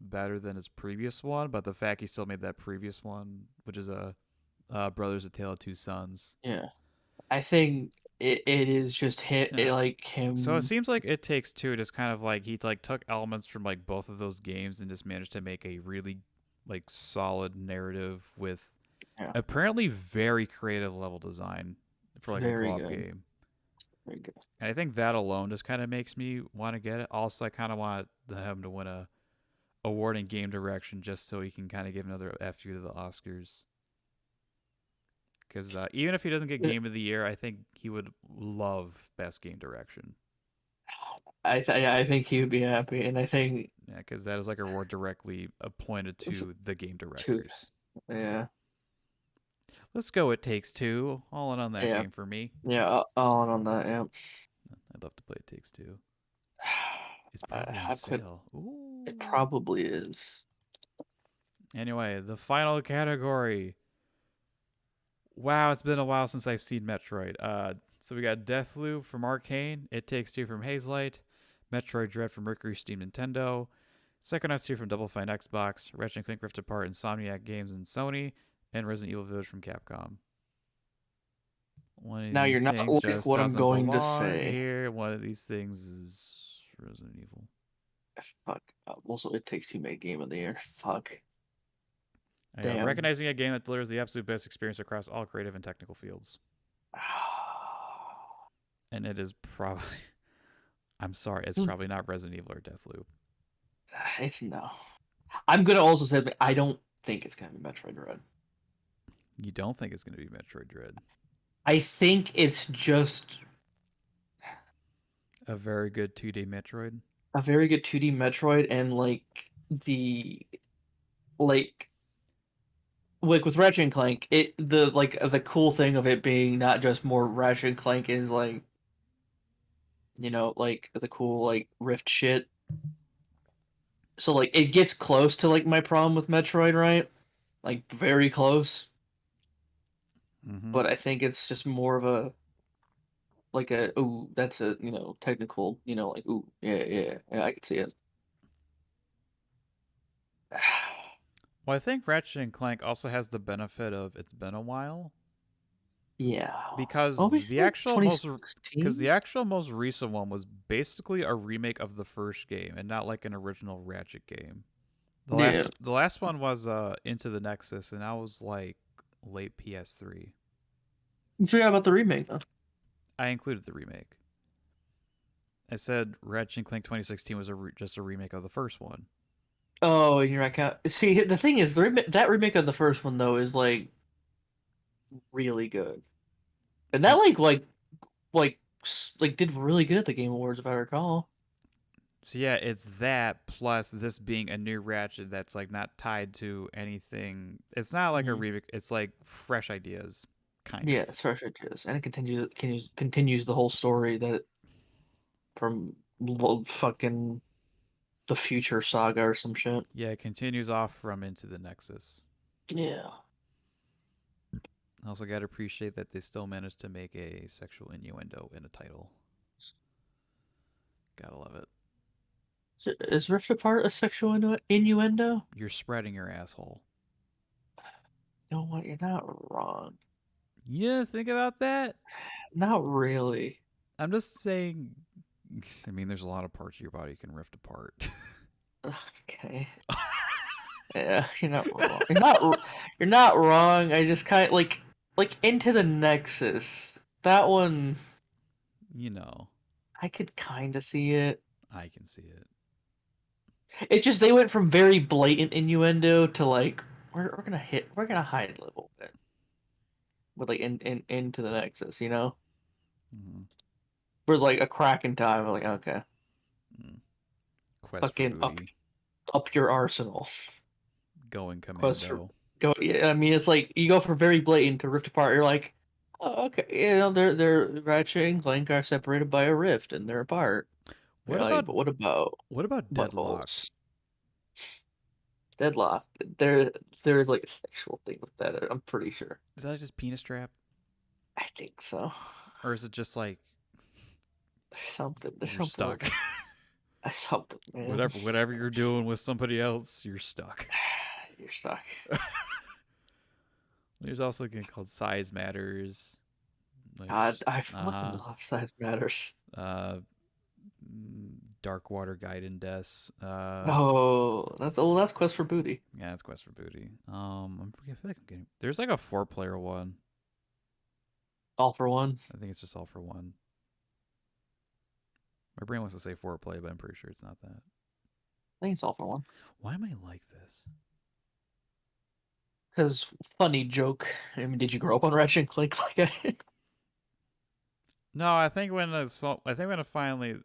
Speaker 1: better than his previous one, but the fact he still made that previous one, which is a Brothers: A Tale of Two Sons.
Speaker 2: Yeah. I think it is just
Speaker 1: Yeah.
Speaker 2: like
Speaker 1: So it
Speaker 2: him.
Speaker 1: seems like It Takes Two just kind of like he like took elements from like both of those games and just managed to make a really like solid narrative with
Speaker 2: Yeah.
Speaker 1: apparently very creative level design for like a
Speaker 2: Very
Speaker 1: co-op
Speaker 2: good.
Speaker 1: game.
Speaker 2: Very good.
Speaker 1: And I think that alone just kind of makes me want to get it. Also, I kind of want him to win a award in game direction just so he can kind of give another FU to the Oscars. Because even if he doesn't get
Speaker 2: Yeah.
Speaker 1: Game of the Year, I think he would love Best Game Direction.
Speaker 2: I think he would be happy, and I think
Speaker 1: Yeah, because that is like a reward directly appointed to the game
Speaker 2: too.
Speaker 1: directors.
Speaker 2: Yeah.
Speaker 1: Let's go. It Takes Two. All in on that
Speaker 2: Yeah.
Speaker 1: game for me.
Speaker 2: Yeah. All in on that. Yeah.
Speaker 1: I'd love to play It Takes Two. It's probably on
Speaker 2: I put
Speaker 1: sale.
Speaker 2: it
Speaker 1: Ooh.
Speaker 2: probably is.
Speaker 1: Anyway, the final category. Wow, it's been a while since I've seen Metroid. So we got Deathloop from Arcane, It Takes Two from Hazelight, Metroid Dread from Mercury Steam Nintendo, Psychonauts 2 from Double Fine Xbox, Ratchet and Clank Rift Apart Insomniac Games and Sony, and Resident Evil Village from Capcom. One of
Speaker 2: Now you're
Speaker 1: these
Speaker 2: not
Speaker 1: things
Speaker 2: like
Speaker 1: just
Speaker 2: what I'm
Speaker 1: doesn't
Speaker 2: going to
Speaker 1: belong
Speaker 2: say.
Speaker 1: here. One of these things is Resident Evil.
Speaker 2: Fuck. Also, it takes two made game of the year. Fuck.
Speaker 1: Yeah,
Speaker 2: Damn.
Speaker 1: recognizing a game that delivers the absolute best experience across all creative and technical fields. And it is probably, I'm sorry, it's probably not Resident Evil or Deathloop.
Speaker 2: It's no. I'm gonna also say that I don't think it's gonna be Metroid Dread.
Speaker 1: You don't think it's going to be Metroid Dread?
Speaker 2: I think it's just
Speaker 1: A very good 2D Metroid?
Speaker 2: a very good 2D Metroid, and the like like with Ratchet and Clank, the cool thing of it being not just more Ratchet and Clank is like the cool like Rift shit. So like it gets close to like my problem with Metroid, right? Like very close.
Speaker 1: Mm-hmm.
Speaker 2: But I think it's just more of a like a ooh, that's a technical, like ooh, yeah, I can see it.
Speaker 1: Well, I think Ratchet and Clank also has the benefit of it's been a while
Speaker 2: Yeah.
Speaker 1: because
Speaker 2: Oh, we
Speaker 1: the
Speaker 2: like
Speaker 1: actual most because
Speaker 2: 2016?
Speaker 1: the actual most recent one was basically a remake of the first game and not like an original Ratchet game.
Speaker 2: Yeah.
Speaker 1: The last one was Into the Nexus and that was like late PS3.
Speaker 2: You forgot about the remake though.
Speaker 1: I included the remake. I said Ratchet and Clank 2016 was just a remake of the first one.
Speaker 2: Oh, and you're not count. See, the thing is, that remake of the first one though is like really good, and that like did really good at the Game Awards if I recall.
Speaker 1: So yeah, it's that plus this being a new Ratchet that's like not tied to anything. It's not like a
Speaker 2: Hmm.
Speaker 1: remake. It's like fresh ideas, kind
Speaker 2: Yeah,
Speaker 1: of.
Speaker 2: it's fresh ideas, and it continues the whole story that from fucking the future saga or some shit.
Speaker 1: Yeah, it continues off from Into the Nexus.
Speaker 2: Yeah.
Speaker 1: I also got to appreciate that they still managed to make a sexual innuendo in a title. Gotta love it.
Speaker 2: Is Rift Apart a sexual innuendo?
Speaker 1: You're spreading your asshole.
Speaker 2: You know what? You're not wrong.
Speaker 1: You didn't think about that?
Speaker 2: Not really.
Speaker 1: I'm just saying. I mean, there's a lot of parts of your body you can rift apart.
Speaker 2: Okay. Yeah, you're not wrong. You're not wrong. I just kind of like Into the Nexus. That one
Speaker 1: you know,
Speaker 2: I could kind of see it.
Speaker 1: I can see it.
Speaker 2: It just they went from very blatant innuendo to like we're gonna hide a little bit with like into the Nexus, you know.
Speaker 1: Mm-hmm.
Speaker 2: Whereas like a crack in time, like okay,
Speaker 1: Mm. Quest for
Speaker 2: fucking
Speaker 1: booty.
Speaker 2: up your arsenal.
Speaker 1: Going
Speaker 2: Quest for
Speaker 1: commando.
Speaker 2: go. Yeah, I mean, it's like you go from very blatant to Rift Apart. You're like, oh, okay, they're Ratchet and Clank are separated by a rift and they're apart.
Speaker 1: What
Speaker 2: You're like,
Speaker 1: about
Speaker 2: but what about
Speaker 1: Deadlock?
Speaker 2: buttholes? Deadlock. There is like a sexual thing with that. I'm pretty sure.
Speaker 1: Is that just penis trap,
Speaker 2: I think so.
Speaker 1: or is it just like
Speaker 2: There's something. There's
Speaker 1: you're
Speaker 2: something.
Speaker 1: stuck?
Speaker 2: There's something, man.
Speaker 1: Whatever you're doing with somebody else, you're stuck.
Speaker 2: You're stuck.
Speaker 1: There's also a game called Size Matters.
Speaker 2: God, I
Speaker 1: Uh
Speaker 2: fucking
Speaker 1: huh.
Speaker 2: love Size Matters.
Speaker 1: Uh, Dark Water Gaiden Des.
Speaker 2: Oh, that's Quest for Booty.
Speaker 1: Yeah, it's Quest for Booty. I feel like I'm getting. There's like a 4-player one.
Speaker 2: All for One.
Speaker 1: I think it's just all for one. My brain wants to say 4-play, but I'm pretty sure it's not that.
Speaker 2: I think it's All for One.
Speaker 1: Why am I like this?
Speaker 2: Because funny joke. I mean, did you grow up on Ratchet and Clank like that?
Speaker 1: No, I think when I finally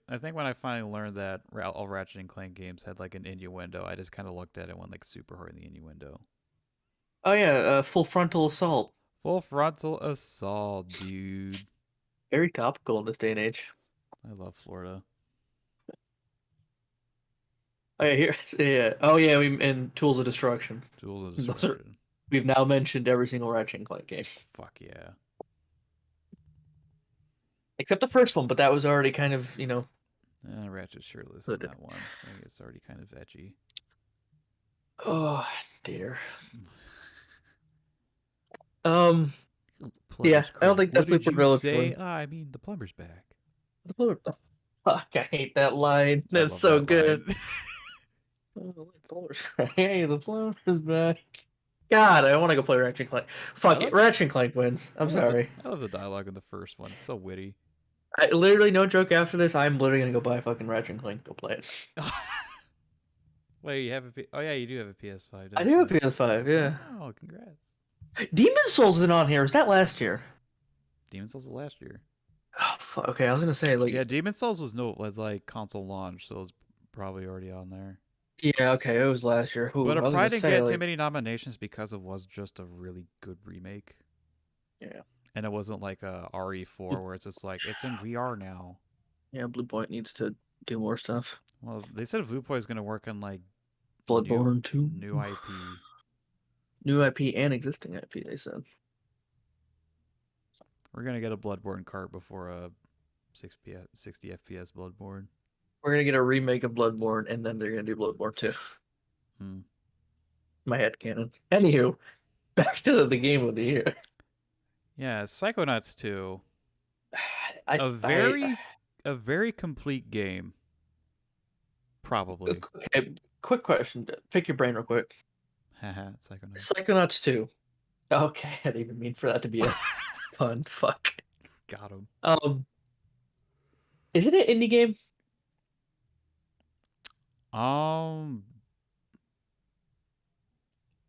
Speaker 1: learned that all Ratchet and Clank games had like an innuendo, I just kind of looked at it and went like super hard in the innuendo.
Speaker 2: Oh yeah, Full Frontal Assault.
Speaker 1: Full frontal assault, dude.
Speaker 2: Very topical in this day and age.
Speaker 1: I love Florida.
Speaker 2: Oh yeah, here. Yeah. Oh yeah, and Tools of Destruction.
Speaker 1: Tools of
Speaker 2: Those are,
Speaker 1: Destruction.
Speaker 2: we've now mentioned every single Ratchet and Clank game
Speaker 1: Fuck yeah.
Speaker 2: except the first one, but that was already kind of
Speaker 1: Ratchet shirtless in
Speaker 2: hooded.
Speaker 1: that one. I think it's already kind of edgy.
Speaker 2: Oh dear. Yeah,
Speaker 1: Plumber's
Speaker 2: I don't
Speaker 1: critic.
Speaker 2: think
Speaker 1: What
Speaker 2: that's
Speaker 1: did
Speaker 2: Super
Speaker 1: you say?
Speaker 2: Villain.
Speaker 1: I mean, the plumber's back.
Speaker 2: Fuck, I hate that line.
Speaker 1: I
Speaker 2: That's
Speaker 1: love
Speaker 2: so
Speaker 1: that
Speaker 2: good.
Speaker 1: line.
Speaker 2: Oh, the plumber's Hey, the plumber's back. God, I want to go play Ratchet and Clank.
Speaker 1: I
Speaker 2: Fuck it,
Speaker 1: love
Speaker 2: Ratchet and Clank wins.
Speaker 1: I
Speaker 2: I'm
Speaker 1: love the
Speaker 2: sorry.
Speaker 1: I love the dialogue in the first one. It's so witty.
Speaker 2: I literally, no joke. After this, I'm literally gonna go buy fucking Ratchet and Clank. Go play it.
Speaker 1: Wait, you have oh yeah, you do have a PS5,
Speaker 2: I
Speaker 1: don't
Speaker 2: do have
Speaker 1: you?
Speaker 2: a PS5. Yeah.
Speaker 1: Oh, congrats.
Speaker 2: Demon Souls isn't on here. Was that last year?
Speaker 1: Demon Souls was last year.
Speaker 2: Oh, fuck. Okay, I was gonna say like.
Speaker 1: Yeah, Demon Souls was like console launch, so it's probably already on there.
Speaker 2: Yeah. Okay, it was last year. Who
Speaker 1: But
Speaker 2: I
Speaker 1: it
Speaker 2: was gonna
Speaker 1: probably didn't
Speaker 2: say
Speaker 1: get too
Speaker 2: like.
Speaker 1: many nominations because it was just a really good remake.
Speaker 2: Yeah.
Speaker 1: And it wasn't like a RE4 where it's just like it's in VR now.
Speaker 2: Yeah, Blue Point needs to do more stuff.
Speaker 1: Well, they said Bluepoint is going to work on like
Speaker 2: Bloodborne 2.
Speaker 1: new IP.
Speaker 2: New IP and existing IP, they said.
Speaker 1: We're going to get a Bloodborne cart before a 60 FPS Bloodborne.
Speaker 2: We're gonna get a remake of Bloodborne, and then they're gonna do Bloodborne 2.
Speaker 1: Hmm.
Speaker 2: My head canon. Anywho, back to the game of the year.
Speaker 1: Yeah, Psychonauts 2.
Speaker 2: I,
Speaker 1: A very complete game. Probably.
Speaker 2: okay, quick question. Pick your brain real quick.
Speaker 1: Haha, Psychonauts.
Speaker 2: Psychonauts 2. Okay, I didn't even mean for that to be a pun. Fuck.
Speaker 1: Got him.
Speaker 2: Is it an indie game?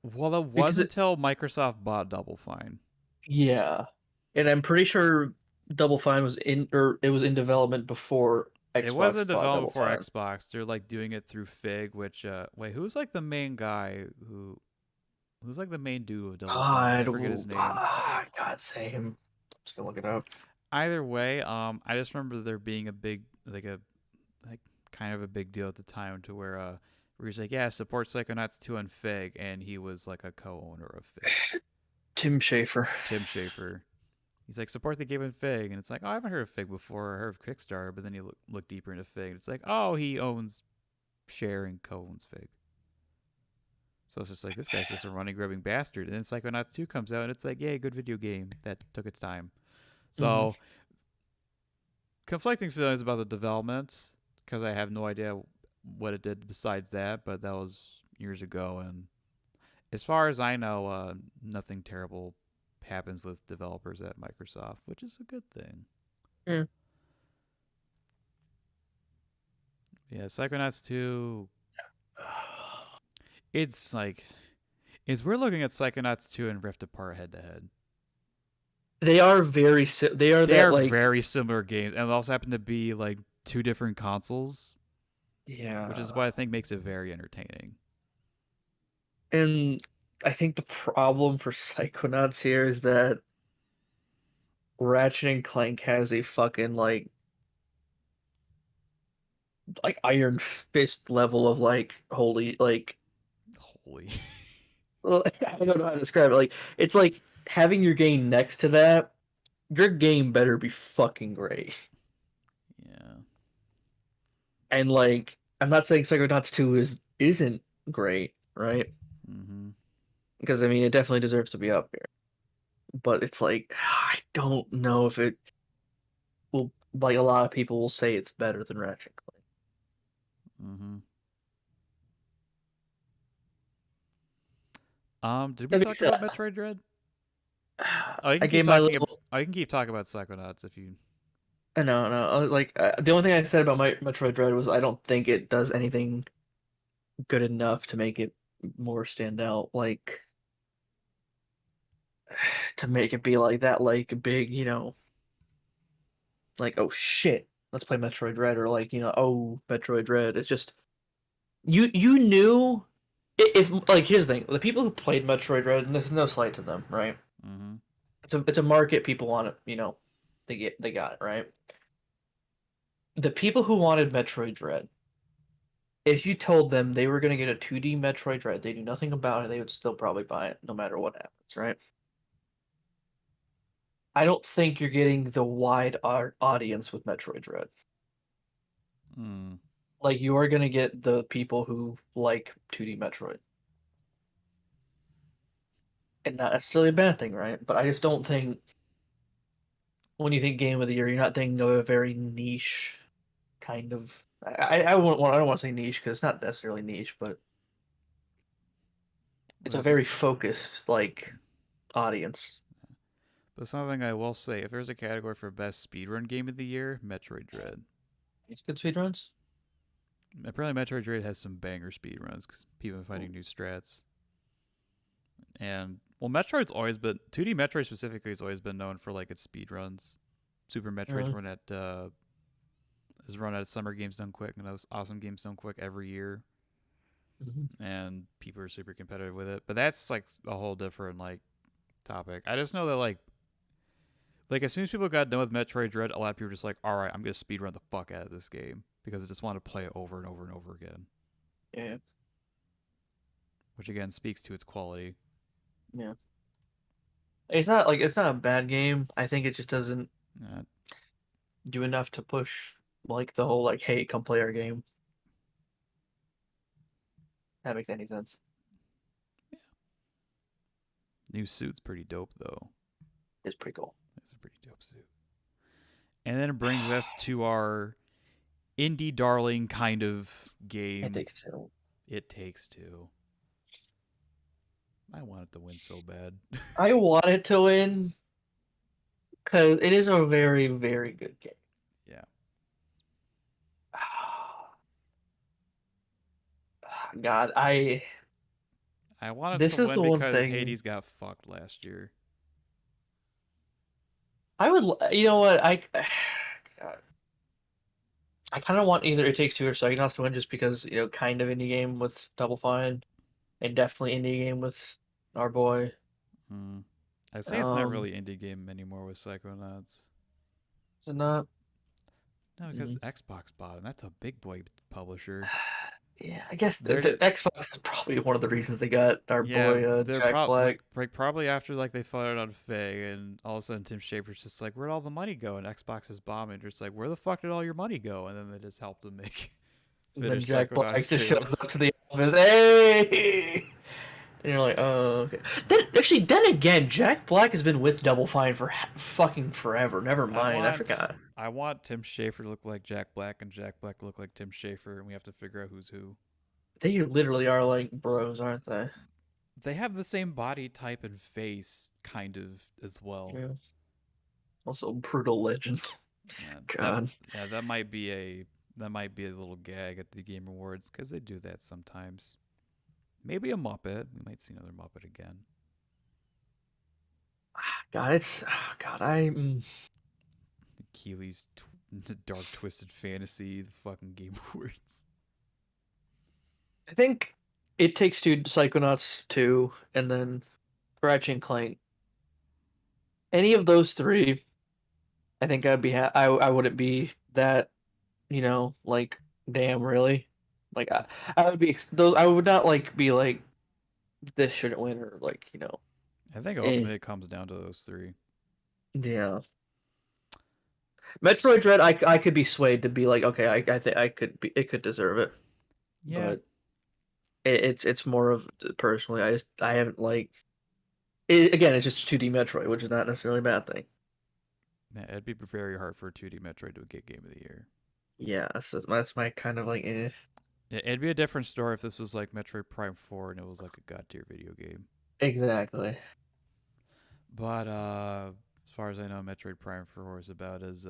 Speaker 1: Well, it was
Speaker 2: Because
Speaker 1: until Microsoft bought Double Fine.
Speaker 2: yeah, and I'm pretty sure Double Fine was in development before Xbox
Speaker 1: It was in
Speaker 2: bought
Speaker 1: development
Speaker 2: Double
Speaker 1: for
Speaker 2: Fine.
Speaker 1: Xbox. They're like doing it through Fig, which wait, who's like the main guy who's like the main dude of Double Fine? I forget his name.
Speaker 2: God, same. I'm just gonna look it up.
Speaker 1: Either way, I just remember there being a big like kind of a big deal at the time to where he's like, yeah, support Psychonauts 2 on Fig, and he was like a co-owner of Fig.
Speaker 2: Tim Schafer.
Speaker 1: Tim Schafer. He's like, support the game in Fig, and it's like, oh, I haven't heard of Fig before. I heard of Kickstarter, but then you look deeper into Fig, and it's like, oh, he owns Share and co-owns Fig. So it's just like, this guy's just a money grubbing bastard. And then Psychonauts 2 comes out, and it's like, yay, good video game that took its time. So conflicting feelings about the development because I have no idea what it did besides that, but that was years ago, and as far as I know, nothing terrible happens with developers at Microsoft, which is a good thing.
Speaker 2: Yeah.
Speaker 1: Yeah, Psychonauts 2. It's like, we're looking at Psychonauts 2 and Rift Apart head to head.
Speaker 2: They are very they are
Speaker 1: very similar games, and they also happen to be like two different consoles.
Speaker 2: Yeah.
Speaker 1: Which is what I think makes it very entertaining.
Speaker 2: And I think the problem for Psychonauts here is that Ratchet and Clank has a fucking like Iron Fist level of like holy like
Speaker 1: Holy.
Speaker 2: well, I don't know how to describe it. Like it's like having your game next to that, your game better be fucking great.
Speaker 1: Yeah.
Speaker 2: And like I'm not saying Psychonauts 2 isn't great, right?
Speaker 1: Mm-hmm.
Speaker 2: Because I mean it definitely deserves to be up here. But it's like I don't know if it will like a lot of people will say it's better than Ratchet and Clank.
Speaker 1: Mm-hmm. Did we
Speaker 2: That being
Speaker 1: talk
Speaker 2: said,
Speaker 1: about Metroid Dread? Oh, you
Speaker 2: I
Speaker 1: can keep
Speaker 2: gave my
Speaker 1: talking.
Speaker 2: little
Speaker 1: Oh, you can keep talking about Psychonauts if you.
Speaker 2: no. I was like the only thing I said about my Metroid Dread was I don't think it does anything good enough to make it more stand out. Like to make it be like that, like big, like oh shit, let's play Metroid Dread, or like oh Metroid Dread. It's just you knew if like here's the thing: the people who played Metroid Dread, and there's no slight to them, right?
Speaker 1: Mm-hmm.
Speaker 2: It's a market people want it, they got it right. The people who wanted Metroid Dread, if you told them they were going to get a 2D Metroid Dread, they knew nothing about it, they would still probably buy it no matter what happens, right? I don't think you're getting the wide art audience with Metroid Dread.
Speaker 1: Mm.
Speaker 2: Like you are going to get the people who like 2D Metroid. And not necessarily a bad thing, right? But I just don't think when you think game of the year, you're not thinking of a very niche kind of. I don't want to say niche because it's not necessarily niche, but it's a
Speaker 1: There's,
Speaker 2: very focused like audience.
Speaker 1: but something I will say: if there's a category for best speedrun game of the year, Metroid Dread.
Speaker 2: It's good speedruns.
Speaker 1: Apparently, Metroid Dread has some banger speedruns because people are finding new strats. And well, Metroid's always been 2D Metroid specifically has always been known for like its speedruns. Super Metroid's
Speaker 2: Really?
Speaker 1: run at is run at Summer Games Done Quick, and those awesome games done quick every year,
Speaker 2: Mhm.
Speaker 1: and people are super competitive with it. But that's like a whole different like topic. I just know that like as soon as people got done with Metroid Dread, a lot of people were just like, all right, I'm gonna speedrun the fuck out of this game because I just want to play it over and over and over again.
Speaker 2: Yeah,
Speaker 1: Which again speaks to its quality.
Speaker 2: yeah. It's not a bad game. I think it just doesn't
Speaker 1: Uh,
Speaker 2: do enough to push like the whole like hey come play our game. That makes any sense.
Speaker 1: New suit's pretty dope though.
Speaker 2: It's pretty cool.
Speaker 1: It's a pretty dope suit. And then it brings us to our indie darling kind of
Speaker 2: It
Speaker 1: game.
Speaker 2: takes two.
Speaker 1: It Takes Two. I want it to win so bad.
Speaker 2: I want it to win because it is a very very good game.
Speaker 1: Yeah.
Speaker 2: God, I
Speaker 1: I want it to
Speaker 2: this is
Speaker 1: win
Speaker 2: the one
Speaker 1: because
Speaker 2: thing
Speaker 1: Hades got fucked last year.
Speaker 2: I would. You know what God, I kind of want either It Takes Two or Psychonauts to win just because kind of indie game with Double Fine and definitely indie game with our boy.
Speaker 1: Mm. I say it's not
Speaker 2: Um,
Speaker 1: really indie game anymore with Psychonauts.
Speaker 2: is it not?
Speaker 1: No, because
Speaker 2: Mm.
Speaker 1: Xbox bought it. That's a big boy publisher.
Speaker 2: Yeah, I guess
Speaker 1: They're
Speaker 2: the Xbox is probably one of the reasons they got our
Speaker 1: yeah,
Speaker 2: boy
Speaker 1: they're
Speaker 2: Jack Black.
Speaker 1: like probably after like they fired on Faye, and all of a sudden Tim Schafer's just like, where'd all the money go? And Xbox is bombing. Just like, where the fuck did all your money go? And then they just helped them make
Speaker 2: And then
Speaker 1: finish
Speaker 2: Jack Black
Speaker 1: Psychonauts
Speaker 2: just
Speaker 1: 2.
Speaker 2: shows up to the office. Hey! And you're like, oh, okay. Then again, Jack Black has been with Double Fine for fucking forever. Never
Speaker 1: I
Speaker 2: mind, I
Speaker 1: want
Speaker 2: forgot.
Speaker 1: I want Tim Schafer to look like Jack Black and Jack Black to look like Tim Schafer, and we have to figure out who's who.
Speaker 2: They literally are like bros, aren't they?
Speaker 1: They have the same body type and face, kind of as well.
Speaker 2: Yeah. Also, brutal legend.
Speaker 1: Yeah, that
Speaker 2: God.
Speaker 1: that might be a little gag at the Game Awards because they do that sometimes. Maybe a Muppet. We might see another Muppet again.
Speaker 2: God, God.
Speaker 1: Keely's Dark Twisted Fantasy, the fucking Game Awards.
Speaker 2: I think It Takes Two, Psychonauts 2, and then Ratchet and Clank. Any of those three, I think I'd be I wouldn't be that, like, damn, really. Like I would be those. I would not like be like this shouldn't win, or like,
Speaker 1: I think
Speaker 2: eh.
Speaker 1: ultimately it comes down to those three.
Speaker 2: Yeah. Metroid Dread, I could be swayed to be like, okay, I think I could be, it could deserve it,
Speaker 1: Yeah,
Speaker 2: but it's more of, personally, I haven't like again, it's just 2D Metroid, which is not necessarily a bad thing.
Speaker 1: man, it'd be very hard for a 2D Metroid to get Game of the Year.
Speaker 2: Yeah, that's my kind of like, eh.
Speaker 1: It'd be a different story if this was like Metroid Prime 4 and it was like a god tier video game.
Speaker 2: Exactly.
Speaker 1: But as far as I know, Metroid Prime 4 is about as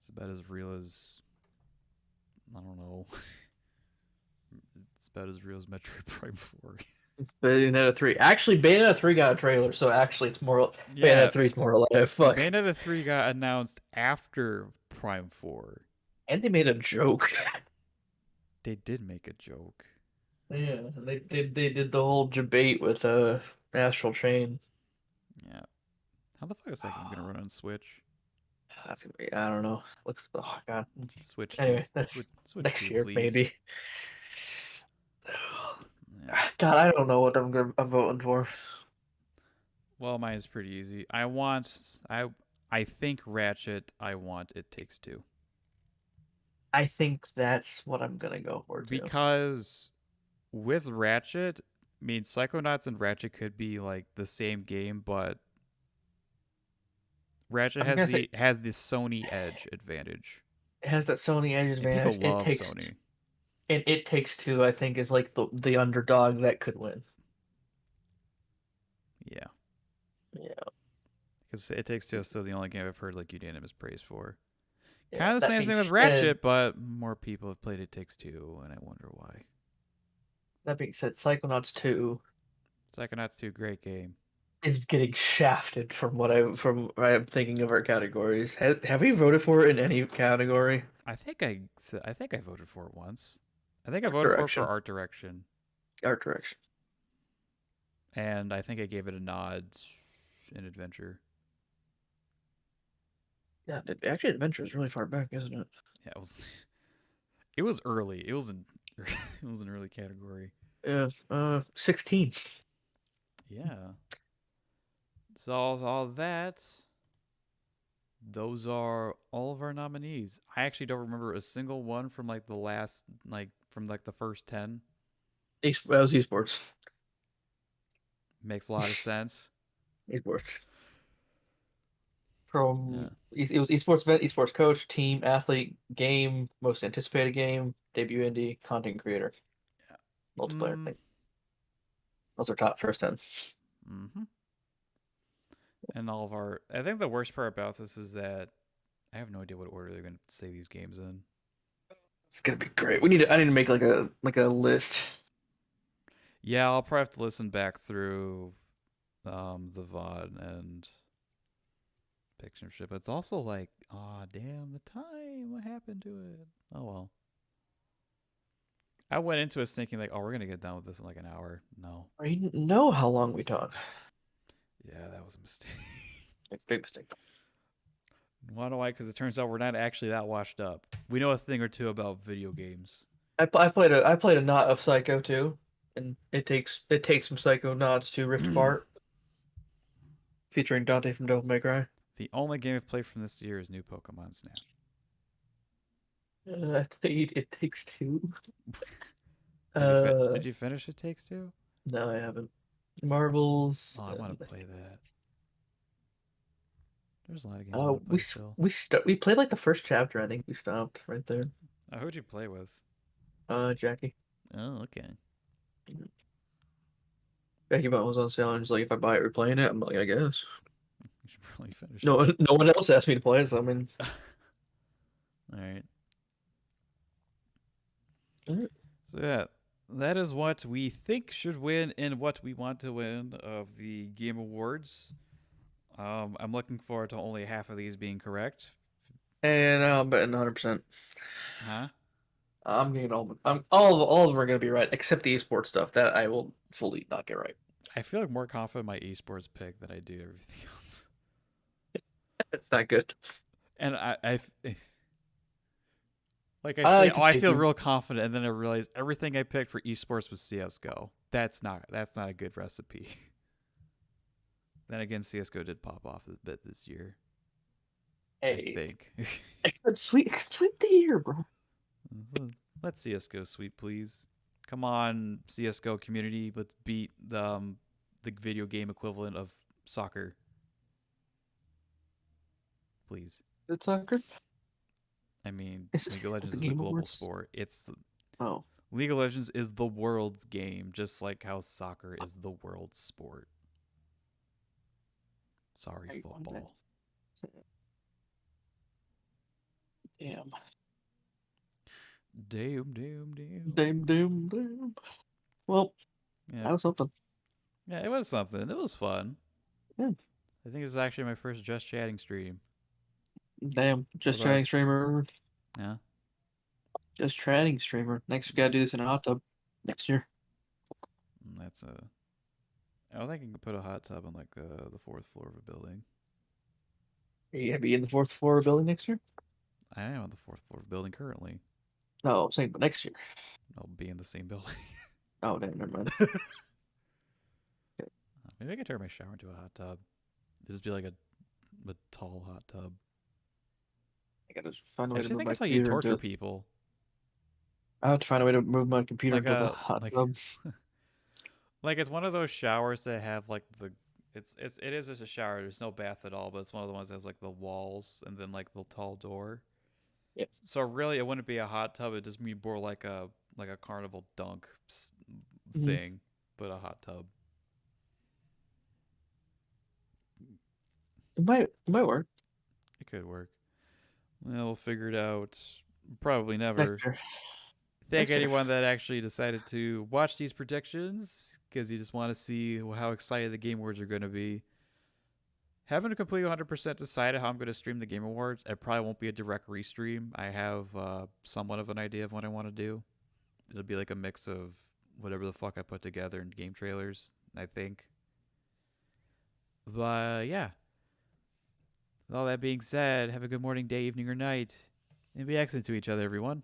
Speaker 1: it's about as real as, I don't know. It's about as real as Metroid Prime 4.
Speaker 2: Bayonetta 3. Actually, Bayonetta 3 got a trailer, so actually it's more
Speaker 1: Yeah,
Speaker 2: Bayonetta 3 is more alive. Fuck.
Speaker 1: Bayonetta 3 got announced after Prime 4.
Speaker 2: And they made a joke.
Speaker 1: They did make a joke.
Speaker 2: Yeah, they did the whole debate with Astral Chain.
Speaker 1: Yeah. How the fuck is that game gonna run on Switch?
Speaker 2: That's gonna be, I don't know. Looks, oh god.
Speaker 1: Switch 2.
Speaker 2: Anyway, that's
Speaker 1: Switch
Speaker 2: next
Speaker 1: 2,
Speaker 2: year
Speaker 1: please.
Speaker 2: maybe.
Speaker 1: Yeah.
Speaker 2: God, I don't know what I'm voting for.
Speaker 1: Well, mine is pretty easy. I think Ratchet. I want It Takes Two
Speaker 2: I think that's what I'm gonna go for too.
Speaker 1: because with Ratchet, I mean Psychonauts and Ratchet could be like the same game, but Ratchet
Speaker 2: I'm gonna say
Speaker 1: has the Sony Edge advantage,
Speaker 2: it has that Sony Edge
Speaker 1: and people
Speaker 2: advantage.
Speaker 1: love Sony.
Speaker 2: It Takes Two, I think, is like the underdog that could win.
Speaker 1: Yeah,
Speaker 2: Yeah,
Speaker 1: because It Takes Two is still the only game I've heard like unanimous praise for.
Speaker 2: yeah.
Speaker 1: Kind of the
Speaker 2: That
Speaker 1: same
Speaker 2: being
Speaker 1: thing with
Speaker 2: said,
Speaker 1: Ratchet, but more people have played It Takes Two, and I wonder why.
Speaker 2: Psychonauts 2
Speaker 1: Psychonauts 2, great game.
Speaker 2: is getting shafted from what I'm thinking of our categories. Have we voted for it in any category?
Speaker 1: I think I voted for it once. I think I
Speaker 2: Art
Speaker 1: voted for it for
Speaker 2: direction.
Speaker 1: art direction,
Speaker 2: Art direction.
Speaker 1: and I think I gave it a nod in adventure.
Speaker 2: Yeah, actually, Adventure is really far back, isn't it?
Speaker 1: Yeah, it was. It was early. It was an it was an early category.
Speaker 2: Yeah, 16.
Speaker 1: Yeah. So all that. Those are all of our nominees. I actually don't remember a single one from like the last from like the first 10.
Speaker 2: That was esports.
Speaker 1: Makes a lot of sense.
Speaker 2: Esports.
Speaker 1: Yeah.
Speaker 2: It was esports event, esports coach, team, athlete, game, most anticipated game, debut indie, content creator,
Speaker 1: Yeah.
Speaker 2: multiplayer
Speaker 1: Mm,
Speaker 2: thing. Those are top first 10.
Speaker 1: mhm. And all of our I think the worst part about this is that I have no idea what order they're going to say these games in.
Speaker 2: It's gonna be great. I need to make like a list.
Speaker 1: Yeah, I'll probably have to listen back through the VOD and picture ship. It's also like, oh damn, the time. What happened to it? Oh well. I went into it thinking like, oh, we're gonna get done with this in like an hour. No.
Speaker 2: I know how long we talk.
Speaker 1: Yeah, that was a mistake.
Speaker 2: It's a big mistake.
Speaker 1: Why do I? Because it turns out we're not actually that washed up. We know a thing or two about video games.
Speaker 2: I played a knot of Psycho too, and it takes some Psycho nods to Rift
Speaker 1: The
Speaker 2: Apart, featuring Dante from Devil May Cry.
Speaker 1: only game I've played from this year is New Pokemon Snap.
Speaker 2: I played It Takes Two.
Speaker 1: Did
Speaker 2: Uh,
Speaker 1: you finish It Takes Two?
Speaker 2: no, I haven't. Marbles.
Speaker 1: Oh, I want to play that. There's a lot of games I
Speaker 2: Uh,
Speaker 1: want to play still.
Speaker 2: we played like the first chapter. I think we stopped right there.
Speaker 1: Who'd you play with?
Speaker 2: Jackie.
Speaker 1: Oh, okay.
Speaker 2: Jackie bought was on sale, and she's like, if I buy it, we're playing it. I'm like, I guess.
Speaker 1: You should probably finish
Speaker 2: No,
Speaker 1: it.
Speaker 2: no one else asked me to play it, so I mean,
Speaker 1: All right.
Speaker 2: alright.
Speaker 1: So yeah, that is what we think should win and what we want to win of the Game Awards. I'm looking forward to only half of these being correct.
Speaker 2: And I'm betting 100%.
Speaker 1: Huh?
Speaker 2: I'm getting all of them are gonna be right, except the esports stuff that I will fully not get right.
Speaker 1: I feel like more confident in my esports pick than I do everything else.
Speaker 2: It's not good.
Speaker 1: And like I
Speaker 2: I
Speaker 1: say,
Speaker 2: like
Speaker 1: oh,
Speaker 2: to
Speaker 1: I
Speaker 2: think
Speaker 1: feel real confident, and then I realize everything I picked for esports was CS:GO. That's not a good recipe. Then again, CS:GO did pop off a bit this year. I
Speaker 2: hey,
Speaker 1: think.
Speaker 2: sweep the year, bro.
Speaker 1: Let CS:GO sweep, please. Come on, CS:GO community. Let's beat the video game equivalent of soccer, please.
Speaker 2: It's soccer.
Speaker 1: I mean,
Speaker 2: Is
Speaker 1: League of
Speaker 2: is the
Speaker 1: Legends is a
Speaker 2: Game
Speaker 1: global
Speaker 2: Awards?
Speaker 1: sport.
Speaker 2: Oh,
Speaker 1: League of Legends is the world's game, just like how soccer is the world's sport. Sorry,
Speaker 2: right, one day.
Speaker 1: football.
Speaker 2: Damn.
Speaker 1: Damn, damn, damn.
Speaker 2: Damn, damn, damn. Well,
Speaker 1: Yeah,
Speaker 2: that was something.
Speaker 1: yeah, it was something. It was fun.
Speaker 2: Yeah.
Speaker 1: I think this is actually my first just chatting stream.
Speaker 2: Damn.
Speaker 1: What
Speaker 2: Just
Speaker 1: about?
Speaker 2: chatting streamer.
Speaker 1: Yeah,
Speaker 2: Just chatting streamer. Next, we gotta do this in a hot tub next year.
Speaker 1: that's a. I don't think I can put a hot tub on like the fourth floor of a building.
Speaker 2: Are you gonna be in the fourth floor building next year?
Speaker 1: I am on the fourth floor of a building currently.
Speaker 2: No, I'm saying but next year.
Speaker 1: I'll be in the same building.
Speaker 2: Oh, damn, never mind.
Speaker 1: Maybe I can turn my shower into a hot tub. This be like a tall hot tub.
Speaker 2: I gotta find a
Speaker 1: I
Speaker 2: way to
Speaker 1: actually
Speaker 2: move
Speaker 1: think
Speaker 2: my
Speaker 1: that's how you
Speaker 2: computer into
Speaker 1: torture
Speaker 2: it.
Speaker 1: people.
Speaker 2: I have to find a way to move my computer
Speaker 1: Like
Speaker 2: into the
Speaker 1: a
Speaker 2: hot
Speaker 1: like
Speaker 2: tub.
Speaker 1: like it's one of those showers that have like it is just a shower. There's no bath at all, but it's one of the ones that has like the walls and then like the tall door.
Speaker 2: Yep.
Speaker 1: So really, it wouldn't be a hot tub. It'd just be more like a carnival dunk
Speaker 2: Mhm.
Speaker 1: thing, but a hot tub.
Speaker 2: It might work
Speaker 1: It could work. Well, we'll figure it out. Probably never.
Speaker 2: next year.
Speaker 1: Thank
Speaker 2: Next year.
Speaker 1: anyone that actually decided to watch these predictions because you just want to see how excited the Game Awards are going to be. Haven't completely 100% decided how I'm going to stream the Game Awards. It probably won't be a direct restream. I have somewhat of an idea of what I want to do. It'll be like a mix of whatever the fuck I put together in game trailers, I think. But yeah, with all that being said, have a good morning, day, evening, or night, and be excellent to each other, everyone.